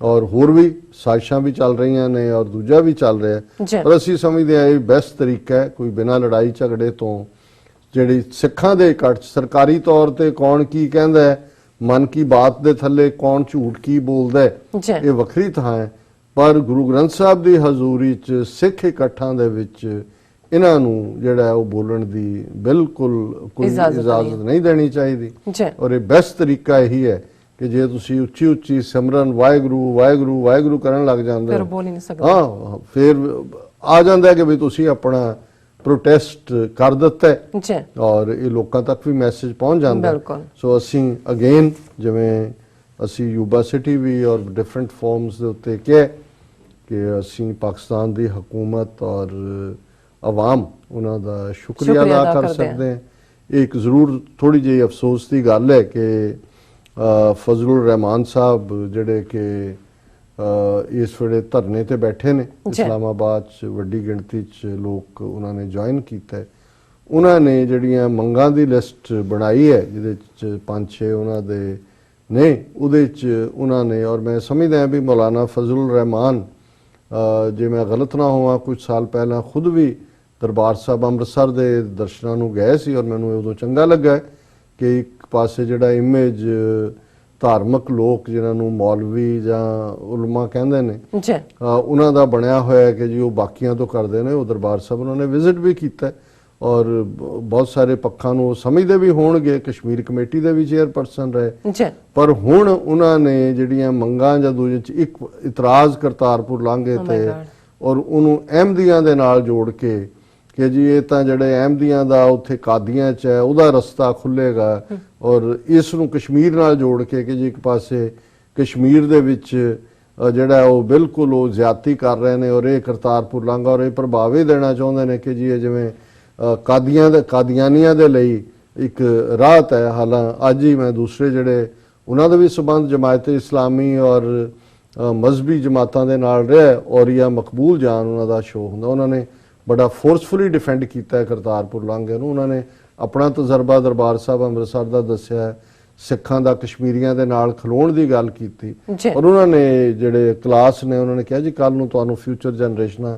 ਔਰ ਹੋਰ ਵੀ ਸਾਜ਼ਿਸ਼ਾਂ ਵੀ ਚੱਲ ਰਹੀਆਂ ਨੇ ਔਰ ਦੂਜਾ ਵੀ ਚੱਲ ਰਿਹਾ ਹੈ। ਪਰ ਅਸੀਂ ਸਮਝਦੇ ਹਾਂ ਇਹ ਬੈਸਟ ਤਰੀਕਾ ਹੈ, ਕੋਈ ਬਿਨਾਂ ਲੜਾਈ ਝਗੜੇ ਤੋਂ ਜਿਹੜੀ ਸਿੱਖਾਂ ਦੇ ਇਕੱਠ ਸਰਕਾਰੀ ਤੌਰ ਤੇ ਕੌਣ ਕੀ ਕਹਿੰਦਾ ਹੈ, ਮਨ ਕੀ ਬਾਤ ਦੇ ਥੱਲੇ ਕੌਣ ਝੂਠ ਕੀ ਬੋਲਦਾ ਹੈ, ਇਹ ਵੱਖਰੀ ਥਾਂ ਹੈ। ਪਰ ਗੁਰੂ ਗ੍ਰੰਥ ਸਾਹਿਬ ਦੀ ਹਜ਼ੂਰੀ 'ਚ ਸਿੱਖ ਇਕੱਠਾਂ ਦੇ ਵਿੱਚ ਇਹਨਾਂ ਨੂੰ ਜਿਹੜਾ ਉਹ ਬੋਲਣ ਦੀ ਬਿਲਕੁਲ ਕੋਈ ਇਜਾਜ਼ਤ ਨਹੀਂ ਦੇਣੀ ਚਾਹੀਦੀ। ਔਰ ਇਹ ਬੈਸਟ ਤਰੀਕਾ ਇਹੀ ਹੈ ਕਿ ਜੇ ਤੁਸੀਂ ਉੱਚੀ ਉੱਚੀ ਸਿਮਰਨ ਵਾਹਿਗੁਰੂ ਵਾਹਿਗੁਰੂ ਵਾਹਿਗੁਰੂ ਕਰਨ ਲੱਗ ਜਾਂਦੇ ਫਿਰ ਬੋਲ ਹੀ ਨਹੀਂ ਸਕਦੇ। ਹਾਂ, ਫਿਰ ਆ ਜਾਂਦਾ ਕਿ ਵੀ ਤੁਸੀਂ ਆਪਣਾ ਪ੍ਰੋਟੈਸਟ ਕਰ ਦਿੱਤਾ ਹੈ ਔਰ ਇਹ ਲੋਕਾਂ ਤੱਕ ਵੀ ਮੈਸੇਜ ਪਹੁੰਚ ਜਾਂਦਾ। ਸੋ ਅਸੀਂ ਅਗੇਨ ਜਿਵੇਂ ਅਸੀਂ ਯੂਬਾ ਸਿਟੀ ਵੀ ਔਰ ਡਿਫਰੈਂਟ ਫਾਰਮਸ ਦੇ ਉੱਤੇ ਕਿਹਾ ਕਿ ਅਸੀਂ ਪਾਕਿਸਤਾਨ ਦੀ ਹਕੂਮਤ ਔਰ ਆਵਾਮ ਉਹਨਾਂ ਦਾ ਸ਼ੁਕਰੀਆ ਅਦਾ ਕਰ ਸਕਦੇ ਹਾਂ। ਇਹ ਇੱਕ ਜ਼ਰੂਰ ਥੋੜੀ ਜਿਹੀ ਅਫਸੋਸ ਦੀ ਗੱਲ ਹੈ ਕਿ ਫਜ਼ਲੁਰ ਰਹਿਮਾਨ ਸਾਹਿਬ ਜਿਹੜੇ ਕਿ ਇਸ ਵੇਲੇ ਧਰਨੇ ਤੇ ਬੈਠੇ ਨੇ ਇਸਲਾਮਾਬਾਦ 'ਚ, ਵੱਡੀ ਗਿਣਤੀ 'ਚ ਲੋਕ ਉਹਨਾਂ ਨੇ ਜੁਆਇਨ ਕੀਤਾ ਹੈ। ਉਹਨਾਂ ਨੇ ਜਿਹੜੀਆਂ ਮੰਗਾਂ ਦੀ ਲਿਸਟ ਬਣਾਈ ਹੈ ਜਿਹਦੇ 'ਚ 5-6 ਉਹਨਾਂ ਦੇ ਨੇ, ਉਹਦੇ 'ਚ ਉਹਨਾਂ ਨੇ, ਔਰ ਮੈਂ ਸਮਝਦਾ ਵੀ ਮੌਲਾਨਾ ਫਜ਼ਲੁਰ ਰਹਿਮਾਨ ਜੇ ਮੈਂ ਗਲਤ ਨਾ ਹੋਵਾਂ ਕੁਝ ਸਾਲ ਪਹਿਲਾਂ ਖੁਦ ਵੀ ਦਰਬਾਰ ਸਾਹਿਬ ਅੰਮ੍ਰਿਤਸਰ ਦੇ ਦਰਸ਼ਨਾਂ ਨੂੰ ਗਏ ਸੀ ਔਰ ਮੈਨੂੰ ਉਦੋਂ ਚੰਗਾ ਲੱਗਾ ਕਿ ਇੱਕ ਪਾਸੇ ਜਿਹੜਾ ਇਮੇਜ ਧਾਰਮਿਕ ਲੋਕ ਜਿਨ੍ਹਾਂ ਨੂੰ ਮੌਲਵੀ ਜਾਂ ਉਲਮਾ ਕਹਿੰਦੇ ਨੇ ਉਹਨਾਂ ਦਾ ਬਣਿਆ ਹੋਇਆ ਕਿ ਜੀ ਉਹ ਬਾਕੀਆਂ ਤੋਂ ਕਰਦੇ ਨੇ, ਉਹ ਦਰਬਾਰ ਸਾਹਿਬ ਉਹਨਾਂ ਨੇ ਵਿਜ਼ਿਟ ਵੀ ਕੀਤਾ ਔਰ ਬਹੁਤ ਸਾਰੇ ਪੱਖਾਂ ਨੂੰ ਸਮਝਦੇ ਵੀ ਹੋਣਗੇ। ਕਸ਼ਮੀਰ ਕਮੇਟੀ ਦੇ ਵੀ ਚੇਅਰਪਰਸਨ ਰਹੇ, ਪਰ ਹੁਣ ਉਹਨਾਂ ਨੇ ਜਿਹੜੀਆਂ ਮੰਗਾਂ ਜਾਂ ਦੂਜੇ ਚ ਇੱਕ ਇਤਰਾਜ਼ ਕਰਤਾਰਪੁਰ ਲਾਂਘੇ ਤੇ ਔਰ ਉਹਨੂੰ ਅਹਿਮਦੀਆਂ ਦੇ ਨਾਲ ਜੋੜ ਕੇ ਕਿ ਜੀ ਇਹ ਤਾਂ ਜਿਹੜੇ ਅਹਿਮਦੀਆਂ ਦਾ ਉੱਥੇ ਕਾਦੀਆਂ 'ਚ ਹੈ ਉਹਦਾ ਰਸਤਾ ਖੁੱਲੇਗਾ, ਔਰ ਇਸ ਨੂੰ ਕਸ਼ਮੀਰ ਨਾਲ ਜੋੜ ਕੇ ਕਿ ਜੀ ਇੱਕ ਪਾਸੇ ਕਸ਼ਮੀਰ ਦੇ ਵਿੱਚ ਜਿਹੜਾ ਉਹ ਬਿਲਕੁਲ ਉਹ ਜ਼ਿਆਦਤੀ ਕਰ ਰਹੇ ਨੇ ਔਰ ਇਹ ਕਰਤਾਰਪੁਰ ਲਾਂਘਾ ਔਰ ਇਹ ਪ੍ਰਭਾਵ ਹੀ ਦੇਣਾ ਚਾਹੁੰਦੇ ਨੇ ਕਿ ਜੀ ਇਹ ਜਿਵੇਂ ਕਾਦੀਆਨੀਆਂ ਦੇ ਲਈ ਇੱਕ ਰਾਹਤ ਹੈ। ਹਾਲਾਂ ਅੱਜ ਹੀ ਮੈਂ ਦੂਸਰੇ ਜਿਹੜੇ ਉਹਨਾਂ ਦੇ ਵੀ ਸਬੰਧ ਜਮਾਇਤ ਇਸਲਾਮੀ ਔਰ ਮਜ਼ਹਬੀ ਜਮਾਤਾਂ ਦੇ ਨਾਲ ਰਿਹਾ ਔਰ ਜਾਂ ਮਕਬੂਲ ਜਾਨ ਉਹਨਾਂ ਦਾ ਸ਼ੋਅ ਹੁੰਦਾ, ਉਹਨਾਂ ਨੇ ਬੜਾ ਫੋਰਸਫੁਲੀ ਡਿਫੈਂਡ ਕੀਤਾ ਹੈ ਕਰਤਾਰਪੁਰ ਲਾਂਘੇ ਨੂੰ। ਉਹਨਾਂ ਨੇ ਆਪਣਾ ਤਜਰਬਾ ਦਰਬਾਰ ਸਾਹਿਬ ਅੰਮ੍ਰਿਤਸਰ ਦਾ ਦੱਸਿਆ, ਸਿੱਖਾਂ ਦਾ ਕਸ਼ਮੀਰੀਆਂ ਦੇ ਨਾਲ ਖਲੋਣ ਦੀ ਗੱਲ ਕੀਤੀ ਔਰ ਉਹਨਾਂ ਨੇ ਜਿਹੜੇ ਕਲਾਸ ਨੇ ਉਹਨਾਂ ਨੇ ਕਿਹਾ ਜੀ ਕੱਲ ਨੂੰ ਤੁਹਾਨੂੰ ਫਿਊਚਰ ਜਨਰੇਸ਼ਨਾਂ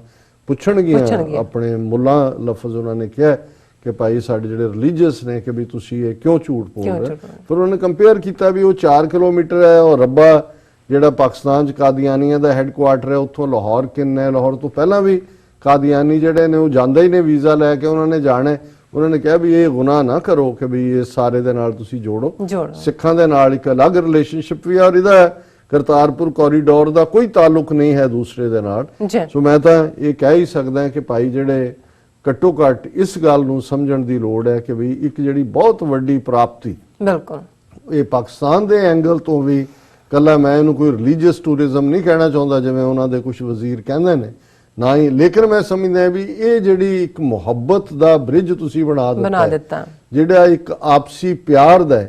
ਪੁੱਛਣਗੀਆਂ ਆਪਣੇ ਮੁੱਲਾ ਲਫ਼ਜ਼ ਉਹਨਾਂ ਨੇ ਕਿਹਾ ਕਿ ਭਾਈ ਸਾਡੇ ਜਿਹੜੇ ਰਿਲੀਜੀਅਸ ਨੇ ਕਿ ਵੀ ਤੁਸੀਂ ਇਹ ਕਿਉਂ ਝੂਠ ਬੋਲ ਰਹੇ। ਫਿਰ ਉਹਨਾਂ ਨੇ ਕੰਪੇਅਰ ਕੀਤਾ ਵੀ ਉਹ 4 ਕਿਲੋਮੀਟਰ ਹੈ ਔਰ ਰੱਬਾ ਜਿਹੜਾ ਪਾਕਿਸਤਾਨ 'ਚ ਕਾਦੀਆਨੀਆਂ ਦਾ ਹੈੱਡਕੁਆਰਟਰ ਹੈ ਉੱਥੋਂ ਲਾਹੌਰ ਕਿੰਨਾ ਹੈ, ਲਾਹੌਰ ਤੋਂ ਪਹਿਲਾਂ ਵੀ ਕਾਦੀਆਨੀ ਜਿਹੜੇ ਨੇ ਉਹ ਜਾਂਦੇ ਹੀ ਨੇ ਵੀਜ਼ਾ ਲੈ ਕੇ, ਉਹਨਾਂ ਨੇ ਜਾਣਾ। ਉਹਨਾਂ ਨੇ ਕਿਹਾ ਵੀ ਇਹ ਗੁਨਾਹ ਨਾ ਕਰੋ ਕਿ ਵੀ ਇਹ ਸਾਰੇ ਦੇ ਨਾਲ ਤੁਸੀਂ ਜੋੜੋ, ਸਿੱਖਾਂ ਦੇ ਨਾਲ ਇੱਕ ਅਲੱਗ ਰਿਲੇਸ਼ਨਸ਼ਿਪ ਵੀ ਔਰ ਇਹਦਾ ਕਰਤਾਰਪੁਰ ਕੋਰੀਡੋਰ ਦਾ ਕੋਈ ਤਾਲੁਕ ਨਹੀਂ ਹੈ ਦੂਸਰੇ ਦੇ ਨਾਲ। ਸੋ ਮੈਂ ਤਾਂ ਇਹ ਕਹਿ ਹੀ ਸਕਦਾ ਕਿ ਭਾਈ ਜਿਹੜੇ ਘੱਟੋ ਘੱਟ ਇਸ ਗੱਲ ਨੂੰ ਸਮਝਣ ਦੀ ਲੋੜ ਹੈ ਕਿ ਵੀ ਇੱਕ ਜਿਹੜੀ ਬਹੁਤ ਵੱਡੀ ਪ੍ਰਾਪਤੀ ਬਿਲਕੁਲ ਇਹ ਪਾਕਿਸਤਾਨ ਦੇ ਐਂਗਲ ਤੋਂ ਵੀ, ਕੱਲਾ ਮੈਂ ਇਹਨੂੰ ਕੋਈ ਰਿਲੀਜੀਅਸ ਟੂਰਿਜ਼ਮ ਨਹੀਂ ਕਹਿਣਾ ਚਾਹੁੰਦਾ ਜਿਵੇਂ ਉਹਨਾਂ ਦੇ ਕੁਝ ਵਜ਼ੀਰ ਕਹਿੰਦੇ ਨੇ ਨਾ ਹੀ, ਲੇਕਿਨ ਮੈਂ ਸਮਝਦਾ ਵੀ ਇਹ ਜਿਹੜੀ ਇੱਕ ਮੁਹੱਬਤ ਦਾ ਬ੍ਰਿਜ ਤੁਸੀਂ ਬਣਾ ਦਿੱਤਾ ਜਿਹੜਾ ਇੱਕ ਆਪਸੀ ਪਿਆਰ ਦਾ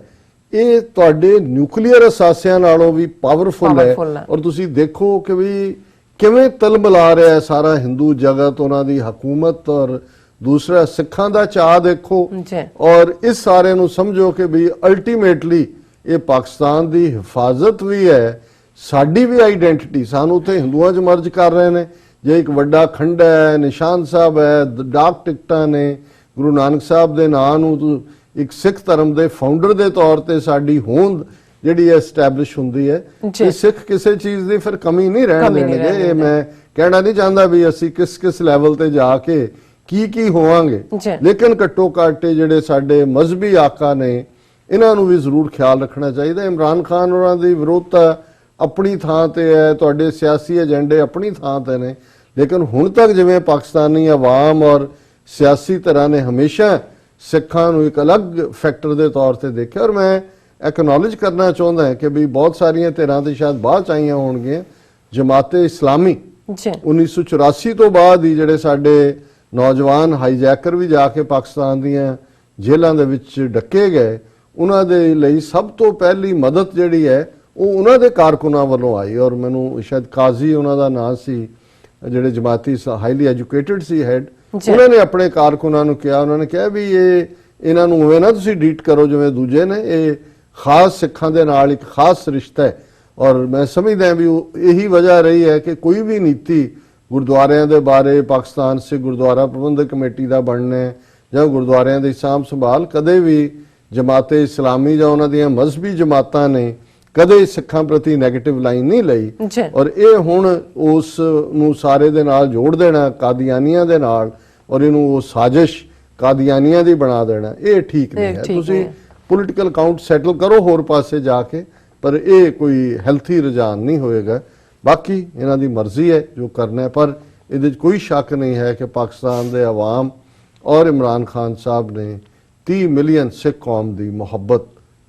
ਇਹ ਤੁਹਾਡੇ ਨਿਊਕਲੀਅਰ ਅਸਾਸਿਆਂ ਨਾਲੋਂ ਵੀ ਪਾਵਰਫੁਲ ਹੈ। ਔਰ ਤੁਸੀਂ ਦੇਖੋ ਕਿ ਵੀ ਕਿਵੇਂ ਤਲਮਲਾ ਰਿਹਾ ਹੈ ਸਾਰਾ ਹਿੰਦੂ ਜਗਤ, ਉਹਨਾਂ ਦੀ ਹਕੂਮਤ ਔਰ ਦੂਸਰਾ ਸਿੱਖਾਂ ਦਾ ਚਾਅ ਦੇਖੋ ਔਰ ਇਸ ਸਾਰੇ ਨੂੰ ਸਮਝੋ ਕਿ ਵੀ ਅਲਟੀਮੇਟਲੀ ਇਹ ਪਾਕਿਸਤਾਨ ਦੀ ਹਿਫਾਜ਼ਤ ਵੀ ਹੈ, ਸਾਡੀ ਵੀ ਆਈਡੈਂਟੀਟੀ। ਸਾਨੂੰ ਉੱਥੇ ਹਿੰਦੂਆਂ 'ਚ ਮਰਜ ਕਰ ਰਹੇ ਨੇ, ਜੇ ਇੱਕ ਵੱਡਾ ਖੰਡਾ ਹੈ, ਨਿਸ਼ਾਨ ਸਾਹਿਬ ਹੈ, ਡਾਕ ਟਿਕਟਾਂ ਨੇ, ਗੁਰੂ ਨਾਨਕ ਸਾਹਿਬ ਦੇ ਨਾਂ ਨੂੰ ਇੱਕ ਸਿੱਖ ਧਰਮ ਦੇ ਫਾਊਂਡਰ ਦੇ ਤੌਰ ਤੇ ਸਾਡੀ ਹੋਂਦ ਜਿਹੜੀ ਐਸਟੈਬਲਿਸ਼ ਹੁੰਦੀ ਹੈ, ਇਹ ਸਿੱਖ ਕਿਸੇ ਚੀਜ਼ ਦੀ ਫਿਰ ਕਮੀ ਨਹੀਂ ਰਹਿਣ ਦੇਣਗੇ। ਇਹ ਮੈਂ ਕਹਿਣਾ ਨਹੀਂ ਚਾਹੁੰਦਾ ਵੀ ਅਸੀਂ ਕਿਸ ਲੈਵਲ ਤੇ ਜਾ ਕੇ ਕੀ ਹੋਵਾਂਗੇ, ਲੇਕਿਨ ਘੱਟੋ ਘੱਟ ਜਿਹੜੇ ਸਾਡੇ ਮਜ਼ਹਬੀ ਆਕਾ ਨੇ ਇਹਨਾਂ ਨੂੰ ਵੀ ਜ਼ਰੂਰ ਖਿਆਲ ਰੱਖਣਾ ਚਾਹੀਦਾ। ਇਮਰਾਨ ਖਾਨ ਉਹਨਾਂ ਦੀ ਵਿਰੋਧਤਾ ਆਪਣੀ ਥਾਂ ਤੇ ਹੈ, ਤੁਹਾਡੇ ਸਿਆਸੀ ਏਜੰਡੇ ਆਪਣੀ ਥਾਂ ਤੇ ਨੇ, ਲੇਕਿਨ ਹੁਣ ਤੱਕ ਜਿਵੇਂ ਪਾਕਿਸਤਾਨੀ ਆਵਾਮ ਔਰ ਸਿਆਸੀ ਧਿਰਾਂ ਨੇ ਹਮੇਸ਼ਾ ਸਿੱਖਾਂ ਨੂੰ ਇੱਕ ਅਲੱਗ ਫੈਕਟਰ ਦੇ ਤੌਰ ਤੇ ਦੇਖਿਆ। ਔਰ ਮੈਂ ਐਕਨੋਲਜ ਕਰਨਾ ਚਾਹੁੰਦਾ ਹਾਂ ਕਿ ਵੀ ਬਹੁਤ ਸਾਰੀਆਂ ਧਿਰਾਂ ਤੇ ਸ਼ਾਇਦ ਬਾਅਦ ਚ ਆਈਆਂ ਹੋਣਗੀਆਂ। ਜਮਾਤੇ ਇਸਲਾਮੀ 1984 ਤੋਂ ਬਾਅਦ ਹੀ ਜਿਹੜੇ ਸਾਡੇ ਨੌਜਵਾਨ ਹਾਈਜੈਕਰ ਵੀ ਜਾ ਕੇ ਪਾਕਿਸਤਾਨ ਦੀਆਂ ਜੇਲ੍ਹਾਂ ਦੇ ਵਿੱਚ ਡੱਕੇ ਗਏ, ਉਹਨਾਂ ਦੇ ਲਈ ਸਭ ਤੋਂ ਪਹਿਲੀ ਮਦਦ ਜਿਹੜੀ ਹੈ ਉਹ ਉਹਨਾਂ ਦੇ ਕਾਰਕੁਨਾਂ ਵੱਲੋਂ ਆਈ। ਔਰ ਮੈਨੂੰ ਸ਼ਾਇਦ ਕਾਜ਼ੀ ਉਹਨਾਂ ਦਾ ਨਾਂ ਸੀ, ਜਿਹੜੇ ਜਮਾਤੀ ਹਾਈਲੀ ਐਜੂਕੇਟਡ ਸੀ ਹੈਡ, ਉਹਨਾਂ ਨੇ ਆਪਣੇ ਕਾਰਕੁਨਾਂ ਨੂੰ ਕਿਹਾ, ਉਹਨਾਂ ਨੇ ਕਿਹਾ ਵੀ ਇਹ ਇਹਨਾਂ ਨੂੰ ਉਵੇਂ ਨਾ ਤੁਸੀਂ ਡੀਟ ਕਰੋ ਜਿਵੇਂ ਦੂਜੇ ਨੇ। ਇਹ ਖਾਸ ਸਿੱਖਾਂ ਦੇ ਨਾਲ ਇੱਕ ਖਾਸ ਰਿਸ਼ਤਾ ਹੈ ਔਰ ਮੈਂ ਸਮਝਦਾ ਵੀ ਇਹੀ ਵਜ੍ਹਾ ਰਹੀ ਹੈ ਕਿ ਕੋਈ ਵੀ ਨੀਤੀ ਗੁਰਦੁਆਰਿਆਂ ਦੇ ਬਾਰੇ ਪਾਕਿਸਤਾਨ ਸਿੱਖ ਗੁਰਦੁਆਰਾ ਪ੍ਰਬੰਧਕ ਕਮੇਟੀ ਦਾ ਬਣਨਾ ਹੈ ਜਾਂ ਗੁਰਦੁਆਰਿਆਂ ਦੀ ਸਾਂਭ ਸੰਭਾਲ, ਕਦੇ ਵੀ ਜਮਾਤੇ ਇਸਲਾਮੀ ਜਾਂ ਉਹਨਾਂ ਦੀਆਂ ਮਜ਼ਹਬੀ ਜਮਾਤਾਂ ਨੇ ਕਦੇ ਸਿੱਖਾਂ ਪ੍ਰਤੀ ਨੈਗੇਟਿਵ ਲਾਈਨ ਨਹੀਂ ਲਈ। ਔਰ ਇਹ ਹੁਣ ਉਸ ਨੂੰ ਸਾਰੇ ਦੇ ਨਾਲ ਜੋੜ ਦੇਣਾ ਕਾਦੀਆਨੀਆਂ ਦੇ ਨਾਲ ਔਰ ਇਹਨੂੰ ਉਹ ਸਾਜ਼ਿਸ਼ ਕਾਦੀਆਨੀਆਂ ਦੀ ਬਣਾ ਦੇਣਾ, ਇਹ ਠੀਕ ਨਹੀਂ ਹੈ। ਤੁਸੀਂ ਪੋਲੀਟੀਕਲ ਅਕਾਊਂਟ ਸੈਟਲ ਕਰੋ ਹੋਰ ਪਾਸੇ ਜਾ ਕੇ, ਪਰ ਇਹ ਕੋਈ ਹੈਲਥੀ ਰੁਝਾਨ ਨਹੀਂ ਹੋਏਗਾ। ਬਾਕੀ ਇਹਨਾਂ ਦੀ ਮਰਜ਼ੀ ਹੈ ਜੋ ਕਰਨਾ ਹੈ, ਪਰ ਇਹਦੇ 'ਚ ਕੋਈ ਸ਼ੱਕ ਨਹੀਂ ਹੈ ਕਿ ਪਾਕਿਸਤਾਨ ਦੇ ਆਵਾਮ ਔਰ ਇਮਰਾਨ ਖਾਨ ਸਾਹਿਬ ਨੇ 30 ਮਿਲੀਅਨ ਸਿੱਖ ਕੌਮ ਦੀ ਮੁਹੱਬਤ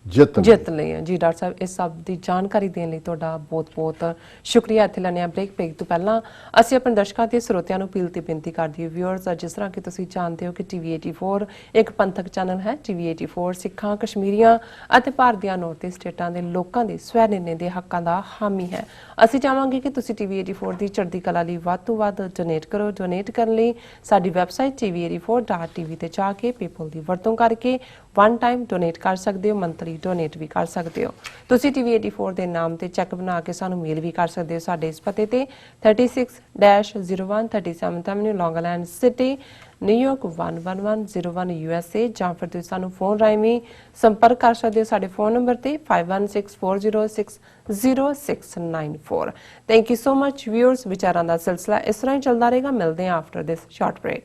ਜਿੱਤ ਲਈ ਹੈ। ਜੀ ਡਾਕਟਰ ਸਾਹਿਬ, ਇਸ ਸਭ ਦੀ ਜਾਣਕਾਰੀ ਦੇਣ ਲਈ ਤੁਹਾਡਾ ਬਹੁਤ-ਬਹੁਤ ਸ਼ੁਕਰੀਆ। ਇੱਥੇ ਲੈਣੇ ਆ ਬ੍ਰੇਕ ਤੋਂ ਪਹਿਲਾਂ ਅਸੀਂ ਆਪਣੇ ਦਰਸ਼ਕਾਂ ਤੇ ਸਰੋਤਿਆਂ ਨੂੰ ਅਪੀਲ ਤੇ ਬੇਨਤੀ ਕਰਦੇ ਹਾਂ ਵਿਊਅਰਸ, ਜਿਸ ਤਰ੍ਹਾਂ ਕਿ ਤੁਸੀਂ ਜਾਣਦੇ ਹੋ ਕਿ TV 84 ਇੱਕ ਪੰਥਕ ਚੈਨਲ ਹੈ। TV 84 ਸਿੱਖਾਂ, ਕਸ਼ਮੀਰੀਆਂ ਅਤੇ ਭਾਰਤ ਦੀਆਂ ਨੌਰਥ ਸਟੇਟਾਂ ਦੇ ਲੋਕਾਂ ਦੇ ਸਵੈ ਨਿਰਣੇ ਦੇ ਹੱਕਾਂ ਦਾ ਹਾਮੀ ਹੈ। ਅਸੀਂ ਚਾਹਾਂਗੇ ਕਿ ਤੁਸੀਂ TV 84 ਦੀ ਚੜ੍ਹਦੀ ਕਲਾ ਲਈ ਵੱਧ ਤੋਂ ਵੱਧ ਡੋਨੇਟ ਕਰੋ। ਡੋਨੇਟ ਕਰਨ ਲਈ ਸਾਡੀ ਵੈਬਸਾਈਟ tv84.tv ਤੇ ਜਾ ਕੇ PayPal ਦੀ ਵਰਤੋਂ ਕਰਕੇ ਵਨ ਟਾਈਮ ਡੋਨੇਟ ਕਰ ਸਕਦੇ ਹੋ, ਮੰਥਲੀ ਡੋਨੇਟ ਵੀ ਕਰ ਸਕਦੇ ਹੋ। ਤੁਸੀਂ TV 84 ਦੇ ਨਾਮ ਤੇ ਚੈੱਕ ਬਣਾ ਕੇ ਸਾਨੂੰ ਮੇਲ ਵੀ ਕਰ ਸਕਦੇ ਹੋ ਸਾਡੇ ਇਸ ਪਤੇ ਤੇ 36-01 37th Avenue, Long Island City, New York 11101 USA, ਜਾਂ ਫਿਰ ਤੁਸੀਂ ਸਾਨੂੰ ਫੋਨ ਰਾਹੀਂ ਵੀ ਸੰਪਰਕ ਕਰ ਸਕਦੇ ਹੋ ਸਾਡੇ ਫੋਨ ਨੰਬਰ ਤੇ 5164060694। Thank you so much viewers. ਵਿਚਾਰਾਂ ਦਾ ਸਿਲਸਿਲਾ ਇਸ ਤਰ੍ਹਾਂ ਹੀ ਚੱਲਦਾ ਰਹੇਗਾ। ਮਿਲਦੇ ਹਾਂ ਆਫਟਰ ਦਿਸ ਸ਼ਾਰਟ ਬ੍ਰੇਕ।